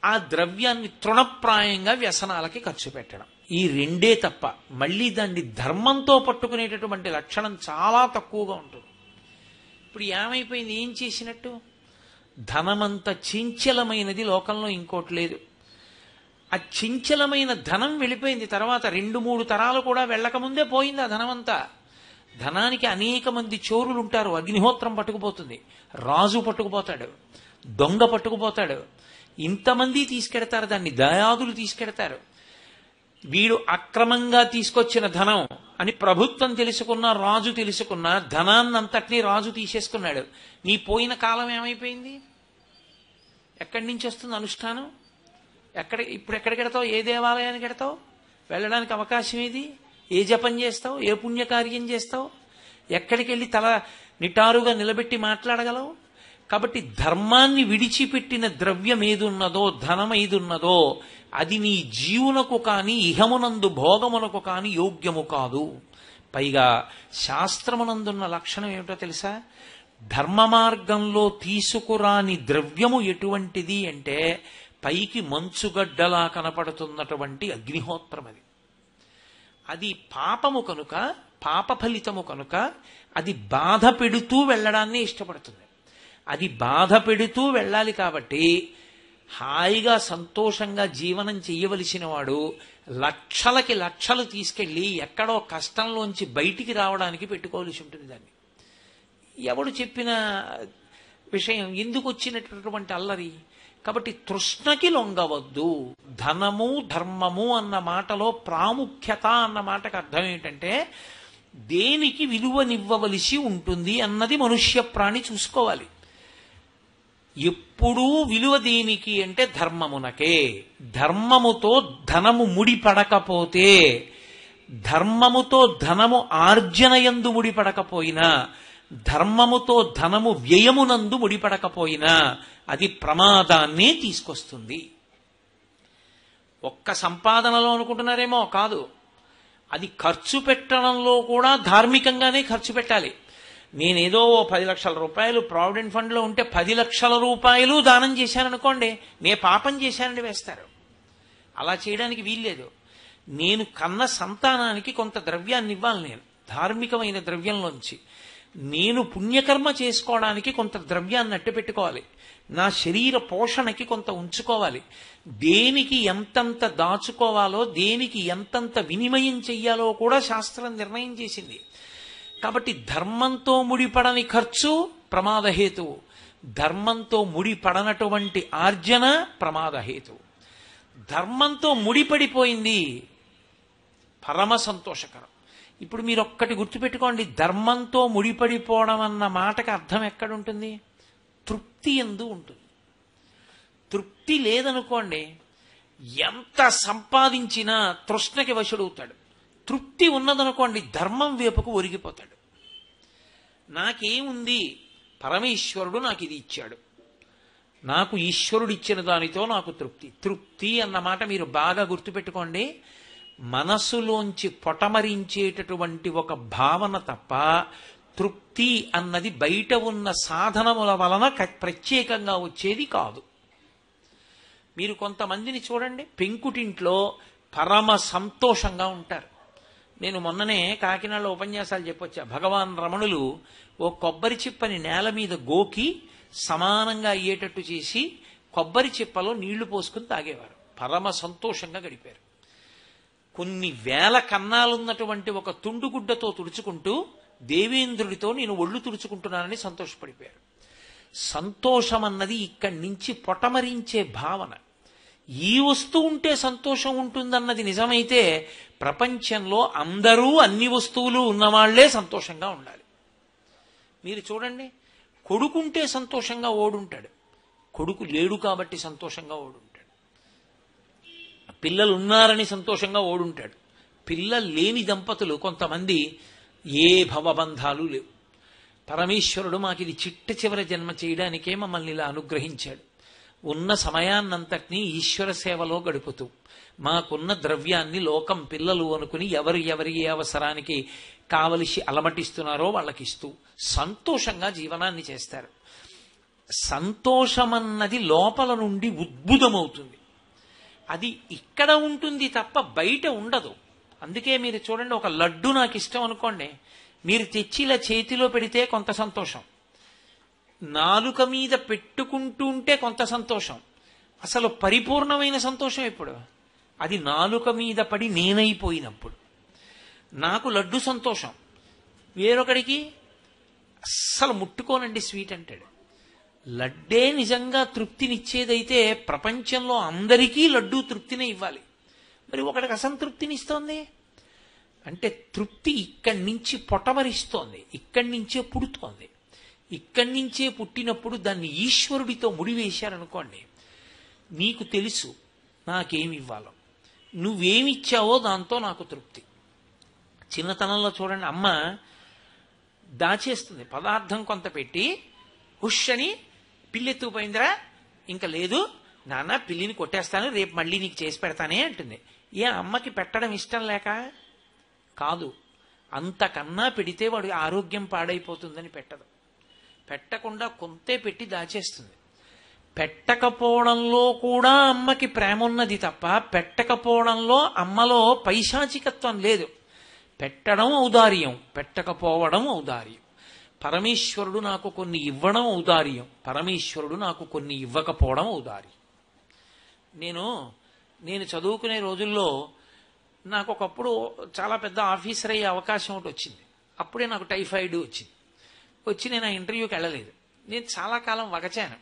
ఆ ద్రవ్యాన్ని తృణప్రాయంగా వ్యసనాలకి ఖర్చు పెట్టడం. ఈ 2 తప్ప మళ్ళీ దాన్ని ధర్మంతో పట్టుకునేటటువంటి లక్షణం చాలా తక్కువగా ఉంటుంది. ఇప్పుడు ఏమైపోయింది? ఏం చేసినట్టు? ధనమంత చంచలమైనది లోకంలో ఇంకోటి లేదు. ఆ చంచలమైన ధనం వెళ్ళిపోయింది. తర్వాత 2-3 తరాలు కూడా వెళ్ళకముందే పోయింది ఆ ధనమంతా. ధనానికి అనేక మంది చోరులు ఉంటారు. అగ్నిహోత్రం పట్టుకుపోతుంది, రాజు పట్టుకుపోతాడు, దొంగ పట్టుకుపోతాడు, ఇంతమంది తీసుకెడతారు, దాన్ని దయాదులు తీసుకెడతారు. వీడు అక్రమంగా తీసుకొచ్చిన ధనం అని ప్రభుత్వం తెలుసుకున్నా, రాజు తెలుసుకున్నా, ధనాన్నంతటినీ రాజు తీసేసుకున్నాడు. నీ పోయిన కాలం ఏమైపోయింది? ఎక్కడి నుంచి వస్తుంది అనుష్ఠానం? ఇప్పుడు ఎక్కడికెడతావు? ఏ దేవాలయానికి ఎడతావు? వెళ్ళడానికి అవకాశం ఏది? ఏ జపం చేస్తావు? ఏ పుణ్యకార్యం చేస్తావు? ఎక్కడికి వెళ్ళి తల నిటారుగా నిలబెట్టి మాట్లాడగలవు? కాబట్టి ధర్మాన్ని విడిచిపెట్టిన ద్రవ్యం ఏదున్నదో, ధనం ఏదున్నదో, అది నీ జీవునకు కాని ఇహమునందు భోగమునకు కాని యోగ్యము కాదు. పైగా శాస్త్రమునందున్న లక్షణం ఏమిటో తెలుసా? ధర్మ మార్గంలో తీసుకురాని ద్రవ్యము ఎటువంటిది అంటే పైకి మంచుగడ్డలా కనపడుతున్నటువంటి అగ్నిహోత్రం. అది పాపము కనుక, పాప ఫలితము కనుక అది బాధ పెడుతూ వెళ్ళడాన్ని ఇష్టపడుతుంది. అది బాధ పెడుతూ వెళ్ళాలి. కాబట్టి హాయిగా సంతోషంగా జీవనం చెయ్యవలసిన వాడు లక్షలకి లక్షలు తీసుకెళ్లి ఎక్కడో కష్టంలోంచి బయటికి రావడానికి పెట్టుకోవలసి ఉంటుంది. దాన్ని ఎవడు చెప్పిన విషయం? ఎందుకు వచ్చినటువంటి అల్లరి? కాబట్టి తృష్ణకి లొంగవద్దు. ధనము ధర్మము అన్న మాటలో ప్రాముఖ్యత అన్న మాటకు అర్థం ఏంటంటే దేనికి విలువనివ్వవలసి ఉంటుంది అన్నది మనుష్య ప్రాణి చూసుకోవాలి. ఎప్పుడూ విలువ దేనికి అంటే ధర్మమునకే. ధర్మముతో ధనము ముడిపడకపోతే, ధర్మముతో ధనము ఆర్జనయందు ముడిపడకపోయినా, ధర్మముతో ధనము వ్యయమునందు ముడిపడకపోయినా అది ప్రమాదాన్ని తీసుకొస్తుంది. ఒక్క సంపాదనలో అనుకుంటున్నారేమో, కాదు. అది ఖర్చు పెట్టడంలో కూడా ధార్మికంగానే ఖర్చు పెట్టాలి. నేనేదో 10 లక్షల రూపాయలు ప్రావిడెంట్ ఫండ్లో ఉంటే 10 లక్షల రూపాయలు దానం చేశాననుకోండి, నే పాపం చేశానని వేస్తారు. అలా చేయడానికి వీల్లేదు. నేను కన్న సంతానానికి కొంత ద్రవ్యాన్ని ఇవ్వాలి. నేను ధార్మికమైన ద్రవ్యంలోంచి నేను పుణ్యకర్మ చేసుకోవడానికి కొంత ద్రవ్యాన్ని అట్టపెట్టుకోవాలి. నా శరీర పోషణకి కొంత ఉంచుకోవాలి. దేనికి ఎంతంత దాచుకోవాలో, దేనికి ఎంతంత వినిమయం చెయ్యాలో కూడా శాస్త్రం నిర్ణయం చేసింది. కాబట్టి ధర్మంతో ముడిపడని ఖర్చు ప్రమాదహేతువు, ధర్మంతో ముడిపడనటువంటి ఆర్జన ప్రమాదహేతువు. ధర్మంతో ముడిపడిపోయింది పరమ సంతోషకరం. ఇప్పుడు మీరు ఒక్కటి గుర్తుపెట్టుకోండి, ధర్మంతో ముడిపడిపోవడం అన్న మాటకి అర్థం ఎక్కడుంటుంది? తృప్తి ఎందు ఉంటుంది. తృప్తి లేదనుకోండి, ఎంత సంపాదించినా తృష్ణకి వశుడవుతాడు. తృప్తి ఉన్నదనుకోండి, ధర్మం వైపుకు ఒరిగిపోతాడు. నాకేముంది? పరమేశ్వరుడు నాకు ఇది ఇచ్చాడు, నాకు ఈశ్వరుడు ఇచ్చిన దానితో నాకు తృప్తి. తృప్తి అన్న మాట మీరు బాగా గుర్తుపెట్టుకోండి. మనసులోంచి పొటమరించేటటువంటి ఒక భావన తప్ప తృప్తి అన్నది బయట ఉన్న సాధనముల వలన ప్రత్యేకంగా వచ్చేది కాదు. మీరు కొంతమందిని చూడండి, పెంకుటింట్లో పరమ సంతోషంగా ఉంటారు. నేను మొన్ననే కాకినాడలో ఉపన్యాసాలు చెప్పొచ్చా. భగవాన్ రమణులు ఓ కొబ్బరి చిప్పని నేల మీద గోకి సమానంగా అయ్యేటట్టు చేసి కొబ్బరి చిప్పలో నీళ్లు పోసుకుని తాగేవారు. పరమ సంతోషంగా గడిపారు. కొన్ని వేల కన్నాలున్నటువంటి ఒక తుండుగుడ్డతో తుడుచుకుంటూ దేవేంద్రుడితో నేను ఒళ్ళు తుడుచుకుంటున్నానని సంతోషపడిపోయారు. సంతోషం అన్నది ఇక్కడి నుంచి పొటమరించే భావన. ఈ వస్తువు ఉంటే సంతోషం ఉంటుందన్నది నిజమైతే ప్రపంచంలో అందరూ అన్ని వస్తువులు ఉన్నవాళ్లే సంతోషంగా ఉండాలి. మీరు చూడండి, కొడుకుంటే సంతోషంగా ఓడుంటాడు, కొడుకు లేడు కాబట్టి సంతోషంగా ఓడుంటాడు. పిల్లలు ఉన్నారని సంతోషంగా ఓడుంటాడు. పిల్లలు లేని దంపతులు కొంతమంది ఏ భవబంధాలు లేవు. పరమేశ్వరుడు మాకిది చిట్ట చివరి జన్మ చేయడానికే మమ్మల్ని ఇలా అనుగ్రహించాడు. ఉన్న సమయాన్నంతటినీ ఈశ్వర సేవలో గడుపుతూ మాకున్న ద్రవ్యాన్ని లోకం పిల్లలు అనుకుని ఎవరి ఏ అవసరానికి కావలసి అలమటిస్తున్నారో వాళ్ళకిస్తూ సంతోషంగా జీవనాన్ని చేస్తారు. సంతోషమన్నది లోపల నుండి ఉద్భుతమవుతుంది. అది ఇక్కడ ఉంటుంది తప్ప బయట ఉండదు. అందుకే మీరు చూడండి, ఒక లడ్డు నాకు ఇష్టం అనుకోండి, మీరు తెచ్చి ఇలా చేతిలో పెడితే కొంత సంతోషం, నాలుక మీద పెట్టుకుంటూ ఉంటే కొంత సంతోషం. అసలు పరిపూర్ణమైన సంతోషం ఎప్పుడు? అది నాలుక మీద పడి నేనైపోయినప్పుడు. నాకు లడ్డు సంతోషం, వేరొకడికి అస్సలు ముట్టుకోనండి స్వీట్ అంటాడు. లడ్డే నిజంగా తృప్తినిచ్చేదైతే ప్రపంచంలో అందరికీ లడ్డూ తృప్తినే ఇవ్వాలి. మరి ఒకడికి అసంతృప్తినిస్తోంది అంటే తృప్తి ఇక్కడి నుంచి పొటమరిస్తోంది, ఇక్కడి నుంచే పుడుతోంది. ఇక్కడి నుంచే పుట్టినప్పుడు దాన్ని ఈశ్వరుడితో ముడివేశారనుకోండి, నీకు తెలుసు నాకేమి ఇవ్వాలో, నువ్వేమిచ్చావో దాంతో నాకు తృప్తి. చిన్నతనంలో చూడండి, అమ్మ దాచేస్తుంది పదార్థం కొంత పెట్టి, హుష్ అని పిల్లెత్తుకుపోయిందిరా, ఇంకా లేదు నాన్న పిల్లిని కొట్టేస్తాను, రేపు మళ్ళీ నీకు చేసి పెడతానే అంటుంది. ఏ అమ్మకి పెట్టడం ఇష్టం లేక కాదు, అంతకన్నా పెడితే వాడి ఆరోగ్యం పాడైపోతుందని పెట్టదు. పెట్టకుండా కొంతే పెట్టి దాచేస్తుంది. పెట్టకపోవడంలో కూడా అమ్మకి ప్రేమ ఉన్నది తప్ప పెట్టకపోవడంలో అమ్మలో పైశాచికత్వం లేదు. పెట్టడం ఔదార్యం, పెట్టకపోవడం ఔదార్యం. పరమేశ్వరుడు నాకు కొన్ని ఇవ్వడం ఔదార్యం, పరమేశ్వరుడు నాకు కొన్ని ఇవ్వకపోవడం ఔదార్యం. నేను చదువుకునే రోజుల్లో నాకు ఒకప్పుడు చాలా పెద్ద ఆఫీసర్ అయ్యే అవకాశం ఒకటి వచ్చింది. అప్పుడే నాకు టైఫాయిడ్ వచ్చి నేను ఆ ఇంటర్వ్యూకి వెళ్ళలేదు. నేను చాలా కాలం వగచాను,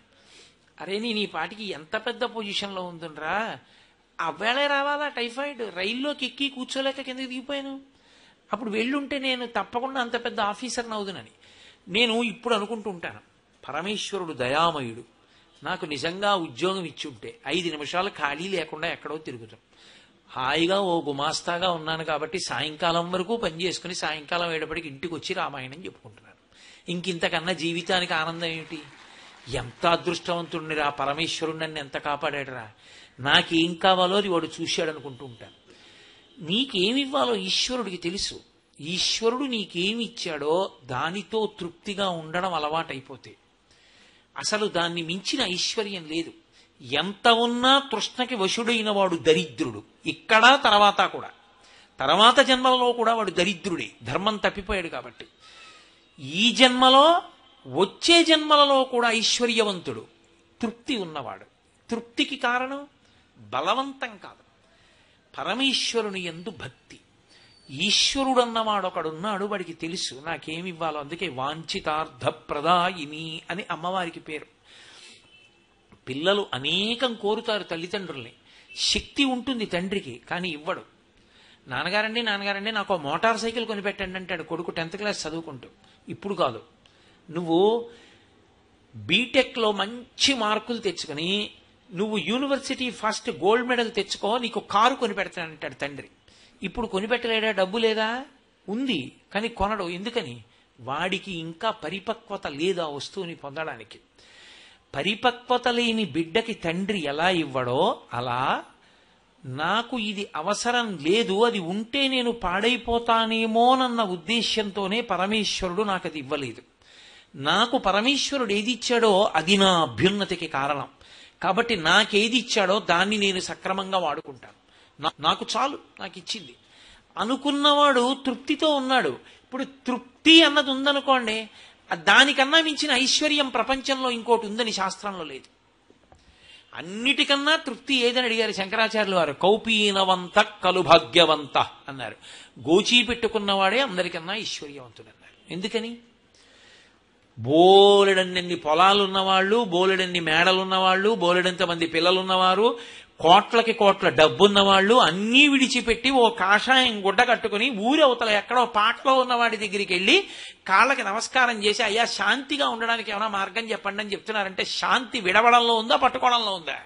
అరే నేను ఈ పాటికి ఎంత పెద్ద పొజిషన్లో ఉంటుండ్రా, అవ్వేళే రావాలా టైఫాయిడ్, రైల్లోకి ఎక్కి కూర్చోలేక కిందకి దిగిపోయాను. అప్పుడు వెళ్ళుంటే నేను తప్పకుండా అంత పెద్ద ఆఫీసర్ని అవుదునని. నేను ఇప్పుడు అనుకుంటూ ఉంటాను, పరమేశ్వరుడు దయామయుడు, నాకు నిజంగా ఉద్యోగం ఇచ్చి ఉంటే 5 నిమిషాలు ఖాళీ లేకుండా ఎక్కడో తిరుగుతాం. హాయిగా ఓ గుమాస్తాగా ఉన్నాను కాబట్టి సాయంకాలం వరకు పనిచేసుకుని సాయంకాలం అయ్యేటప్పటికి ఇంటికి వచ్చి రామాయణం చెప్పుకుంటున్నాను. ఇంకింతకన్నా జీవితానికి ఆనందం ఏమిటి? ఎంత అదృష్టవంతుడినిరా, పరమేశ్వరుడు నన్ను ఎంత కాపాడాడురా, నాకేం కావాలో అది వాడు చూశాడు అనుకుంటూ ఉంటాను. నీకేమివ్వాలో ఈశ్వరుడికి తెలుసు. ఈశ్వరుడు నీకేమి ఇచ్చాడో దానితో తృప్తిగా ఉండడం అలవాటైపోతే అసలు దాన్ని మించిన ఐశ్వర్యం లేదు. ఎంత ఉన్నా తృష్ణకి వశుడైన వాడు దరిద్రుడు, ఇక్కడ తర్వాత కూడా, తర్వాత జన్మలలో కూడా వాడు దరిద్రుడే, ధర్మం తప్పిపోయాడు కాబట్టి. ఈ జన్మలో వచ్చే జన్మలలో కూడా ఐశ్వర్యవంతుడు, తృప్తి ఉన్నవాడు. తృప్తికి కారణం బలవంతం కాదు, పరమేశ్వరుని యందు భక్తి. ఈశ్వరుడు అన్నవాడు ఒకడున్నాడు, వాడికి తెలుసు నాకేమివ్వాలో. అందుకే వాంఛితార్థ ప్రదాయిని అని అమ్మవారికి పేరు. పిల్లలు అనేకం కోరుతారు తల్లిదండ్రుల్ని, శక్తి ఉంటుంది తండ్రికి కానీ ఇవ్వడు. నాన్నగారండి నాకు మోటార్ సైకిల్ కొనిపెట్టండి అంటాడు కొడుకు 10th క్లాస్ చదువుకుంటూ. ఇప్పుడు కాదు, నువ్వు బీటెక్లో మంచి మార్కులు తెచ్చుకొని నువ్వు యూనివర్సిటీ ఫస్ట్ గోల్డ్ మెడల్ తెచ్చుకో, నీకు కారు కొనిపెడతానంటాడు తండ్రి. ఇప్పుడు కొనిపెట్టలేడా? డబ్బు లేదా? ఉంది కానీ కొనడు. ఎందుకని? వాడికి ఇంకా పరిపక్వత లేదు ఆ వస్తువుని పొందడానికి. పరిపక్వత లేని బిడ్డకి తండ్రి ఎలా ఇవ్వడో అలా నాకు ఇది అవసరం లేదు, అది ఉంటే నేను పాడైపోతానేమోనన్న ఉద్దేశ్యంతోనే పరమేశ్వరుడు నాకు అది ఇవ్వలేదు. నాకు పరమేశ్వరుడు ఏది ఇచ్చాడో అది నా అభ్యున్నతికి కారణం. కాబట్టి నాకేది ఇచ్చాడో దాన్ని నేను సక్రమంగా వాడుకుంటాను. నాకు చాలు, నాకు ఇచ్చింది అనుకున్నవాడు తృప్తితో ఉన్నాడు. ఇప్పుడు తృప్తి అన్నది ఉందనుకోండి, దానికన్నా మించిన ఐశ్వర్యం ప్రపంచంలో ఇంకోటి ఉందని శాస్త్రంలో లేదు. అన్నిటికన్నా తృప్తి ఏదని అడిగారు శంకరాచార్యులు వారు. కౌపీనవంత కలు భాగ్యవంత అన్నారు. గోచీ పెట్టుకున్నవాడే అందరికన్నా ఐశ్వర్యవంతుడు అన్నారు. ఎందుకని? బోలెడన్ని పొలాలు ఉన్నవాళ్ళు, బోలెడన్ని మేడలున్నవాళ్ళు, బోలెడంత మంది పిల్లలున్నవారు, కోట్లకి కోట్ల డబ్బున్నవాళ్ళు అన్నీ విడిచిపెట్టి ఓ కాషాయం గుడ్డ కట్టుకుని ఊరి అవతల ఎక్కడో పాటలో ఉన్నవాడి దగ్గరికి వెళ్ళి కాళ్ళకి నమస్కారం చేసి, అయ్యా శాంతిగా ఉండడానికి ఏమైనా మార్గం చెప్పండి అని చెప్తున్నారంటే శాంతి విడవడంలో ఉందా, పట్టుకోవడంలో ఉందా?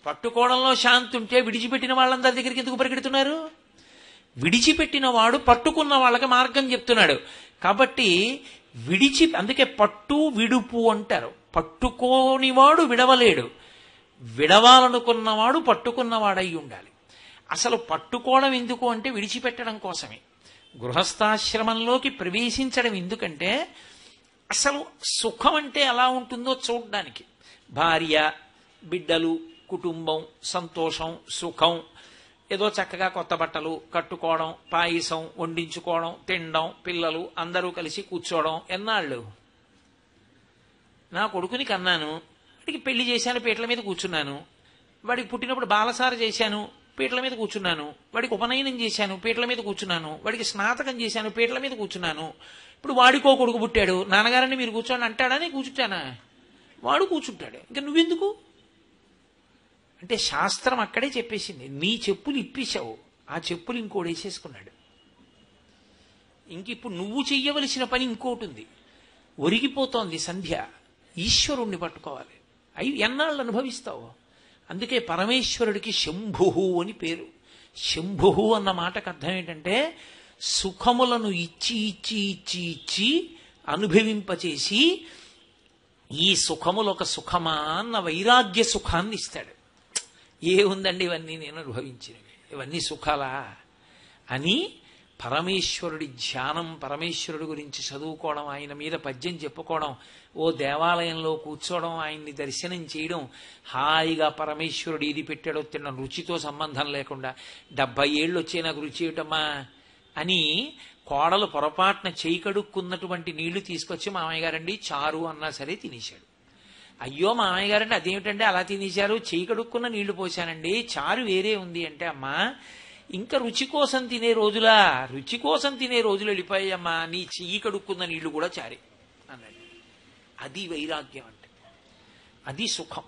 పట్టుకోవడంలో శాంతి ఉంటే విడిచిపెట్టిన వాళ్ళందరి దగ్గరికి ఎందుకు పరిగెడుతున్నారు? విడిచిపెట్టిన వాడు పట్టుకున్న వాళ్ళకి మార్గం చెప్తున్నాడు. కాబట్టి అందుకే పట్టు విడుపు అంటారు. పట్టుకోనివాడు విడవలేడు, విడవాలనుకున్నవాడు పట్టుకున్నవాడై ఉండాలి. అసలు పట్టుకోవడం ఎందుకు అంటే విడిచిపెట్టడం కోసమే. గృహస్థాశ్రమంలోకి ప్రవేశించడం ఎందుకంటే అసలు సుఖం అంటే ఎలా ఉంటుందో చూడడానికి. భార్య, బిడ్డలు, కుటుంబం, సంతోషం, సుఖం, ఏదో చక్కగా కొత్త బట్టలు కట్టుకోవడం, పాయసం వండించుకోవడం, తినడం, పిల్లలు అందరూ కలిసి కూర్చోవడం. ఎన్నాళ్ళు? నా కొడుకుని కన్నాను, వాడికి పెళ్లి చేశాను, పీటల మీద కూర్చున్నాను. వాడికి పుట్టినప్పుడు బాలసార చేశాను, పీటల మీద కూర్చున్నాను. వాడికి ఉపనయనం చేశాను, పీటల మీద కూర్చున్నాను. వాడికి స్నాతకం చేశాను, పీటల మీద కూర్చున్నాను. ఇప్పుడు వాడికో కొడుకు పుట్టాడు, నాన్నగారని మీరు కూర్చోండి అంటాడని కూర్చుంటానా? వాడు కూర్చుంటాడు. ఇంకా నువ్వెందుకు అంటే శాస్త్రం అక్కడే చెప్పేసింది. నీ చెప్పులు ఇప్పేశావు, ఆ చెప్పులు ఇంకోటి వేసేసుకున్నాడు. ఇప్పుడు నువ్వు చెయ్యవలసిన పని ఇంకోటి ఉంది. ఒరిగిపోతోంది సంధ్య, ఈశ్వరుణ్ణి పట్టుకోవాలి. అవి ఎన్నాళ్ళు అనుభవిస్తావు? అందుకే పరమేశ్వరుడికి శంభుహు అని పేరు. శంభుహు అన్న మాటకు అర్థం ఏంటంటే సుఖములను ఇచ్చి ఇచ్చి ఇచ్చి ఇచ్చి అనుభవింపచేసి ఈ సుఖములు ఒక సుఖమా అన్న వైరాగ్య సుఖాన్ని ఇస్తాడు. ఏముందండి ఇవన్నీ నేను అనుభవించినవి, ఇవన్నీ సుఖాలా అని పరమేశ్వరుడి ధ్యానం, పరమేశ్వరుడి గురించి చదువుకోవడం, ఆయన మీద పద్యం చెప్పుకోవడం, ఓ దేవాలయంలో కూర్చోవడం, ఆయన్ని దర్శనం చేయడం, హాయిగా పరమేశ్వరుడు ఇది పెట్టాడో తిన్న రుచితో సంబంధం లేకుండా 70 ఏళ్ళు వచ్చే నాకు రుచి ఏమిటమ్మా అని కోడలు పొరపాటున చేయి కడుక్కున్నటువంటి నీళ్లు తీసుకొచ్చి మామయ్య గారండి చారు అన్నా సరే తినేశాడు. అయ్యో మామయ్య గారండి అదేమిటండి అలా తినేశారు, చేయి కడుక్కున్న నీళ్లు పోశానండి, చారు వేరే ఉంది అంటే, అమ్మా ఇంకా రుచి కోసం తినే రోజులా? రుచి కోసం తినే రోజులు వెళ్ళిపోయాయమ్మా, నీ చెయ్యి కడుక్కున్న నీళ్లు కూడా చారే అన్నాడు. అది వైరాగ్యం అంటే, అది సుఖం.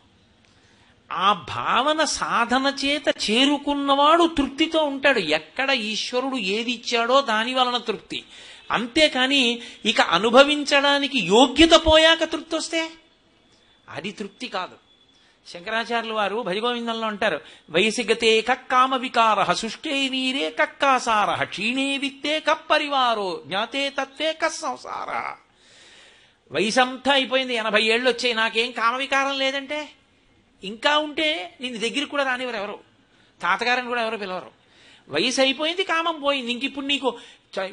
ఆ భావన సాధన చేత చేరుకున్నవాడు తృప్తితో ఉంటాడు. ఎక్కడ ఈశ్వరుడు ఏది ఇచ్చాడో దాని వలన తృప్తి. అంతేకాని ఇక అనుభవించడానికి యోగ్యత పోయాక తృప్తి వస్తే అది తృప్తి కాదు. శంకరాచార్యులు వారు భజగోవిందంలో అంటారు, వయసిగతే కక్కామ వికార శుష్కే నీరే కక్కాసార క్షీణే విత్తే కప్పరివారో జ్ఞాతే తత్వే కస్సంసార. వయసంతా అయిపోయింది, 80 ఏళ్ళు వచ్చాయి, నాకేం కామవికారం లేదంటే ఇంకా ఉంటే నిన్ను దగ్గరికి కూడా రానివ్వరు ఎవరు, తాతగారిని కూడా ఎవరు పిలవరు. వయసు అయిపోయింది, కామం పోయింది. ఇంక ఇప్పుడు నీకు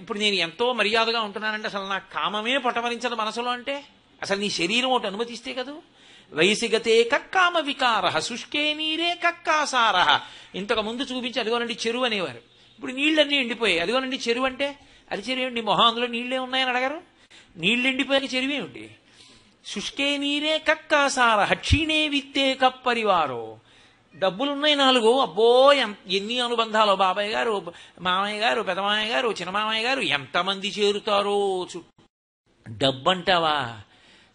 ఇప్పుడు నేను ఎంతో మర్యాదగా ఉంటున్నానంటే అసలు నాకు కామమే పట్టవరించదు మనసులో అంటే అసలు నీ శరీరం ఒకటి అనుమతిస్తే కదూ. వయసిగతే కక్కామ వికార శుష్కే నీరే కక్కాసార. ఇంతకు ముందు చూపించి అదిగోనండి చెరువు అనేవారు, ఇప్పుడు నీళ్ళన్నీ ఎండిపోయాయి. అదిగోనండి చెరువు అంటే అది చెరువు ఏమిటి, మొహం అందులో నీళ్ళే ఉన్నాయని అడగారు. నీళ్ళు ఎండిపోయిన చెరువు ఏమిటి? శుష్కే నీరే కక్కాసార క్షీణే విత్తే కప్పరివారో. డబ్బులున్నాయి 4, అబ్బో ఎన్ని అనుబంధాలు, బాబాయ్ గారు, మామయ్య గారు, పెదమామయ్య గారు, చిన్నమామయ్య గారు, ఎంతమంది చేరుతారో. డబ్బంటావా?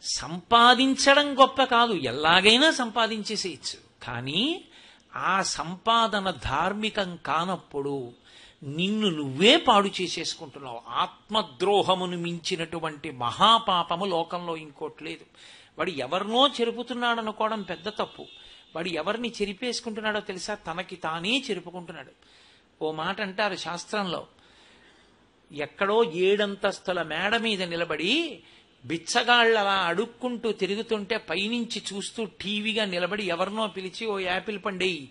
సంపాదించడం గొప్ప కాదు, ఎలాగైనా సంపాదించేసేయచ్చు. కానీ ఆ సంపాదన ధార్మికం కానప్పుడు నిన్ను నువ్వే పాడు చేసేసుకుంటున్నావు. ఆత్మద్రోహమును మించినటువంటి మహాపాపము లోకంలో ఇంకోటి లేదు. వాడు ఎవరినో చెరుపుతున్నాడు అనుకోవడం పెద్ద తప్పు. వాడు ఎవరిని చెరిపేసుకుంటున్నాడో తెలుసా? తనకి తానే చెరుపుకుంటున్నాడు. ఓ మాట అంటారు శాస్త్రంలో, ఎక్కడో 7 అంతస్తుల మేడ మీద నిలబడి బిచ్చగాళ్ళలా అడుక్కుంటూ తిరుగుతుంటే పైనుంచి చూస్తూ టీవీగా నిలబడి ఎవరినో పిలిచి ఓ యాపిల్ పండేయి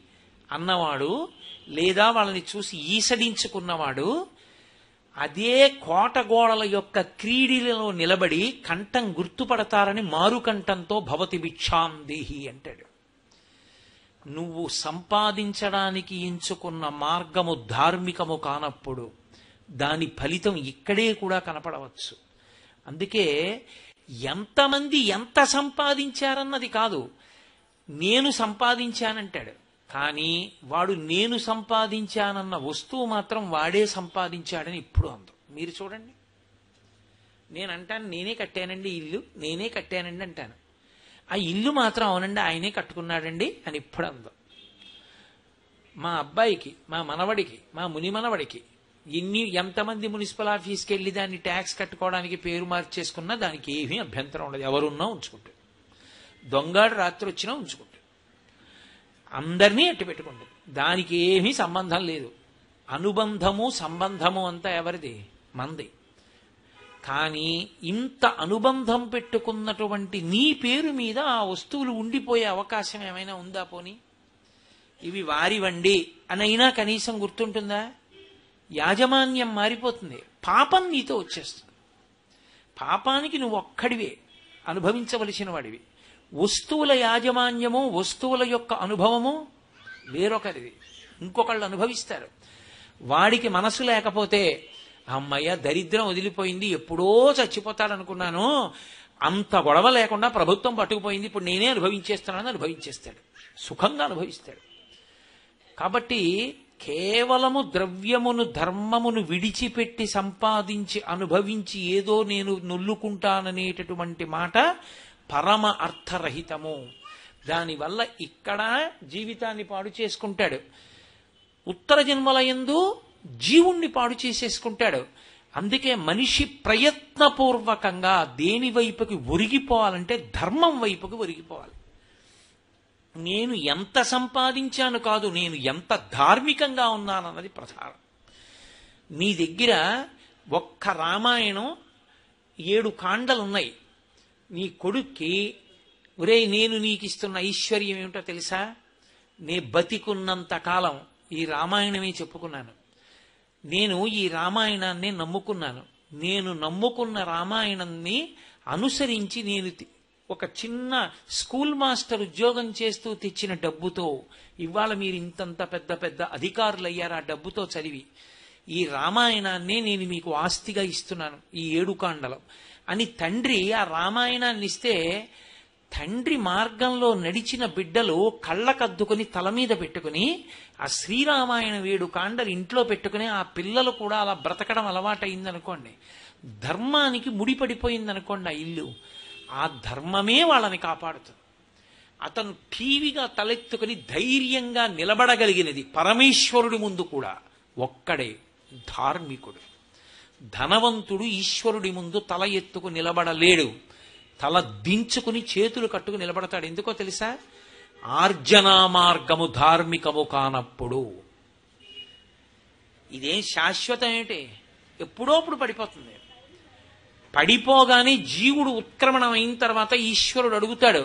అన్నవాడు, లేదా వాళ్ళని చూసి ఈసడించుకున్నవాడు, అదే కోట గోడల యొక్క క్రీడలలో నిలబడి కంఠం గుర్తుపడతారని మారుకంఠంతో భవతి భిక్షాం దేహి అంటాడు. నువ్వు సంపాదించడానికి ఎంచుకున్న మార్గము ధార్మికము కానప్పుడు దాని ఫలితం ఇక్కడే కూడా కనపడవచ్చు. అందుకే ఎంతమంది ఎంత సంపాదించారన్నది కాదు, నేను సంపాదించానంటాడు. కానీ వాడు నేను సంపాదించానన్న వస్తువు మాత్రం వాడే సంపాదించాడని ఇప్పుడు అందం. మీరు చూడండి, నేను అంటాను నేనే కట్టానండి ఇల్లు, నేనే కట్టానండి అంటాను. ఆ ఇల్లు మాత్రం అవునండి ఆయనే కట్టుకున్నాడండి అని ఇప్పుడు అందం. మా అబ్బాయికి, మా మనవడికి, మా ముని మనవడికి ఎంతమంది మున్సిపల్ ఆఫీస్కి వెళ్ళి దాన్ని ట్యాక్స్ కట్టుకోవడానికి పేరు మార్చేసుకున్నా దానికి ఏమీ అభ్యంతరం ఉండదు. ఎవరున్నా ఉంచుకుంటాడు, దొంగాడు రాత్రి వచ్చినా ఉంచుకుంటాడు, అందరినీ అట్టి పెట్టుకుంటాడు. దానికి ఏమీ సంబంధం లేదు. అనుబంధము సంబంధము అంతా ఎవరిది? మంది. కానీ ఇంత అనుబంధం పెట్టుకున్నటువంటి నీ పేరు మీద ఆ వస్తువులు ఉండిపోయే అవకాశం ఏమైనా ఉందా? పోనీ ఇవి వారివండి అనైనా కనీసం గుర్తుంటుందా? యాజమాన్యం మారిపోతుంది, పాపం నీతో వచ్చేస్తుంది. పాపానికి నువ్వు ఒక్కడివే అనుభవించవలసిన వాడివి. వస్తువుల యాజమాన్యము, వస్తువుల యొక్క అనుభవము వేరొకరిది, ఇంకొకళ్ళు అనుభవిస్తారు. వాడికి మనసు లేకపోతే అమ్మయ్య దరిద్రం వదిలిపోయింది, ఎప్పుడో చచ్చిపోతాడనుకున్నాను, అంత గొడవ లేకుండా ప్రభుత్వం పట్టుకుపోయింది, ఇప్పుడు నేనే అనుభవించేస్తున్నానని అనుభవించేస్తాడు, సుఖంగా అనుభవిస్తాడు. కాబట్టి కేవలము ద్రవ్యమును ధర్మమును విడిచిపెట్టి సంపాదించి అనుభవించి ఏదో నేను నొల్లుకుంటాననేటటువంటి మాట పరమ అర్థరహితము. దానివల్ల ఇక్కడ జీవితాన్ని పాడు చేసుకుంటాడు, ఉత్తర జన్మలయందు జీవుణ్ణి పాడు చేసేసుకుంటాడు. అందుకే మనిషి ప్రయత్నపూర్వకంగా దేని వైపుకి ఒరిగిపోవాలంటే ధర్మం వైపుకి ఒరిగిపోవాలి. నేను ఎంత సంపాదించాను కాదు, నేను ఎంత ధార్మికంగా ఉన్నానన్నది ప్రధానం. నీ దగ్గర ఒక్క రామాయణం 7 కాండలున్నాయి. నీ కొడుక్కి ఒరే నేను నీకు ఇస్తున్న ఐశ్వర్యం ఏమిటో తెలుసా? నే బతికున్నంత కాలం ఈ రామాయణమే చెప్పుకున్నాను, నేను ఈ రామాయణాన్ని నమ్ముకున్నాను, నేను నమ్ముకున్న రామాయణాన్ని అనుసరించి నేను ఒక చిన్న స్కూల్ మాస్టర్ ఉద్యోగం చేస్తూ తెచ్చిన డబ్బుతో ఇవాళ మీరు ఇంతంత పెద్ద పెద్ద అధికారులు అయ్యారు. ఆ డబ్బుతో చదివి ఈ రామాయణాన్ని నేను మీకు ఆస్తిగా ఇస్తున్నాను, ఈ 7 కాండలం అని తండ్రి ఆ రామాయణాన్ని ఇస్తే, తండ్రి మార్గంలో నడిచిన బిడ్డలు కళ్ళకద్దుకుని తల మీద పెట్టుకుని ఆ శ్రీరామాయణ 7 కాండలు ఇంట్లో పెట్టుకుని ఆ పిల్లలు కూడా అలా బ్రతకడం అలవాటయిందనుకోండి, ధర్మానికి ముడిపడిపోయిందనుకోండి ఆ ఇల్లు, ఆ ధర్మమే వాళ్ళని కాపాడుతుంది. అతను ఠీవిగా తలెత్తుకుని ధైర్యంగా నిలబడగలిగినది పరమేశ్వరుడి ముందు కూడా ఒక్కడే ధార్మికుడు. ధనవంతుడు ఈశ్వరుడి ముందు తల ఎత్తుకు నిలబడలేడు, తల దించుకుని చేతులు కట్టుకు నిలబడతాడు. ఎందుకో తెలుసా? ఆర్జనా మార్గము ధార్మికము కానప్పుడు. ఇదేం శాశ్వతం ఏంటి? ఎప్పుడోప్పుడు పడిపోతుంది. పడిపోగానే జీవుడు ఉత్క్రమణం అయిన తర్వాత ఈశ్వరుడు అడుగుతాడు,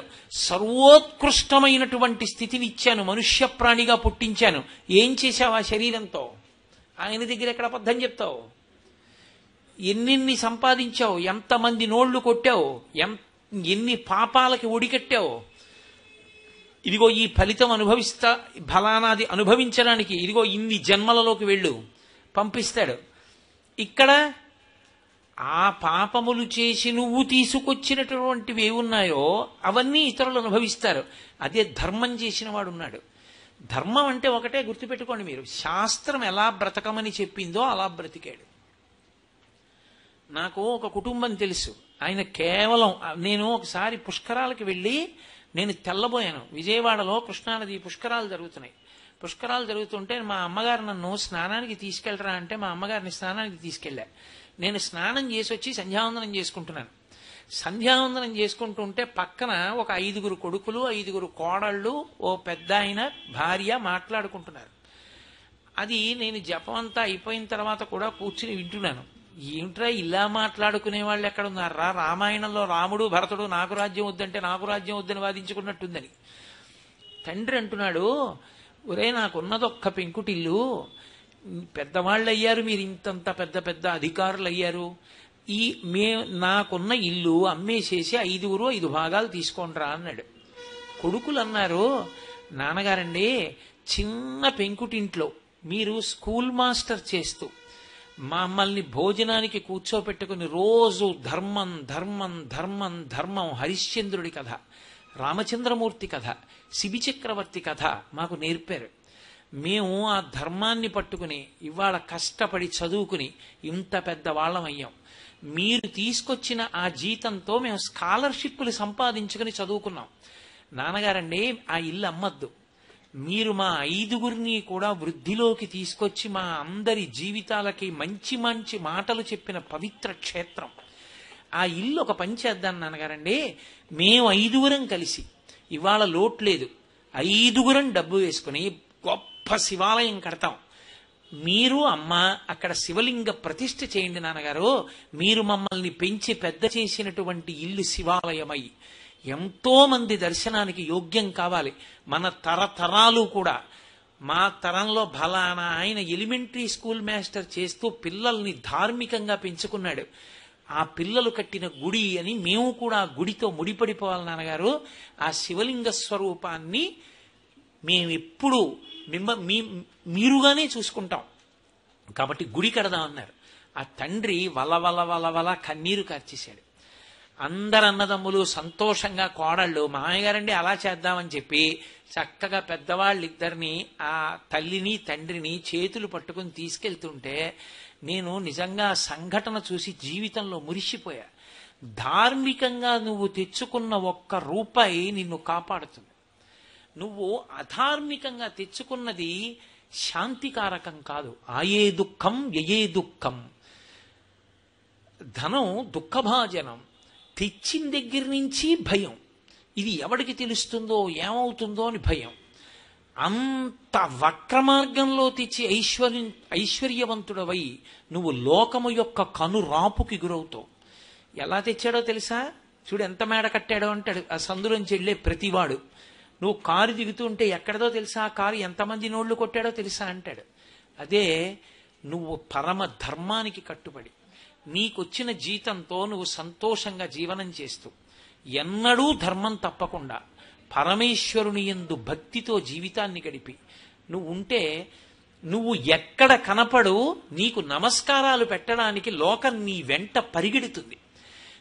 సర్వోత్కృష్టమైనటువంటి స్థితిని ఇచ్చాను, మనుష్య ప్రాణిగా పుట్టించాను, ఏం చేశావు ఆ శరీరంతో? ఆయన దగ్గర ఎక్కడ అబద్ధం చెప్తావు? ఎన్నెన్ని సంపాదించావు, ఎంతమంది నోళ్లు కొట్టావు, ఎన్ని పాపాలకి ఒడికట్టావు, ఇదిగో ఈ ఫలితం అనుభవిస్తా, ఫలానాది అనుభవించడానికి ఇదిగో ఇన్ని జన్మలలోకి వెళ్ళు పంపిస్తాడు. ఇక్కడ ఆ పాపములు చేసి నువ్వు తీసుకొచ్చినటువంటివి ఏమున్నాయో అవన్నీ ఇతరులు అనుభవిస్తారు. అదే ధర్మం చేసిన వాడు ఉన్నాడు. ధర్మం అంటే ఒకటే గుర్తుపెట్టుకోండి మీరు, శాస్త్రం ఎలా బ్రతకమని చెప్పిందో అలా బ్రతికాడు. నాకు ఒక కుటుంబం తెలుసు, ఆయన కేవలం, నేను ఒకసారి పుష్కరాలకి వెళ్ళి నేను తెల్లబోయాను. విజయవాడలో కృష్ణానది పుష్కరాలు జరుగుతున్నాయి. పుష్కరాలు జరుగుతుంటే మా అమ్మగారు నన్ను స్నానానికి తీసుకెళ్ళరా అంటే మా అమ్మగారిని స్నానానికి తీసుకెళ్ళా. నేను స్నానం చేసి వచ్చి సంధ్యావందనం చేసుకుంటున్నాను. సంధ్యావందనం చేసుకుంటుంటే పక్కన ఒక 5 కొడుకులు, 5 కోడళ్ళు, ఓ పెద్ద ఆయన భార్య మాట్లాడుకుంటున్నారు. అది నేను జపం అంతా అయిపోయిన తర్వాత కూడా కూర్చుని వింటున్నాను. ఏమిట్రా ఇలా మాట్లాడుకునే వాళ్ళు ఎక్కడున్నారా? రామాయణంలో రాముడు భరతుడు నాకు రాజ్యం వద్దంటే నాకు రాజ్యం వద్దని వాదించుకున్నట్టుందని. తండ్రి అంటున్నాడు, ఒరే నాకున్నదొక్క పెంకుటిల్లు, పెద్దవాళ్ళు అయ్యారు, మీరు ఇంతంత పెద్ద పెద్ద అధికారులు అయ్యారు, నాకున్న ఇల్లు అమ్మేసేసి 5 భాగాలు తీసుకోండిరా అన్నాడు. కొడుకులు అన్నారు, నాన్నగారండి చిన్న పెంకుటింట్లో మీరు స్కూల్ మాస్టర్ చేస్తూ మమ్మల్ని భోజనానికి కూర్చోపెట్టుకుని రోజు ధర్మం ధర్మం ధర్మం ధర్మం హరిశ్చంద్రుడి కథ, రామచంద్రమూర్తి కథ, శిబి చక్రవర్తి కథ మాకు నేర్పారు. మేము ఆ ధర్మాన్ని పట్టుకుని ఇవాళ కష్టపడి చదువుకుని ఇంత పెద్ద వాళ్ళమయ్యాం. మీరు తీసుకొచ్చిన ఆ జీతంతో మేము స్కాలర్షిప్లు సంపాదించుకుని చదువుకున్నాం. నాన్నగారండి ఆ ఇల్లు అమ్మద్దు, మీరు మా 5గురిని కూడా వృద్ధిలోకి తీసుకొచ్చి మా అందరి జీవితాలకి మంచి మంచి మాటలు చెప్పిన పవిత్ర క్షేత్రం. ఆ ఇల్లు ఒక పని చేద్దాం నాన్నగారండి, మేము 5గురం కలిసి ఇవాళ లోటు లేదు, 5గురం డబ్బు వేసుకుని గొప్ప శివాలయం కడతాం. మీరు అమ్మ అక్కడ శివలింగ ప్రతిష్ఠ చేయండి నాన్నగారు. మీరు మమ్మల్ని పెంచి పెద్ద చేసినటువంటి ఇల్లు శివాలయమై ఎంతో మంది దర్శనానికి యోగ్యం కావాలి. మన తరతరాలు కూడా, మా తరంలో ఫలానా ఆయన ఎలిమెంటరీ స్కూల్ మాస్టర్ చేస్తూ పిల్లల్ని ధార్మికంగా పెంచుకున్నాడు, ఆ పిల్లలు కట్టిన గుడి అని మేము కూడా గుడితో ముడిపడిపోవాలి నాన్నగారు. ఆ శివలింగ స్వరూపాన్ని మేమెప్పుడు మీరుగానే చూసుకుంటాం కాబట్టి గుడి కడదామన్నారు. ఆ తండ్రి వలవల వలవల కన్నీరు కార్చేశాడు. అందరు అన్నదమ్ములు సంతోషంగా, కోడళ్ళు మామయ్యగారండి అలా చేద్దామని చెప్పి చక్కగా పెద్దవాళ్ళిద్దరిని ఆ తల్లిని తండ్రిని చేతులు పట్టుకుని తీసుకెళ్తుంటే నేను నిజంగా సంఘటన చూసి జీవితంలో మురిసిపోయా. ధార్మికంగా నువ్వు తెచ్చుకున్న ఒక్క రూపాయి నిన్ను కాపాడుతుంది. నువ్వు అధార్మికంగా తెచ్చుకున్నది శాంతికారకం కాదు. ఆయే దుఃఖం వ్యయే దుఃఖం. ధనం దుఃఖభాజనం. తెచ్చిన దగ్గర నుంచి భయం, ఇది ఎవడికి తెలుస్తుందో ఏమవుతుందో అని భయం. అంత వక్రమార్గంలో తెచ్చి ఐశ్వర్యవంతుడవై నువ్వు లోకము యొక్క కనురాపుకి గురవుతావు. ఎలా తెచ్చాడో తెలుసా? చూడు ఎంత మేడ కట్టాడో అంటాడు ఆ సందులోంచి వెళ్ళే ప్రతివాడు. నువ్వు కారు దిగుతుంటే ఎక్కడదో తెలుసా, ఆ కారు ఎంతమంది నోళ్లు కొట్టాడో తెలుసా అంటాడు. అదే నువ్వు పరమ ధర్మానికి కట్టుబడి నీకొచ్చిన జీతంతో నువ్వు సంతోషంగా జీవనం చేస్తూ ఎన్నడూ ధర్మం తప్పకుండా పరమేశ్వరుని యందు భక్తితో జీవితాన్ని గడిపి నువ్వు ఉంటే, నువ్వు ఎక్కడ కనపడు నీకు నమస్కారాలు పెట్టడానికి లోకం నీ వెంట పరిగెడుతుంది.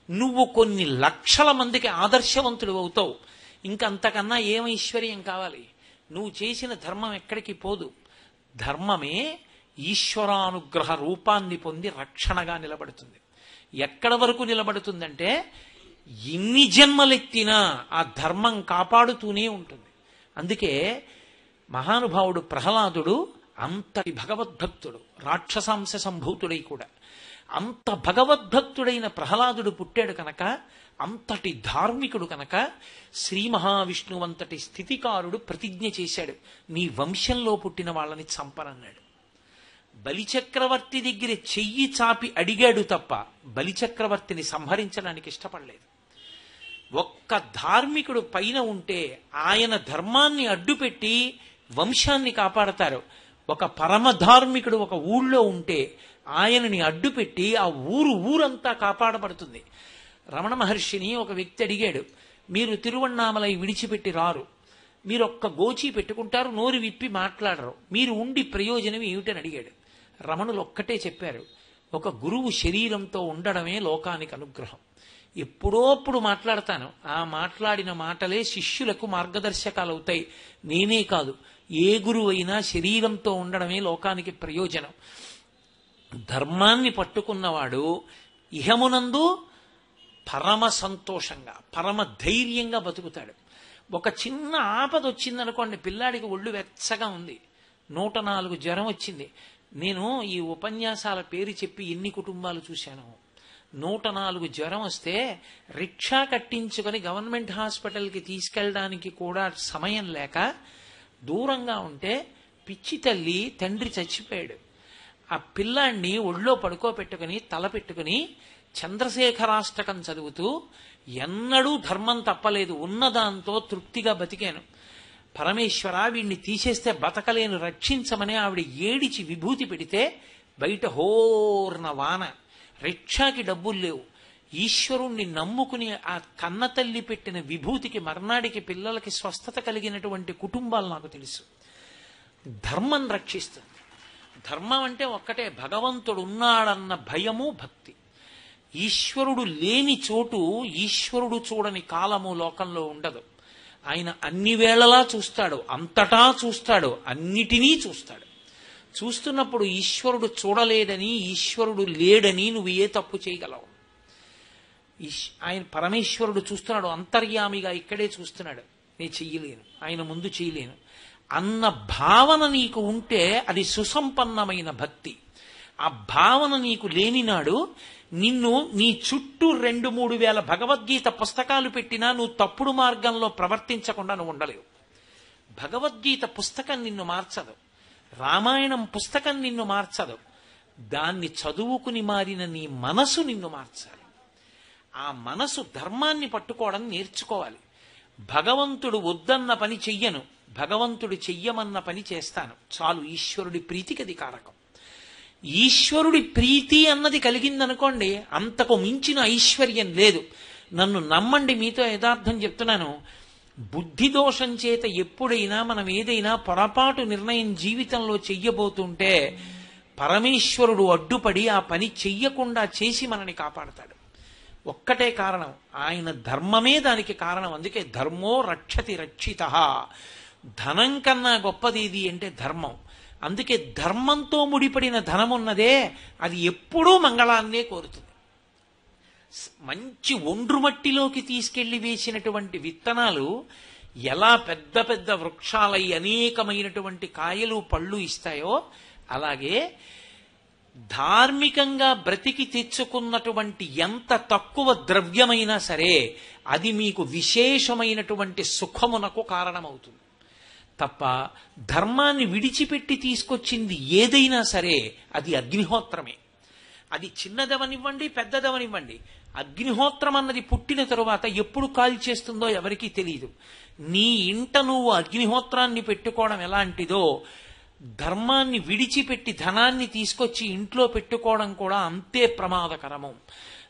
నువ్వు కొన్ని లక్షల మందికి ఆదర్శవంతుడు అవుతావు. ఇంకంతకన్నా ఏం ఐశ్వర్యం కావాలి? నువ్వు చేసిన ధర్మం ఎక్కడికి పోదు. ధర్మమే ఈశ్వరానుగ్రహ రూపాన్ని పొంది రక్షణగా నిలబడుతుంది. ఎక్కడ వరకు నిలబడుతుందంటే ఎన్ని జన్మలెత్తినా ఆ ధర్మం కాపాడుతూనే ఉంటుంది. అందుకే మహానుభావుడు ప్రహ్లాదుడు అంతటి భగవద్భక్తుడు, రాక్షసాంశ సంభూతుడై కూడా అంత భగవద్భక్తుడైన ప్రహ్లాదుడు పుట్టాడు కనుక, అంతటి ధార్మికుడు కనుక శ్రీ మహావిష్ణువంతటి స్థితికారుడు ప్రతిజ్ఞ చేశాడు, నీ వంశంలో పుట్టిన వాళ్ళని చంపనన్నాడు. బలిచక్రవర్తి దగ్గర చెయ్యి చాపి అడిగాడు తప్ప బలిచక్రవర్తిని సంహరించడానికి ఇష్టపడలేదు. ఒక్క ధార్మికుడు పైన ఉంటే ఆయన ధర్మాన్ని అడ్డుపెట్టి వంశాన్ని కాపాడతారు. ఒక పరమధార్మికుడు ఒక ఊళ్ళో ఉంటే ఆయనని అడ్డుపెట్టి ఆ ఊరంతా కాపాడబడుతుంది. రమణ మహర్షిని ఒక వ్యక్తి అడిగాడు, మీరు తిరువణ్ణామలై విడిచిపెట్టి రారు, మీరు ఒక్క గోచి పెట్టుకుంటారు, నోరు విప్పి మాట్లాడరు, మీరు ఉండి ప్రయోజనం ఏమిటని అడిగాడు. రమణులు ఒక్కటే చెప్పారు, ఒక గురువు శరీరంతో ఉండడమే లోకానికి అనుగ్రహం. ఎప్పుడోప్పుడు మాట్లాడతాను, ఆ మాట్లాడిన మాటలే శిష్యులకు మార్గదర్శకాలు అవుతాయి. నేనే కాదు, ఏ గురువు అయినా శరీరంతో ఉండడమే లోకానికి ప్రయోజనం. ధర్మాన్ని పట్టుకున్నవాడు ఇహమునందు పరమ సంతోషంగా పరమ ధైర్యంగా బతుకుతాడు. ఒక చిన్న ఆపద వచ్చిందనుకోండి, పిల్లాడికి ఒళ్ళు వెచ్చగా ఉంది, 104 జ్వరం వచ్చింది. నేను ఈ ఉపన్యాసాల పేరు చెప్పి ఎన్ని కుటుంబాలు చూశాను. 104 జ్వరం వస్తే రిక్షా కట్టించుకొని గవర్నమెంట్ హాస్పిటల్కి తీసుకెళ్ళడానికి కూడా సమయం లేక దూరంగా ఉంటే పిచ్చి తల్లి తండ్రి చచ్చిపోయాడు. ఆ పిల్లాన్ని ఒళ్ళో పడుకోబెట్టుకుని తల పెట్టుకుని చంద్రశేఖరాష్టకం చదువుతూ ఎన్నడూ ధర్మం తప్పలేదు, ఉన్నదాంతో తృప్తిగా బతికాను, పరమేశ్వర వీడిని తీసేస్తే బతకలేను, రక్షించమని ఆవిడ ఏడిచి విభూతి పెడితే బయట హోర్న వాన, రిక్షాకి డబ్బులు లేవు, ఈశ్వరుణ్ణి నమ్ముకుని ఆ కన్న తల్లి పెట్టిన విభూతికి మర్నాడికి పిల్లలకి స్వస్థత కలిగినటువంటి కుటుంబాలు నాకు తెలుసు. ధర్మం రక్షిస్తుంది. ధర్మం అంటే ఒక్కటే, భగవంతుడు ఉన్నాడన్న భయము భక్తి. ఈశ్వరుడు లేని చోటు ఈశ్వరుడు చూడని కాలము లోకంలో ఉండదు. ఆయన అన్ని వేళలా చూస్తాడు, అంతటా చూస్తాడు, అన్నిటినీ చూస్తాడు. చూస్తున్నప్పుడు ఈశ్వరుడు చూడలేదని, ఈశ్వరుడు లేడని నువ్వు ఏ తప్పు చేయగలవు? ఆయన పరమేశ్వరుడు చూస్తున్నాడు, అంతర్యామిగా ఇక్కడే చూస్తున్నాడు, నేను చెయ్యలేను, ఆయన ముందు చేయలేను అన్న భావన నీకు ఉంటే అది సుసంపన్నమైన భక్తి. ఆ భావన నీకు లేనినాడు నిన్ను నీ చుట్టూ 2-3 వేల భగవద్గీత పుస్తకాలు పెట్టినా నువ్వు తప్పుడు మార్గంలో ప్రవర్తించకుండా నువ్వు ఉండలేవు. భగవద్గీత పుస్తకం నిన్ను మార్చదు, రామాయణం పుస్తకం నిన్ను మార్చదు. దాన్ని చదువుకుని మారిన నీ మనసు నిన్ను మార్చాలి. ఆ మనసు ధర్మాన్ని పట్టుకోవడం నేర్చుకోవాలి. భగవంతుడు వద్దన్న పని చెయ్యను, భగవంతుడు చెయ్యమన్న పని చేస్తాను, చాలు. ఈశ్వరుడి ప్రీతికి అది కారకం. ఈశ్వరుడి ప్రీతి అన్నది కలిగిందనుకోండి, అంతకు మించిన ఐశ్వర్యం లేదు. నన్ను నమ్మండి, మీతో యథార్థం చెప్తున్నాను. బుద్ధి దోషం చేత ఎప్పుడైనా మనం ఏదైనా పొరపాటు నిర్ణయం జీవితంలో చెయ్యబోతుంటే పరమేశ్వరుడు అడ్డుపడి ఆ పని చెయ్యకుండా చేసి మనని కాపాడతాడు. ఒక్కటే కారణం, ఆయన ధర్మమే దానికి కారణం. అందుకే ధర్మో రక్షతి రక్షితః. ధనం కన్నా గొప్పది ఇది అంటే ధర్మం. అందుకే ధర్మంతో ముడిపడిన ధనం ఉన్నదే అది ఎప్పుడూ మంగళాన్నే కోరుతుంది. మంచి ఒండ్రు మట్టిలోకి తీసుకెళ్లి వేసినటువంటి విత్తనాలు ఎలా పెద్ద పెద్ద వృక్షాలై అనేకమైనటువంటి కాయలు పళ్ళు ఇస్తాయో, అలాగే ధార్మికంగా బ్రతికి తెచ్చుకున్నటువంటి ఎంత తక్కువ ద్రవ్యమైనా సరే అది మీకు విశేషమైనటువంటి సుఖమునకు కారణమవుతుంది తప్ప, ధర్మాన్ని విడిచిపెట్టి తీసుకొచ్చింది ఏదైనా సరే అది అగ్నిహోత్రమే. అది చిన్నదవనివ్వండి, పెద్దదవనివ్వండి. అగ్నిహోత్రం అన్నది పుట్టిన తరువాత ఎప్పుడు కాల్చేస్తుందో ఎవరికీ తెలియదు. నీ ఇంట నువ్వు అగ్నిహోత్రాన్ని పెట్టుకోవడం ఎలాంటిదో, ధర్మాన్ని విడిచిపెట్టి ధనాన్ని తీసుకొచ్చి ఇంట్లో పెట్టుకోవడం కూడా అంతే ప్రమాదకరము.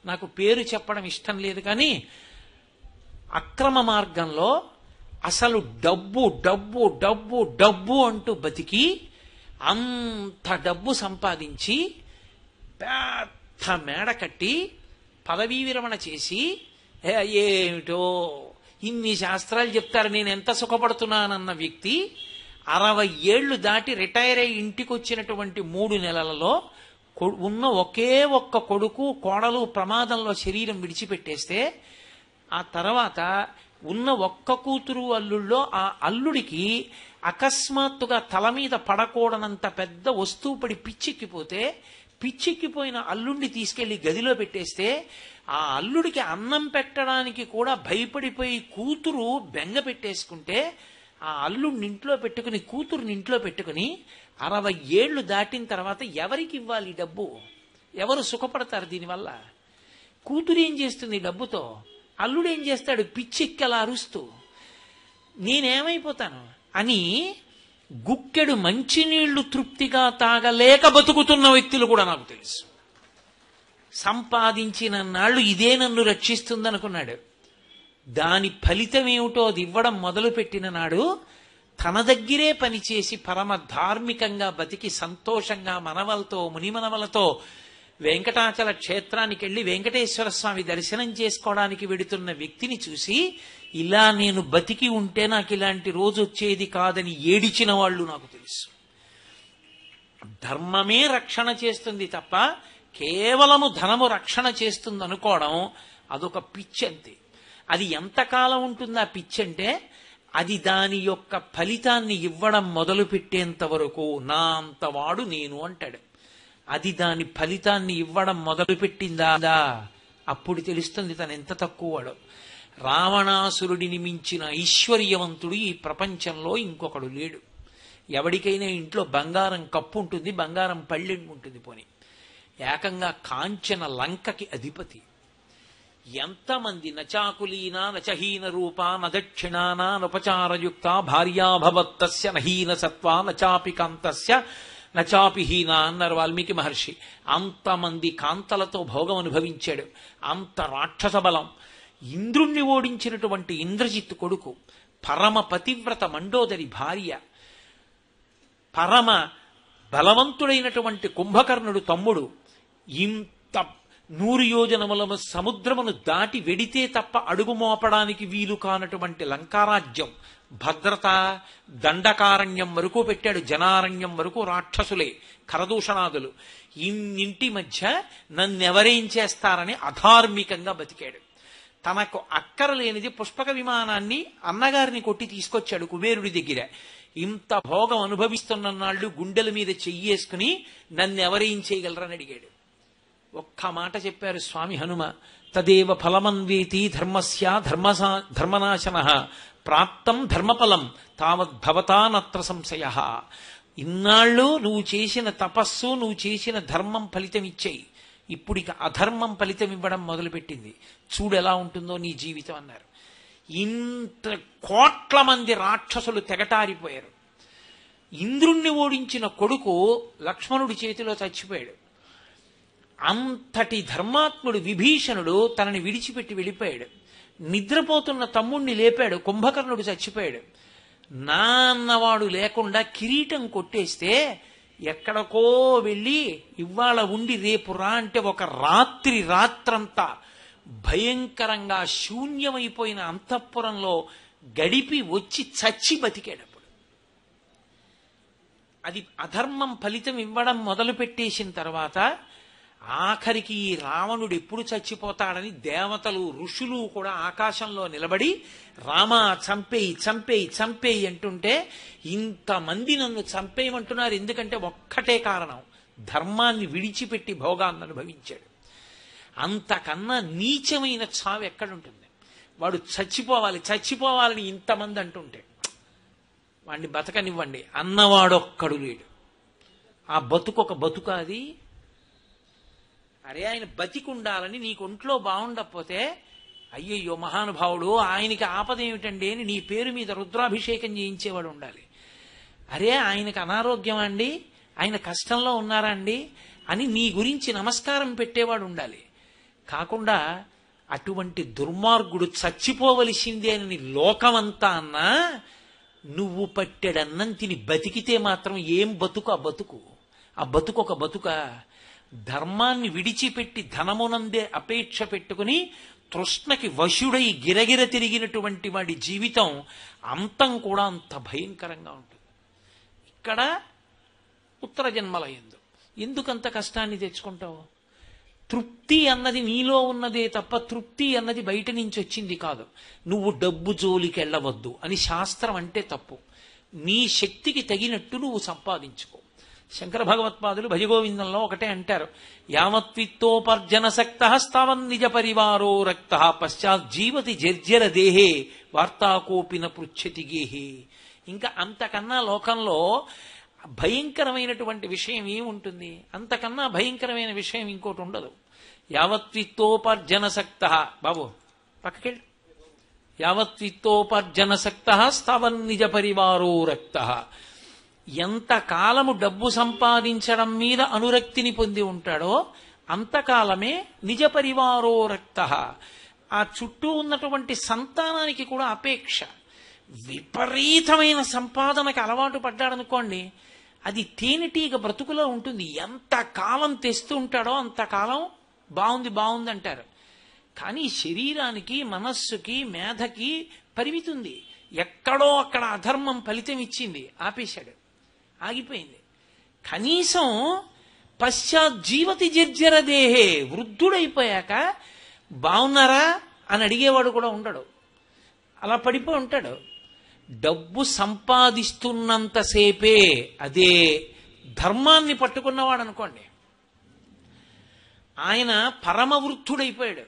నాకు పేరు చెప్పడం ఇష్టం లేదు, కానీ అక్రమ మార్గంలో అసలు డబ్బు డబ్బు డబ్బు డబ్బు అంటూ బతికి అంత డబ్బు సంపాదించి పెద్ద మేడ కట్టి పదవీ విరమణ చేసి ఏమిటో ఇన్ని శాస్త్రాలు చెప్తారు నేను ఎంత సుఖపడుతున్నానన్న వ్యక్తి 60 ఏళ్లు దాటి రిటైర్ అయ్యి ఇంటికి వచ్చినటువంటి 3 నెలలలో ఉన్న ఒకే ఒక్క కొడుకు కోడలు ప్రమాదంలో శరీరం విడిచిపెట్టేస్తే, ఆ తర్వాత ఉన్న ఒక్క కూతురు అల్లుళ్ళో ఆ అల్లుడికి అకస్మాత్తుగా తల మీద పడకూడనంత పెద్ద వస్తువు పడి పిచ్చెక్కిపోతే, పిచ్చెక్కిపోయిన అల్లుడిని తీసుకెళ్లి గదిలో పెట్టేస్తే, ఆ అల్లుడికి అన్నం పెట్టడానికి కూడా భయపడిపోయి కూతురు బెంగ పెట్టేసుకుంటే, ఆ అల్లుడిని ఇంట్లో పెట్టుకుని కూతురుని ఇంట్లో పెట్టుకుని 60 ఏళ్లు దాటిన తర్వాత ఎవరికి ఇవ్వాలి డబ్బు? ఎవరు సుఖపడతారు దీనివల్ల? కూతురు ఏం చేస్తుంది డబ్బుతో? అల్లుడు ఏం చేస్తాడు? పిచ్చెక్కలా అరుస్తూ నేనేమైపోతాను అని గుక్కెడు మంచినీళ్లు తృప్తిగా తాగలేక బతుకుతున్న వ్యక్తులు కూడా నాకు తెలుసు. సంపాదించిన నాళ్ళు ఇదే నన్ను రక్షిస్తుందనుకున్నాడు. దాని ఫలితం ఏమిటో అది ఇవ్వడం మొదలుపెట్టిన నాడు తన దగ్గరే పనిచేసి పరమ ధార్మికంగా బతికి సంతోషంగా మనవలతో మునిమనవలతో వెంకటాచల క్షేత్రానికి వెళ్లి వెంకటేశ్వర స్వామి దర్శనం చేసుకోవడానికి వెడుతున్న వ్యక్తిని చూసి, ఇలా నేను బతికి ఉంటే నాకు ఇలాంటి రోజు వచ్చేది కాదని ఏడిచిన వాళ్ళు నాకు తెలుసు. ధర్మమే రక్షణ చేస్తుంది తప్ప కేవలము ధనము రక్షణ చేస్తుంది అనుకోవడం అదొక పిచ్చంతే. అది ఎంతకాలం ఉంటుంది ఆ పిచ్చంటే, అది దాని యొక్క ఫలితాన్ని ఇవ్వడం మొదలు పెట్టేంత వరకు నా అంతవాడు నేను అంటాడు. అది దాని ఫలితాన్ని ఇవ్వడం మొదలుపెట్టిందా అప్పుడు తెలుస్తుంది తను ఎంత తక్కువవాడు. రావణాసురుడిని మించిన ఐశ్వర్యవంతుడు ఈ ప్రపంచంలో ఇంకొకడు లేడు. ఎవడికైనా ఇంట్లో బంగారం కప్పు ఉంటుంది, బంగారం పళ్ళెం ఉంటుంది, పోని ఏకంగా కాంచన లంకకి అధిపతి. ఎంతమంది నచాకులీనా నచహీన రూపా నదక్షిణానా నపచారయుక్త భార్యాభవత్తస్య నహీన సత్వా నచాపి కాంతస్య నచాపిహీన అన్నారు వాల్మీకి మహర్షి. అంతమంది కాంతలతో భోగం అనుభవించాడు. అంత రాక్షస బలం. ఇంద్రుణ్ణి ఓడించినటువంటి ఇంద్రజిత్తు కొడుకు, పరమ పతివ్రత మండోదరి భార్య, పరమ బలవంతుడైనటువంటి కుంభకర్ణుడు తమ్ముడు, ఇంత 100 యోజనముల సముద్రమును దాటి వెడితే తప్ప అడుగు మోపడానికి వీలు కానటువంటి లంకారాజ్యం, భద్రత, దండకారణ్యం వరకు పెట్టాడు. జనారణ్యం వరకు రాక్షసులే, ఖరదూషణాదులు. ఇన్నింటి మధ్య నన్నెవరేం చేస్తారని అధార్మికంగా బతికాడు. తనకు అక్కరలేనిది పుష్పక విమానాన్ని అన్నగారిని కొట్టి తీసుకొచ్చాడు కుబేరుడి దగ్గర. ఇంత భోగం అనుభవిస్తున్న నాళ్ళు గుండెల మీద చెయ్యేసుకుని నన్నెవరేం చేయగలరని అడిగాడు. ఒక్క మాట చెప్పారు స్వామి హనుమ, తదేవ ఫలమన్వేతి ధర్మస్య ధర్మనాశన ప్రాప్తం ధర్మఫలం తావద్భవతానత్ర సంశయ. ఇన్నాళ్ళు నువ్వు చేసిన తపస్సు, నువ్వు చేసిన ధర్మం ఫలితం ఇచ్చాయి. ఇప్పుడు ఇక అధర్మం ఫలితం ఇవ్వడం మొదలుపెట్టింది. చూడు ఎలా ఉంటుందో నీ జీవితం అన్నారు. ఇంత కోట్ల మంది రాక్షసులు తెగటారిపోయారు. ఇంద్రుణ్ణి ఓడించిన కొడుకు లక్ష్మణుడి చేతిలో చచ్చిపోయాడు. అంతటి ధర్మాత్ముడు విభీషణుడు తనని విడిచిపెట్టి వెళ్ళిపోయాడు. నిద్రపోతున్న తమ్ముణ్ణి లేపాడు. కుంభకర్ణుడు చచ్చిపోయాడు. నా అన్నవాడు లేకుండా కిరీటం కొట్టేస్తే ఎక్కడికో వెళ్ళి ఇవాళ ఉండి రేపు రా అంటే ఒక రాత్రంతా భయంకరంగా శూన్యమైపోయిన అంతఃపురంలో గడిపి వచ్చి చచ్చి బతికేటప్పుడు అది అధర్మం ఫలితం ఇవ్వడం మొదలుపెట్టేసిన తర్వాత ఆఖరికి ఈ రావణుడు ఎప్పుడు చచ్చిపోతాడని దేవతలు, ఋషులు కూడా ఆకాశంలో నిలబడి రామా చంపేయి చంపేయి చంపేయి అంటుంటే ఇంతమంది నన్ను చంపేయమంటున్నారు. ఎందుకంటే ఒక్కటే కారణం, ధర్మాన్ని విడిచిపెట్టి భోగాన్ని అనుభవించాడు. అంతకన్నా నీచమైన చావు ఎక్కడుంటుంది? వాడు చచ్చిపోవాలని ఇంతమంది అంటుంటే వాడిని బతకనివ్వండి అన్నవాడొక్కడు లేడు. ఆ బతుకొక బతుక అది. అరే ఆయన బతికుండాలని నీకు ఒంట్లో బాగుండకపోతే అయ్యయ్యో మహానుభావుడు ఆయనకి ఆపద ఏమిటండి అని నీ పేరు మీద రుద్రాభిషేకం చేయించేవాడు ఉండాలి. అరే ఆయనకు అనారోగ్యం అండి, ఆయన కష్టంలో ఉన్నారా అండి అని నీ గురించి నమస్కారం పెట్టేవాడు ఉండాలి. కాకుండా అటువంటి దుర్మార్గుడు చచ్చిపోవలసిందే అని లోకమంతా అన్నా నువ్వు పట్టెడన్నం తిని బతికితే మాత్రం ఏం బతుకు ఆ బతుకు? ఆ బతుకు ఒక బతుక? ధర్మాన్ని విడిచిపెట్టి ధనమునందే అపేక్ష పెట్టుకుని తృష్ణకి వశుడై గిరగిర తిరిగినటువంటి వాడి జీవితం అంతం కూడా అంత భయంకరంగా ఉంటుంది. ఇక్కడ ఉత్తర జన్మల యందు ఎందుకంత కష్టాన్ని తెచ్చుకుంటావు? తృప్తి అన్నది నీలో ఉన్నదే తప్ప తృప్తి అన్నది బయట నుంచి వచ్చింది కాదు. నువ్వు డబ్బు జోలికి వెళ్ళవద్దు అని శాస్త్రం అంటే తప్పు. నీ శక్తికి తగినట్టు నువ్వు సంపాదించుకో. శంకర భగవత్పాదులు భజగోవిందంలో ఒకటే అంటారు, యావత్విత్తోపర్జనసక్త స్తావన్ నిజ పరివారో రక్త పశ్చాత్ జీవతి జర్జర దేహే వార్తాకోపిన పృచ్ఛతి గేహే. ఇంకా అంతకన్నా లోకంలో భయంకరమైనటువంటి విషయం ఏముంటుంది? అంతకన్నా భయంకరమైన విషయం ఇంకోటి ఉండదు. యావత్విత్తోపర్జనసక్త, బాబు పక్కకెళ్ళి, యావత్విత్తోపర్జనసక్త స్తావన్ నిజ పరివారో రక్త. ఎంతకాలము డబ్బు సంపాదించడం మీద అనురక్తిని పొంది ఉంటాడో అంతకాలమే నిజ పరివారో రక్త. ఆ చుట్టూ ఉన్నటువంటి సంతానానికి కూడా అపేక్ష. విపరీతమైన సంపాదనకు అలవాటు పడ్డాడనుకోండి, అది తేనెటీగ బ్రతుకులో ఉంటుంది. ఎంతకాలం తెస్తూ ఉంటాడో అంతకాలం బాగుంది అంటారు. కానీ శరీరానికి, మనస్సుకి, మేధకి పరిమితి ఉంది. ఎక్కడో అక్కడ అధర్మం ఫలితం ఇచ్చింది, ఆపేశాడు, ఆగిపోయింది. కనీసం పశ్చాత్ జీవతి జర్జర దేహే, వృద్ధుడైపోయాక బాగున్నారా అని అడిగేవాడు కూడా ఉండడు, అలా పడిపోయి ఉంటాడు. డబ్బు సంపాదిస్తున్నంతసేపే అదే ధర్మాన్ని పట్టుకున్నవాడు అనుకోండి, ఆయన పరమవృద్ధుడైపోయాడు.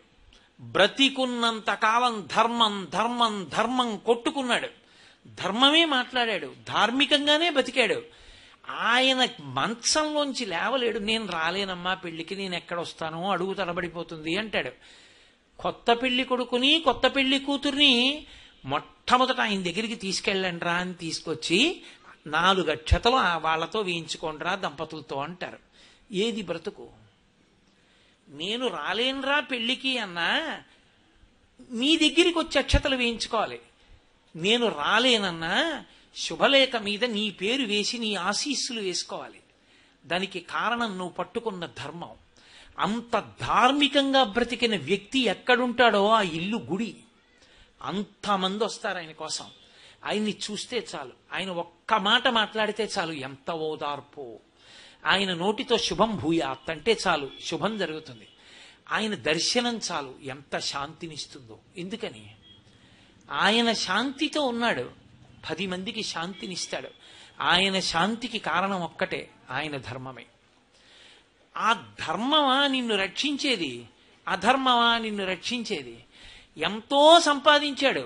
బ్రతికున్నంత కాలం ధర్మం ధర్మం ధర్మం కొట్టుకున్నాడు, ధర్మమే మాట్లాడాడు, ధార్మికంగానే బతికాడు. ఆయన మంచంలోంచి లేవలేడు. నేను రాలేనమ్మా పెళ్లికి, నేను ఎక్కడొస్తానో అడుగు తడబడిపోతుంది అంటాడు. కొత్త పెళ్లి కొడుకుని, కొత్త పెళ్లి కూతుర్ని మొట్టమొదట ఆయన దగ్గరికి తీసుకెళ్ళండి రా అని తీసుకొచ్చి 4 అక్షతలు వాళ్ళతో వేయించుకోండిరా దంపతులతో అంటారు. ఏది బ్రతుకు? నేను రాలేనురా పెళ్లికి అన్నా మీ దగ్గరికి వచ్చి అక్షతలు వేయించుకోవాలి. నేను రాలేనన్నా శుభలేఖ మీద నీ పేరు వేసి నీ ఆశీస్సులు వేసుకోవాలి. దానికి కారణం నువ్వు పట్టుకున్న ధర్మం. అంత ధార్మికంగా బ్రతికిన వ్యక్తి ఎక్కడుంటాడో ఆ ఇల్లు గుడి. అంతమంది వస్తారు ఆయన కోసం. ఆయన్ని చూస్తే చాలు, ఆయన ఒక్క మాట మాట్లాడితే చాలు, ఎంత ఓదార్పు. ఆయన నోటితో శుభం భూయాత్ అంటే చాలు, శుభం జరుగుతుంది. ఆయన దర్శనం చాలు, ఎంత శాంతినిస్తుందో. ఎందుకని? ఆయన శాంతితో ఉన్నాడు, 10 మందికి శాంతినిస్తాడు. ఆయన శాంతికి కారణం ఒక్కటే, ఆయన ధర్మమే. ఆ ధర్మమా నిన్ను రక్షించేది? అధర్మమా నిన్ను రక్షించేది? ఎంతో సంపాదించాడు,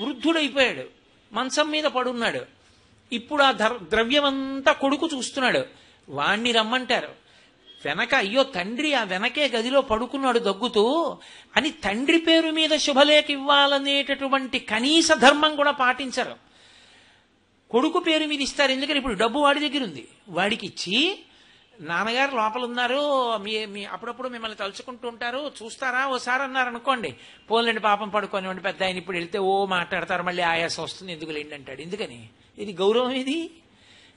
వృద్ధుడైపోయాడు, మంచం మీద పడున్నాడు. ఇప్పుడు ఆ ద్రవ్యమంతా కొడుకు చూస్తున్నాడు. వాణ్ణి రమ్మంటారు. వెనక అయ్యో తండ్రి ఆ వెనకే గదిలో పడుకున్నాడు దగ్గుతూ అని తండ్రి పేరు మీద శుభలేఖ ఇవ్వాలనేటటువంటి కనీస ధర్మం కూడా పాటించరు. కొడుకు పేరు మీద ఇస్తారు. ఎందుకని? ఇప్పుడు డబ్బు వాడి దగ్గర ఉంది. వాడికి ఇచ్చి, నాన్నగారు లోపల ఉన్నారు, మీ అప్పుడప్పుడు మిమ్మల్ని తలుచుకుంటూ ఉంటారు, చూస్తారా ఓసారి అన్నారు అనుకోండి, పోలండి పాపం పడుకోనివ్వండి, పెద్ద ఆయన ఇప్పుడు వెళ్తే ఓ మాట్లాడతారు, మళ్ళీ ఆయాసం వస్తుంది, ఎందుకు లేండి అంటాడు. ఎందుకని? ఇది గౌరవం. ఇది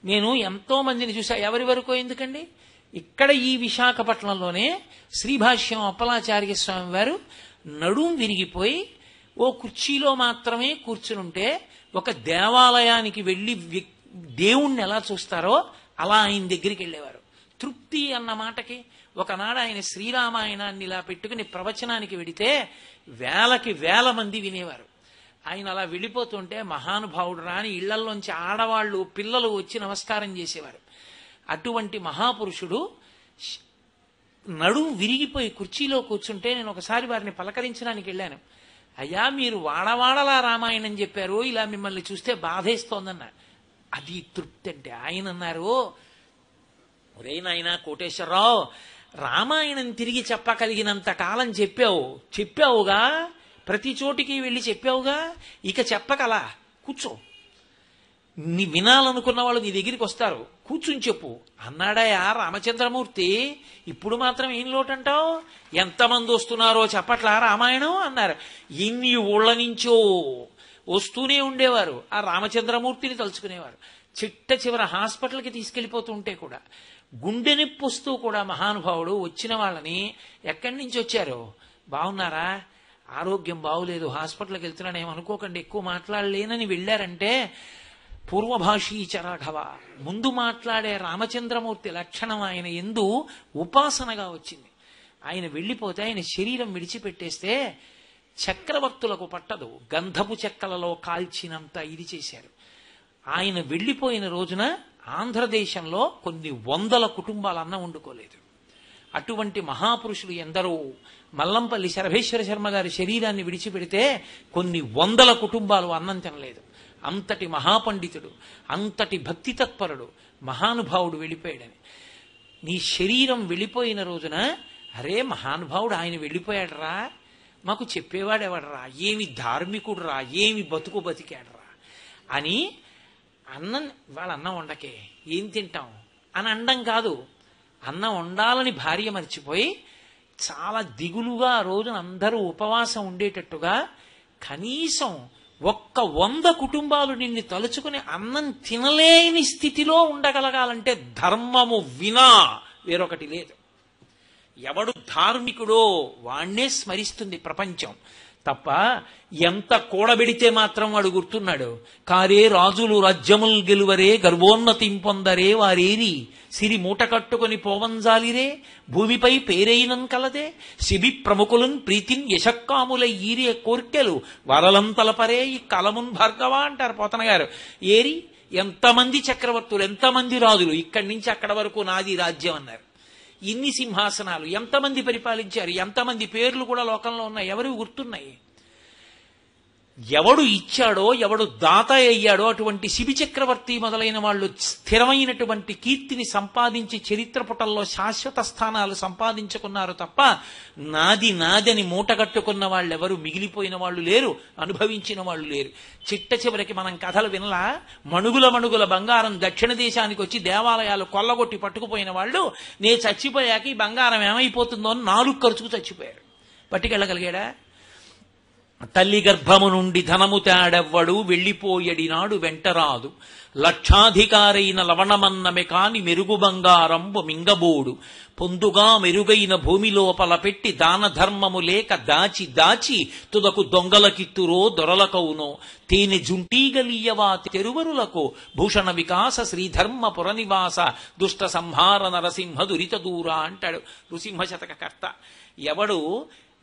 నేను ఎంతో మందిని చూసా. ఎవరి వరకు ఎందుకండి? ఇక్కడ ఈ విశాఖపట్నంలోనే శ్రీభాష్యం అప్పలాచార్య స్వామి వారు నడుం విరిగిపోయి ఓ కుర్చీలో మాత్రమే కూర్చునుంటే, ఒక దేవాలయానికి వెళ్ళి దేవుణ్ణి ఎలా చూస్తారో అలా ఆయన దగ్గరికి వెళ్ళేవారు. తృప్తి అన్న మాటకి ఒకనాడు ఆయన శ్రీరామాయణాన్ని ఇలా పెట్టుకుని ప్రవచనానికి వెడితే వేలకి వేల మంది వినేవారు. ఆయన అలా వెళ్ళిపోతుంటే మహానుభావుడు రాని ఇళ్లల్లోంచి ఆడవాళ్లు పిల్లలు వచ్చి నమస్కారం చేసేవారు. అటువంటి మహాపురుషుడు నడుం విరిగిపోయి కుర్చీలో కూర్చుంటే నేను ఒకసారి వారిని పలకరించడానికి వెళ్ళాను. అయ్యా, మీరు వాడవాడలా రామాయణం చెప్పారు, ఇలా మిమ్మల్ని చూస్తే బాధేస్తోందన్నారు. అది తృప్తి అంటే. ఆయన అన్నారు, ఒరే నాయనా కోటేశ్వరరావు, రామాయణం తిరిగి చెప్పగలిగినంత కాలం చెప్పావుగా, ప్రతి చోటికి వెళ్ళి చెప్పావుగా, ఇక చెప్పగలా, కూర్చో, నీ వినాలనుకున్న వాళ్ళు నీ దగ్గరికి వస్తారు, కూర్చుని చెప్పు అన్నాడయా రామచంద్రమూర్తి. ఇప్పుడు మాత్రం ఏం లోటంటావు? ఎంతమంది వస్తున్నారో చెప్పట్లా రామాయణం అన్నారు. ఎన్ని ఊళ్ళ నుంచో వస్తూనే ఉండేవారు, ఆ రామచంద్రమూర్తిని తలుచుకునేవారు. చిట్ట చివర హాస్పిటల్కి తీసుకెళ్లిపోతుంటే కూడా, గుండె నొప్పి వస్తూ కూడా మహానుభావుడు వచ్చిన వాళ్ళని, ఎక్కడి నుంచి వచ్చారో, బాగున్నారా, ఆరోగ్యం బాగులేదు, హాస్పిటల్కి వెళ్తున్నానేమనుకోకండి, ఎక్కువ మాట్లాడలేనని వెళ్ళారంటే, పూర్వభాషీచ రాఘవ, ముందు మాట్లాడే రామచంద్రమూర్తి లక్షణం ఆయన ఎందు ఉపాసనగా వచ్చింది. ఆయన వెళ్ళిపోతే, ఆయన శరీరం విడిచిపెట్టేస్తే చక్రవర్తులకు పట్టదు, గంధపు చెక్కలలో కాల్చినంత ఇది చేశారు. ఆయన వెళ్ళిపోయిన రోజున ఆంధ్రదేశంలో కొన్ని 100 కుటుంబాలు అన్నం వండుకోలేదు. అటువంటి మహాపురుషులు ఎందరో. మల్లంపల్లి శరభేశ్వర శర్మ గారి శరీరాన్ని విడిచిపెడితే కొన్ని 100 కుటుంబాలు అన్నం తినలేదు. అంతటి మహాపండితుడు, అంతటి భక్తి తత్పరుడు మహానుభావుడు వెళ్ళిపోయాడని. నీ శరీరం వెళ్ళిపోయిన రోజున, అరే మహానుభావుడు ఆయన వెళ్ళిపోయాడరా, మాకు చెప్పేవాడెవడరా, ఏమి ధార్మికుడురా, ఏమి బతుకు బతికాడరా అని అన్నం, వాళ్ళ అన్నం వండకే ఏం తింటాం అని అండం కాదు. అన్నం వండాలని భార్య మర్చిపోయి చాలా దిగులుగా ఆ రోజున అందరూ ఉపవాసం ఉండేటట్టుగా, కనీసం 100 కుటుంబాలు నిన్ను తలుచుకుని అన్నం తినలేని స్థితిలో ఉండగలగాలంటే ధర్మము వినా వేరొకటి లేదు. ఎవడు ధార్మికుడో వాణ్ణే స్మరిస్తుంది ప్రపంచం తప్ప, ఎంత కూడబెడితే మాత్రం వాడు గుర్తున్నాడు. కారే రాజులు రాజ్యముల్ గెలువరే, గర్వోన్నతిం పొందరే వారేరి, సిరి మూట కట్టుకొని పోవంజాలిరే, భూమిపై పేరైనం కలదే, శిబి ప్రముఖులన్ ప్రీతిన్ యశక్కాములై ఈరే కోర్కెలు వరలంతలపరే ఈ కలమున్ భార్గవ అంటారు పోతన గారు. ఏరి ఎంతమంది చక్రవర్తులు, ఎంతమంది రాజులు, ఇక్కడి నుంచి అక్కడ వరకు నాది రాజ్యం అన్నారు. ఇన్ని సింహాసనాలు ఎంతమంది పరిపాలించారు, ఎంతమంది పేర్లు కూడా లోకంలో ఉన్నాయి, ఎవరు గుర్తున్నాయి? ఎవడు ఇచ్చాడో ఎవడు దాత అయ్యాడో అటువంటి శిబి చక్రవర్తి మొదలైన వాళ్ళు స్థిరమైనటువంటి కీర్తిని సంపాదించి చరిత్ర పుటల్లో శాశ్వత స్థానాలు సంపాదించుకున్నారు తప్ప నాది నాదని మూటగట్టుకున్న వాళ్ళెవరు మిగిలిపోయిన వాళ్ళు లేరు, అనుభవించిన వాళ్ళు లేరు. చిట్ట చివరికి మనం కథలు వినలా, మణుగుల మణుగుల బంగారం దక్షిణ దేశానికి వచ్చి దేవాలయాలు కొల్లగొట్టి పట్టుకుపోయిన వాళ్ళు నే చచ్చిపోయాక ఈ బంగారం ఏమైపోతుందో అని 4 ఖర్చుకు చచ్చిపోయారు. పట్టుకెళ్ళగలిగాడా? తల్లి గర్భము నుండి ధనము తేడెవ్వడు వెళ్ళిపోయడినాడు వెంటరాదు, లక్షాధికారైన లవణమన్నమె కాని మెరుగు బంగారంబు మింగబోడు, పొందుగా మెరుగైన భూమి లోపల పెట్టి దాన ధర్మము లేక దాచి దాచి తుదకు దొంగలకిత్తురో దొరలకవునో, తేనె జుంటీగలీయవా తెరువరులకు భూషణ వికాస శ్రీధర్మ పురనివాస దుష్ట సంహార నరసింహ దురిత దూరా అంటాడు నృసింహ శతకకర్త. ఎవడు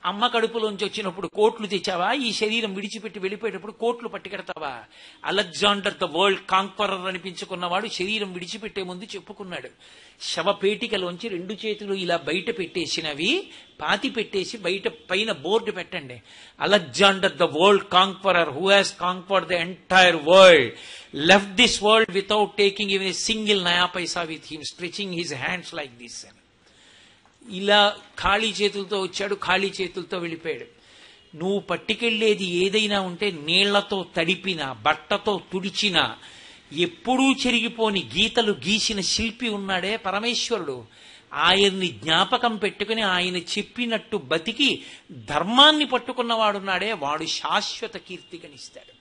అమ్మ కడుపులోంచి వచ్చినప్పుడు కోట్లు తెచ్చావా, ఈ శరీరం విడిచిపెట్టి వెళ్ళిపోయేటప్పుడు కోట్లు పట్టుకెడతావా? అలెగ్జాండర్ ద వరల్డ్ కాంక్వరర్ అనిపించుకున్నవాడు శరీరం విడిచిపెట్టే ముందు చెప్పుకున్నాడు, శవపేటికలోంచి 2 చేతులు ఇలా బయట పెట్టేసినవి పాతి పెట్టేసి బయట పైన బోర్డు పెట్టండి, Alexander the world conqueror who has conquered the entire world left this world without taking even a single naya paisa with him, stretching his hands like this. ఇలా ఖాళీ చేతులతో వచ్చాడు, ఖాళీ చేతులతో వెళ్ళిపోయాడు. నువ్వు పట్టుకెళ్లేది ఏదైనా ఉంటే నీళ్లతో తడిపిన, బట్టతో తుడిచిన, ఎప్పుడూ చెరిగిపోని గీతలు గీసిన శిల్పి ఉన్నాడే పరమేశ్వరుడు. ఆయన్ని జ్ఞాపకం పెట్టుకుని ఆయన చెప్పినట్టు బతికి ధర్మాన్ని పట్టుకున్నవాడున్నాడే వాడు శాశ్వత కీర్తి గణిస్తాడు.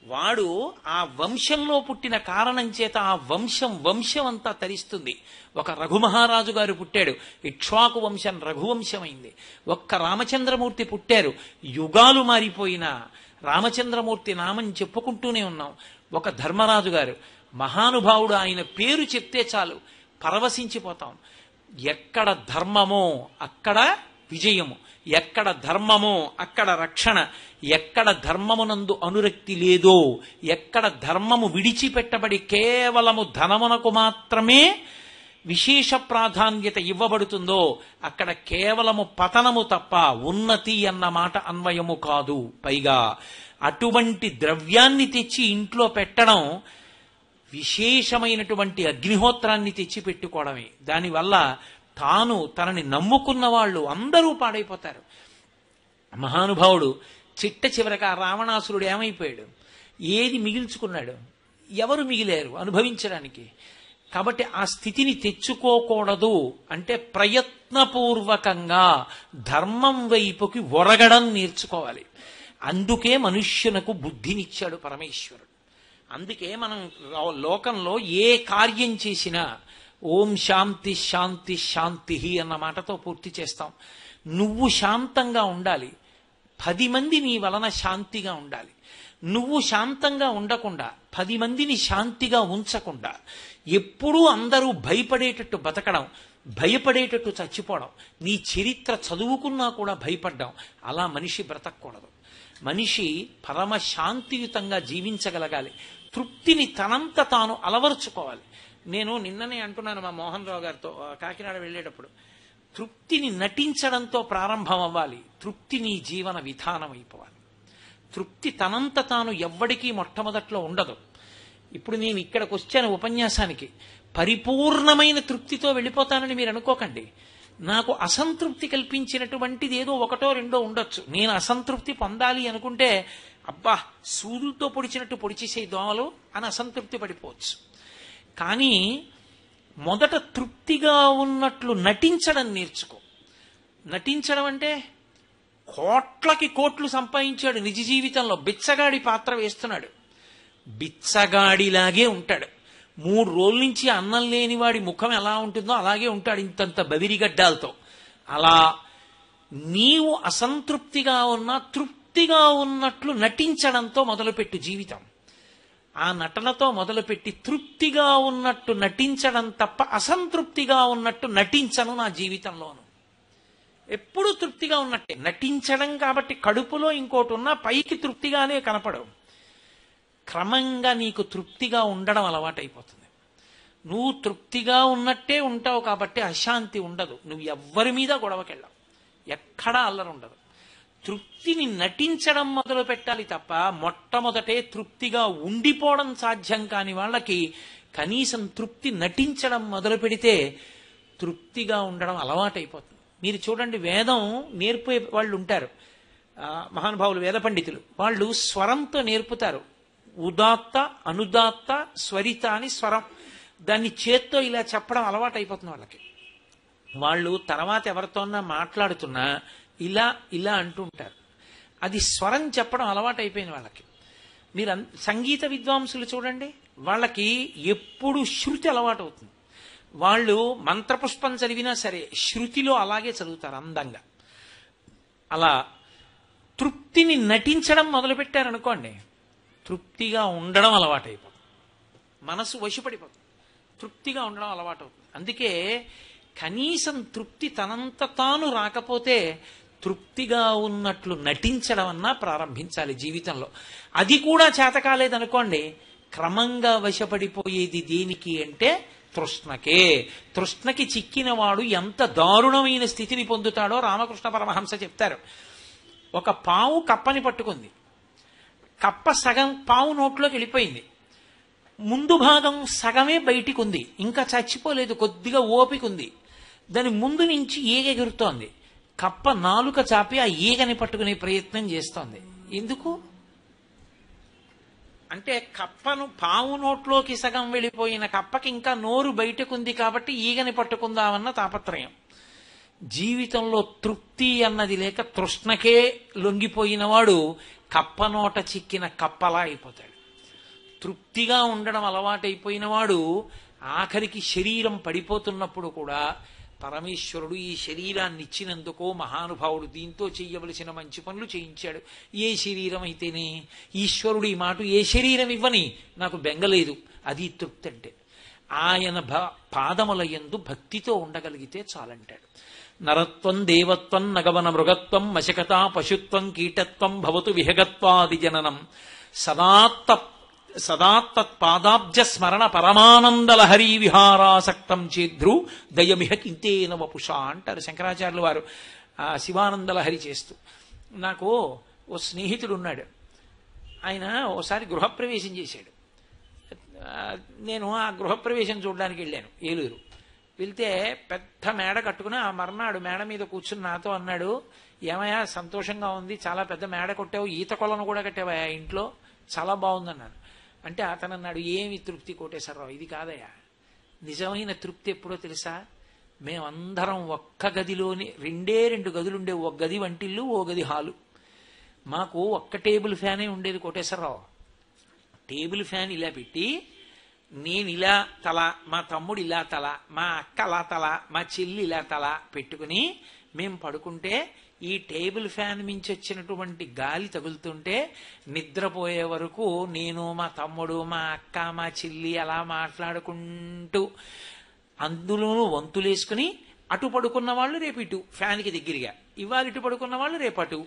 వాడు ఆ వంశంలో పుట్టిన కారణం చేత ఆ వంశం అంతా తరిస్తుంది. ఒక రఘుమహారాజు గారు పుట్టాడు, ఇక్ష్వాకు వంశం రఘువంశమైంది. ఒక్క రామచంద్రమూర్తి పుట్టారు, యుగాలు మారిపోయినా రామచంద్రమూర్తి నామం చెప్పుకుంటూనే ఉన్నాం. ఒక ధర్మరాజు గారు మహానుభావుడు, ఆయన పేరు చెప్తే చాలు పరవశించిపోతాం. ఎక్కడ ధర్మమో అక్కడ విజయము, ఎక్కడ ధర్మమో అక్కడ రక్షణ, ఎక్కడ ధర్మమునందు అనురక్తి లేదో, ఎక్కడ ధర్మము విడిచిపెట్టబడి కేవలము ధనమునకు మాత్రమే విశేష ప్రాధాన్యత ఇవ్వబడుతుందో అక్కడ కేవలము పతనము తప్ప ఉన్నతి అన్న మాట అన్వయము కాదు. పైగా అటువంటి ద్రవ్యాన్ని తెచ్చి ఇంట్లో పెట్టడం విశేషమైనటువంటి అగ్నిహోత్రాన్ని తెచ్చి పెట్టుకోవడమే. దానివల్ల తనని నమ్ముకున్న వాళ్ళు అందరూ పాడైపోతారు. మహానుభావుడు చిట్ట చివరికి ఆ రావణాసురుడు ఏమైపోయాడు? ఏది మిగిల్చుకున్నాడు? ఎవరు మిగిలారు అనుభవించడానికి? కాబట్టి ఆ స్థితిని తెచ్చుకోకూడదు అంటే ప్రయత్నపూర్వకంగా ధర్మం వైపుకి ఒరగడం నేర్చుకోవాలి. అందుకే మనుష్యునకు బుద్ధినిచ్చాడు పరమేశ్వరుడు. అందుకే మనం లోకంలో ఏ కార్యం చేసినా ఓం శాంతి శాంతి శాంతి అన్న మాటతో పూర్తి చేస్తాం. నువ్వు శాంతంగా ఉండాలి, 10 మంది నీ వలన శాంతిగా ఉండాలి. నువ్వు శాంతంగా ఉండకుండా 10 మందిని శాంతిగా ఉంచకుండా ఎప్పుడూ అందరూ భయపడేటట్టు బతకడం, భయపడేటట్టు చచ్చిపోవడం, నీ చరిత్ర చదువుకున్నా కూడా భయపడ్డాం, అలా మనిషి బ్రతకూడదు. మనిషి పరమ శాంతియుతంగా జీవించగలగాలి. తృప్తిని తనంత తాను అలవరుచుకోవాలి. నేను నిన్ననే అంటున్నాను మా మోహన్ రావు గారితో కాకినాడ వెళ్ళేటప్పుడు, తృప్తిని నటించడంతో ప్రారంభం అవ్వాలి, తృప్తి నీ జీవన విధానం అయిపోవాలి. తృప్తి తనంత తాను ఎవ్వడికీ మొట్టమొదట్లో ఉండదు. ఇప్పుడు నేను ఇక్కడికి వచ్చాను ఉపన్యాసానికి, పరిపూర్ణమైన తృప్తితో వెళ్ళిపోతానని మీరు అనుకోకండి. నాకు అసంతృప్తి కల్పించినటువంటిది ఏదో 1, 2 ఉండొచ్చు. నేను అసంతృప్తి పొందాలి అనుకుంటే అబ్బా సూదులతో పొడిచినట్టు పొడిచేసే దోమలు అని అసంతృప్తి పడిపోవచ్చు. కానీ మొదట తృప్తిగా ఉన్నట్లు నటించడం నేర్చుకో. నటించడం అంటే కోట్లకి కోట్లు సంపాదించాడు, నిజ జీవితంలో బిచ్చగాడి పాత్ర వేస్తున్నాడు, బిచ్చగాడిలాగే ఉంటాడు. 3 రోజుల నుంచి అన్నం లేని వాడి ముఖం ఎలా ఉంటుందో అలాగే ఉంటాడు, ఇంతంత బవిరిగడ్డాలతో. అలా నీవు అసంతృప్తిగా ఉన్నా తృప్తిగా ఉన్నట్లు నటించడంతో మొదలుపెట్టు జీవితం. ఆ నటనతో మొదలుపెట్టి తృప్తిగా ఉన్నట్టు నటించడం తప్ప అసంతృప్తిగా ఉన్నట్టు నటించను నా జీవితంలోను. ఎప్పుడూ తృప్తిగా ఉన్నట్టే నటించడం. కాబట్టి కడుపులో ఇంకోటి ఉన్నా పైకి తృప్తిగానే కనపడవు. క్రమంగా నీకు తృప్తిగా ఉండడం అలవాటైపోతుంది. నువ్వు తృప్తిగా ఉన్నట్టే ఉంటావు కాబట్టి అశాంతి ఉండదు. నువ్వు ఎవ్వరి మీద గొడవకెళ్ళవు, ఎక్కడా అల్లరి ఉండదు. తృప్తిని నటించడం మొదలు పెట్టాలి తప్ప మొట్టమొదటే తృప్తిగా ఉండిపోవడం సాధ్యం కాని వాళ్ళకి కనీసం తృప్తి నటించడం మొదలు పెడితే తృప్తిగా ఉండడం అలవాటైపోతుంది. మీరు చూడండి, వేదం నేర్పే వాళ్ళు ఉంటారు, మహానుభావులు వేద పండితులు, వాళ్ళు స్వరంతో నేర్పుతారు. ఉదాత్త, అనుదాత్త, స్వరిత అని స్వరం, దాన్ని చేత్తో ఇలా చెప్పడం అలవాటైపోతుంది వాళ్ళకి. వాళ్ళు తర్వాత ఎవరితోన్నా మాట్లాడుతున్నా ఇలా ఇలా అంటుంటారు. అది స్వరం చెప్పడం అలవాటైపోయింది వాళ్ళకి. మీరు సంగీత విద్వాంసులు చూడండి, వాళ్ళకి ఎప్పుడు శృతి అలవాటు అవుతుంది. వాళ్ళు మంత్రపుష్పం చదివినా సరే శృతిలో అలాగే చదువుతారు అందంగా. అలా తృప్తిని నటించడం మొదలుపెట్టారనుకోండి, తృప్తిగా ఉండడం అలవాటైపోతుంది, మనసు వశపడిపోతుంది, తృప్తిగా ఉండడం అలవాటు అవుతుంది. అందుకే కనీసం తృప్తి తనంత తాను రాకపోతే తృప్తిగా ఉన్నట్లు నటించడం అన్నా ప్రారంభించాలి జీవితంలో. అది కూడా చేత కాలేదనుకోండి, క్రమంగా వశపడిపోయేది దేనికి అంటే తృష్ణకే. తృష్ణకి చిక్కినవాడు ఎంత దారుణమైన స్థితిని పొందుతాడో రామకృష్ణ పరమహంస చెప్తారు. ఒక పావు కప్పని పట్టుకుంది, కప్ప సగం పావు నోట్లోకి వెళ్ళిపోయింది, ముందు భాగం సగమే బయటికి ఉంది, ఇంకా చచ్చిపోలేదు, కొద్దిగా ఓపిక ఉంది. దాని ముందు నుంచి ఈగ ఎగురుతోంది. కప్ప నాలుక చాపి ఆ ఈగని పట్టుకునే ప్రయత్నం చేస్తోంది. ఎందుకు అంటే కప్పను, పావు నోట్లోకి సగం వెళ్ళిపోయిన కప్పకి ఇంకా నోరు బయటకుంది కాబట్టి ఈగని పట్టుకుందామన్న తాపత్రయం. జీవితంలో తృప్తి అన్నది లేక తృష్ణకే లొంగిపోయినవాడు కప్ప నోట చిక్కిన కప్పలా అయిపోతాడు. తృప్తిగా ఉండడం అలవాటైపోయిన వాడు ఆఖరికి శరీరం పడిపోతున్నప్పుడు కూడా పరమేశ్వరుడు ఈ శరీరాన్ని ఇచ్చినందుకో మహానుభావుడు దీంతో చెయ్యవలసిన మంచి పనులు చేయించాడు. ఏ శరీరం అయితేనే ఈశ్వరుడు ఈ మాట, ఏ శరీరం ఇవ్వని నాకు బెంగలేదు, అది తృప్తి అంటే. ఆయన పాదముల యందు భక్తితో ఉండగలిగితే చాలంటాడు. నరత్వం దేవత్వం నగవన మృగత్వం మశకతా పశుత్వం కీటత్వం భవతు విహగత్వాది జననం సదాత్తత్పాదాబ్జ స్మరణ పరమానందలహరీ విహారాసక్తం చేద్రు దయమిహ కింతేన వపుష అంటారు శంకరాచార్యులు వారు శివానందలహరి చేస్తూ. నాకు ఓ స్నేహితుడు ఉన్నాడు, ఆయన ఓసారి గృహప్రవేశం చేశాడు. నేను ఆ గృహప్రవేశం చూడడానికి వెళ్ళాను ఏలూరు. వెళ్తే పెద్ద మేడ కట్టుకుని ఆ మర్నాడు మేడ మీద కూర్చుని నాతో అన్నాడు, ఏమయ్యా సంతోషంగా ఉంది, చాలా పెద్ద మేడ కొట్టావు, ఈత కొలను కూడా కట్టావా ఇంట్లో, చాలా బాగుందన్నాను. అంటే అతను అన్నాడు, ఏమి తృప్తి కోటేశ్వరరావు, ఇది కాదయ్యా, నిజమైన తృప్తి ఎప్పుడో తెలుసా, మేమందరం ఒక్క గదిలోని 2 గదులుండే, ఒక గది వంటిల్లు, ఓ గది హాలు, మాకు ఒక్క టేబుల్ ఫ్యానే ఉండేది కోటేశ్వరరావు. టేబుల్ ఫ్యాన్ ఇలా పెట్టి నేను ఇలా తల, మా తమ్ముడు ఇలా తల, మా అక్క అలా తల, మా చెల్లి ఇలా తల పెట్టుకుని మేము పడుకుంటే ఈ టేబుల్ ఫ్యాన్ మించి వచ్చినటువంటి గాలి తగులుతుంటే నిద్రపోయే వరకు నేను, మా తమ్ముడు, మా అక్క, మా చెల్లి అలా మాట్లాడుకుంటూ అందులోనూ వంతులేసుకుని అటు పడుకున్న వాళ్ళు రేపు ఇటు ఫ్యాన్కి దగ్గరగా, ఇవాళ ఇటు పడుకున్న వాళ్ళు రేపటు,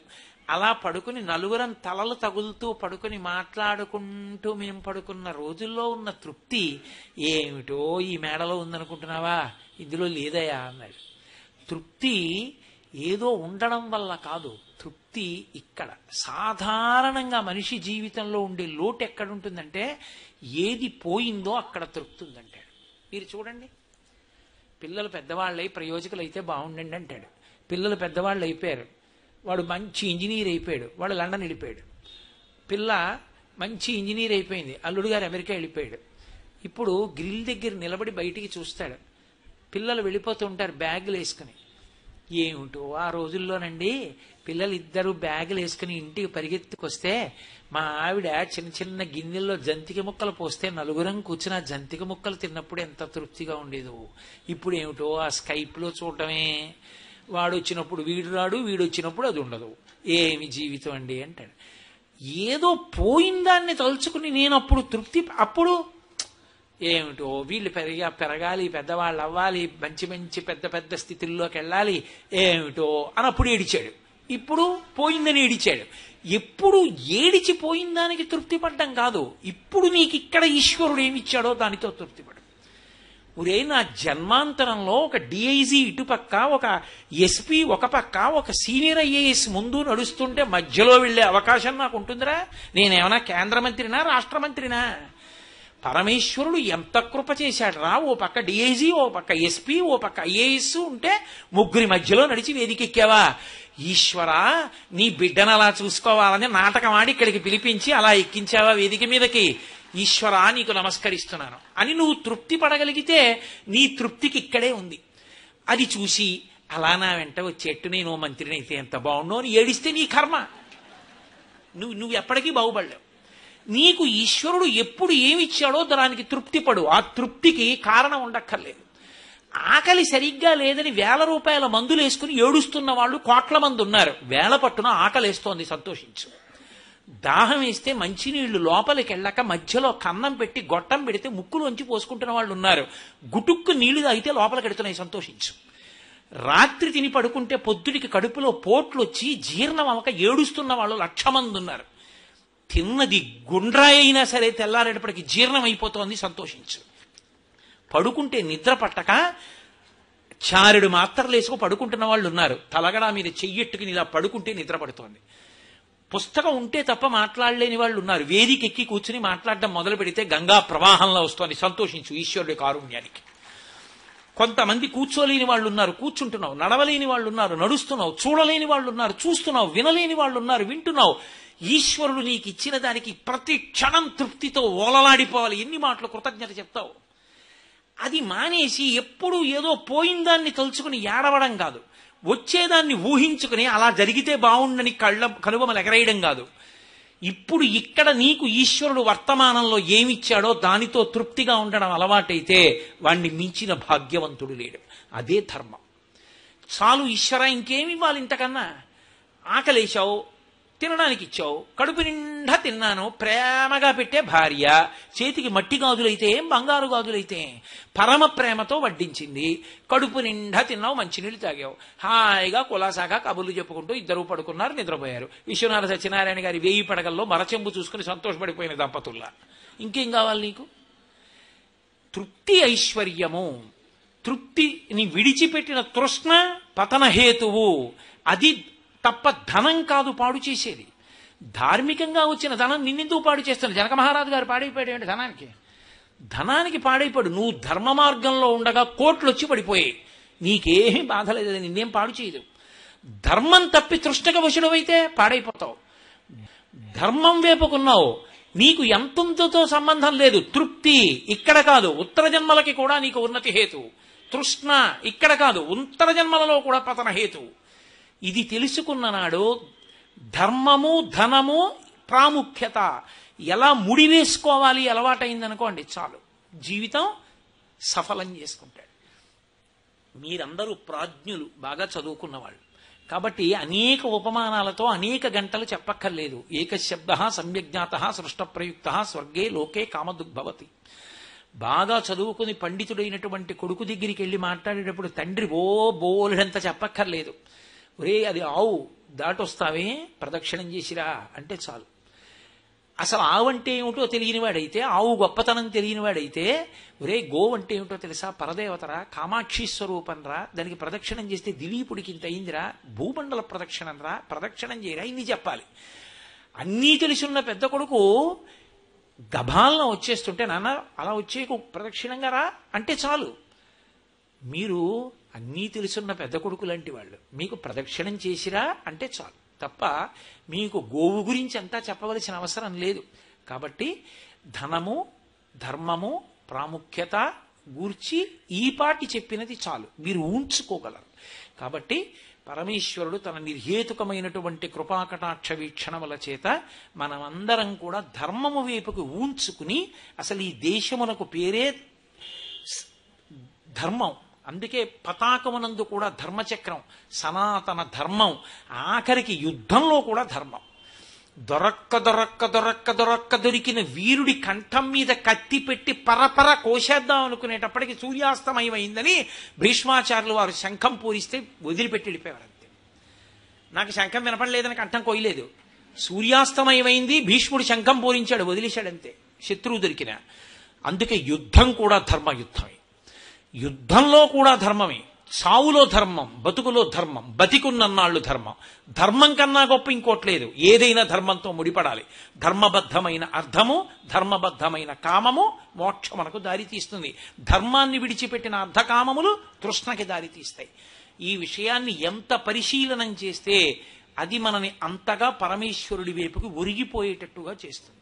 అలా పడుకుని నలుగురం తలలు తగులుతూ పడుకుని మాట్లాడుకుంటూ మేము పడుకున్న రోజుల్లో ఉన్న తృప్తి ఏమిటో ఈ మేడలో ఉందనుకుంటున్నావా, ఇందులో లేదయా అన్నాడు. తృప్తి ఏదో ఉండడం వల్ల కాదు, తృప్తి ఇక్కడ సాధారణంగా మనిషి జీవితంలో ఉండే లోటు ఎక్కడుంటుందంటే ఏది పోయిందో అక్కడ తృప్తి ఉందంటాడు. మీరు చూడండి, పిల్లలు పెద్దవాళ్ళై ప్రయోజకులు అయితే బాగుండండి అంటాడు. పిల్లలు పెద్దవాళ్ళు అయిపోయారు, వాడు మంచి ఇంజనీర్ అయిపోయాడు, వాడు లండన్ వెళ్ళిపోయాడు. పిల్ల మంచి ఇంజనీర్ అయిపోయింది, అల్లుడు గారు అమెరికా వెళ్ళిపోయాడు. ఇప్పుడు గ్రిల్ దగ్గర నిలబడి బయటికి చూస్తాడు, పిల్లలు వెళ్ళిపోతూ ఉంటారు బ్యాగులు వేసుకుని. ఏమిటో ఆ రోజుల్లోనండి పిల్లలు ఇద్దరు బ్యాగులు వేసుకుని ఇంటికి పరిగెత్తుకొస్తే మా ఆవిడ చిన్న చిన్న గిన్నెల్లో జంతిక ముక్కలు పోస్తే నలుగురం కూర్చుని ఆ జంతిక ముక్కలు తిన్నప్పుడు ఎంత తృప్తిగా ఉండేదో. ఇప్పుడు ఏమిటో ఆ స్కైప్లో చూడటమే, వాడు వచ్చినప్పుడు వీడు రాడు, వీడు వచ్చినప్పుడు అది ఉండదు, ఏమి జీవితం అండి అంటాడు. ఏదో పోయిందాన్ని తలుచుకుని నేను అప్పుడు తృప్తి, అప్పుడు ఏమిటో వీళ్ళు పెరగాలి, పెద్దవాళ్ళు అవ్వాలి, మంచి మంచి పెద్ద పెద్ద స్థితుల్లోకి వెళ్ళాలి, ఏమిటో అని అప్పుడు ఏడిచాడు. ఇప్పుడు పోయిందని ఏడిచాడు. ఎప్పుడు ఏడిచి పోయిందానికి తృప్తి పడ్డం కాదు, ఇప్పుడు నీకు ఇక్కడ ఈశ్వరుడు ఏమిచ్చాడో దానితో తృప్తిపడు. ఒరే, నా జన్మాంతరంలో ఒక డిఐజీ ఇటుపక్క, ఒక ఎస్పీ ఒక పక్క, ఒక సీనియర్ ఐఏఎస్ ముందు నడుస్తుంటే మధ్యలో వెళ్లే అవకాశం నాకు ఉంటుందిరా? నేనేమన్నా కేంద్ర మంత్రినా, రాష్ట్ర మంత్రినా? పరమేశ్వరుడు ఎంత కృప చేశాడు రా! ఓ పక్క డిఐజీ, ఓ పక్క ఎస్పీ, ఓ పక్క ఐఏఎస్ ఉంటే ముగ్గురి మధ్యలో నడిచి వేదికెక్కావా? ఈశ్వరా, నీ బిడ్డను అలా చూసుకోవాలని నాటకం ఆడి ఇక్కడికి పిలిపించి అలా ఎక్కించావా వేదిక మీదకి? ఈశ్వరా, నీకు నమస్కరిస్తున్నాను అని నువ్వు తృప్తి పడగలిగితే నీ తృప్తికి ఇక్కడే ఉంది. అది చూసి అలా నా వెంట వచ్చేట్టు నేను మంత్రిని అయితే ఎంత బాగుండో అని ఏడిస్తే నీ కర్మ. నువ్వు ఎప్పటికీ బాగుపడలేవు. నీకు ఈశ్వరుడు ఎప్పుడు ఏమిచ్చాడో దానికి తృప్తి పడు. ఆ తృప్తికి కారణం ఉండక్కర్లేదు. ఆకలి సరిగ్గా లేదని 1000 రూపాయల మందులు వేసుకుని ఏడుస్తున్న వాళ్ళు కోట్ల మంది ఉన్నారు. వేల పట్టున ఆకలేస్తోంది, సంతోషించు. దాహం వేస్తే మంచినీళ్లు లోపలికి వెళ్ళక మధ్యలో కన్నం పెట్టి గొట్టం పెడితే ముక్కులోంచి పోసుకుంటున్న వాళ్ళు ఉన్నారు. గుటుక్కు నీళ్లు తాగితే లోపలికి వెడుతున్నాయి, సంతోషించు. రాత్రి తిని పడుకుంటే పొద్దుడికి కడుపులో పోట్లు వచ్చి జీర్ణం అవ్వక ఏడుస్తున్న వాళ్ళు 1,00,000 మంది ఉన్నారు. తిన్నది గుండ్రాయి అయినా సరే తెల్లారేటప్పటికి జీర్ణం అయిపోతోంది, సంతోషించు. పడుకుంటే నిద్ర పట్టక చారుడు మాత్రలు వేసుకు పడుకుంటున్న వాళ్ళు ఉన్నారు. తలగడా మీద చెయ్యెట్టుకుని ఇలా పడుకుంటే నిద్ర పడుతోంది. పుస్తకం ఉంటే తప్ప మాట్లాడలేని వాళ్ళు ఉన్నారు. వేదికెక్కి కూర్చుని మాట్లాడడం మొదలు పెడితే గంగా ప్రవాహంలో వస్తోంది, సంతోషించు ఈశ్వరుడి కారుణ్యానికి. కొంతమంది కూర్చోలేని వాళ్ళు ఉన్నారు, కూర్చుంటున్నావు. నడవలేని వాళ్ళు ఉన్నారు, నడుస్తున్నావు. చూడలేని వాళ్ళు ఉన్నారు, చూస్తున్నావు. వినలేని వాళ్ళు ఉన్నారు, వింటున్నావు. ఈశ్వరుడు నీకు ఇచ్చిన దానికి ప్రతి క్షణం తృప్తితో ఓలలాడిపోవాలి. ఎన్ని మాటలు కృతజ్ఞత చెప్తావు? అది మానేసి ఎప్పుడూ ఏదో పోయిందాన్ని తలుచుకుని ఏడవడం కాదు, వచ్చేదాన్ని ఊహించుకుని అలా జరిగితే బాగుండని కనుబొమలు ఎగరేయడం కాదు. ఇప్పుడు ఇక్కడ నీకు ఈశ్వరుడు వర్తమానంలో ఏమిచ్చాడో దానితో తృప్తిగా ఉండడం అలవాటైతే వాణ్ణి మించిన భాగ్యవంతుడు లేడు. అదే ధర్మం. చాలు ఈశ్వర, ఇంకేమి ఇవ్వాలి ఇంతకన్నా? ఆకలేశావు, తినడానికి ఇచ్చావు, కడుపు నిండా తిన్నాను, ప్రేమగా పెట్టే భార్య, చేతికి మట్టి గాజులైతే ఏం, బంగారు గాజులైతే పరమ ప్రేమతో వడ్డించింది. కడుపు నిండా తిన్నావు, మంచినీళ్ళు తాగావు, హాయిగా కులాసాగా కబుర్లు చెప్పుకుంటూ ఇద్దరు పడుకున్నారు, నిద్రపోయారు. విశ్వనాథ సత్యనారాయణ గారి 1000 పడగల్లో మరచెంబు చూసుకుని సంతోషపడిపోయిన దంపతుల్లా. ఇంకేం కావాలి నీకు? తృప్తి ఐశ్వర్యము. తృప్తిని విడిచిపెట్టిన తృష్ణ పతనహేతువు. అది తప్ప ధనం కాదు పాడు చేసేది. ధార్మికంగా వచ్చిన ధనం నిన్నెందుకు పాడు చేస్తాను? జనక మహారాజు గారు పాడైపోయాడు అంటే ధనానికి పాడైపోయాడు. నువ్వు ధర్మ మార్గంలో ఉండగా కోట్లు వచ్చి పడిపోయాయి, నీకేమీ బాధ లేదు, నిన్నేం పాడు చేయదు. ధర్మం తప్పి తృష్ణక వశుడవైతే పాడైపోతావు. ధర్మం వేపుకున్నావు, నీకు ఎంతంతో సంబంధం లేదు. తృప్తి ఇక్కడ కాదు, ఉత్తర జన్మలకి కూడా నీకు ఉన్నతి హేతు. తృష్ణ ఇక్కడ కాదు, ఉత్తర జన్మలలో కూడా పతన హేతు. ఇది తెలుసుకున్న నాడు ధర్మము ధనము ప్రాముఖ్యత ఎలా ముడివేసుకోవాలి అలవాటైందనుకోండి, చాలు, జీవితం సఫలం చేసుకుంటాడు. మీరందరూ ప్రాజ్ఞులు, బాగా చదువుకున్నవాళ్ళు కాబట్టి అనేక ఉపమానాలతో అనేక గంటలు చెప్పక్కర్లేదు. ఏకశబ్ద సమ్యజ్ఞాత సృష్ట ప్రయుక్త స్వర్గే లోకే కామదుగ్భవతి. బాగా చదువుకుని పండితుడైనటువంటి కొడుకు దగ్గరికి వెళ్ళి మాట్లాడేటప్పుడు తండ్రి బోలెడంత చెప్పక్కర్లేదు. ఒరే, అది ఆవు, దాటొస్తావే, ప్రదక్షిణం చేసిరా అంటే చాలు. అసలు ఆవు అంటే ఏమిటో తెలియనివాడైతే, ఆవు గొప్పతనం తెలియనివాడైతే, ఒరే గోవు అంటే ఏమిటో తెలుసా, పరదేవతరా, కామాక్షి స్వరూపం రా, దానికి ప్రదక్షిణం చేస్తే దిలీపుడికి ఇంత అయిందిరా, భూమండల ప్రదక్షిణం రా, ప్రదక్షిణం చేయరా, ఇన్ని చెప్పాలి. అన్నీ తెలుసున్న పెద్ద కొడుకు గభాలన వచ్చేస్తుంటే, నాన్న అలా వచ్చే ప్రదక్షిణంగా రా అంటే చాలు. మీరు అన్నీ తెలుసున్న పెద్ద కొడుకు లాంటి వాళ్ళు, మీకు ప్రదక్షిణం చేసిరా అంటే చాలు తప్ప మీకు గోవు గురించి అంతా చెప్పవలసిన అవసరం లేదు. కాబట్టి ధనము ధర్మము ప్రాముఖ్యత గూర్చి ఈ పాటి చెప్పినది చాలు, మీరు ఊంచుకోగలరు. కాబట్టి పరమేశ్వరుడు తన నిర్హేతుకమైనటువంటి కృపాకటాక్ష వీక్షణముల చేత మనమందరం కూడా ధర్మము వైపుకు ఊంచుకుని, అసలు ఈ దేశమునకు పేరే ధర్మం. అందుకే పతాకమునందు కూడా ధర్మచక్రం, సనాతన ధర్మం. ఆఖరికి యుద్ధంలో కూడా ధర్మం. దొరికిన వీరుడి కంఠం మీద కత్తి పెట్టి పరపర కోసేద్దాం అనుకునేటప్పటికి సూర్యాస్తమయమైందని భీష్మాచార్యులు వారు శంఖం పూరిస్తే వదిలిపెట్టి వెళ్ళిపోయారు. అంతే, నాకు శంఖం వినపడలేదని కంఠం కోయలేదు. సూర్యాస్తమయమైంది, భీష్ముడు శంఖం పూరించాడు, వదిలేశాడంతే, శత్రువు దొరికిన. అందుకే యుద్ధం కూడా ధర్మయుద్ధమే. యుద్ధంలో కూడా ధర్మమే, సావులో ధర్మం, బతుకులో ధర్మం, బతికున్నన్నాళ్ళు ధర్మం. ధర్మం కన్నా గొప్ప ఇంకోట్లేదు. ఏదైనా ధర్మంతో ముడిపడాలి. ధర్మబద్ధమైన అర్థము, ధర్మబద్ధమైన కామము మోక్షమునకు దారితీస్తుంది. ధర్మాన్ని విడిచిపెట్టిన అర్ధకామములు తృష్ణకి దారితీస్తాయి. ఈ విషయాన్ని ఎంత పరిశీలనం చేస్తే అది మనని అంతగా పరమేశ్వరుడి వైపుకి ఒరిగిపోయేటట్టుగా చేస్తుంది.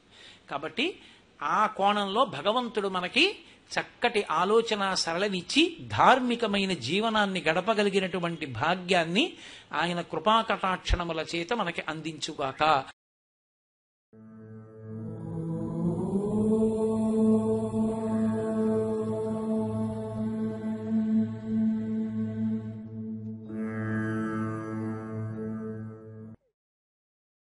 కాబట్టి ఆ కోణంలో భగవంతుడు మనకి చక్కటి ఆలోచన సరళనిచ్చి ధార్మికమైన జీవనాన్ని గడపగలిగినటువంటి భాగ్యాన్ని ఆయన కృపాకటాక్షణముల చేత మనకి అందించుగాక.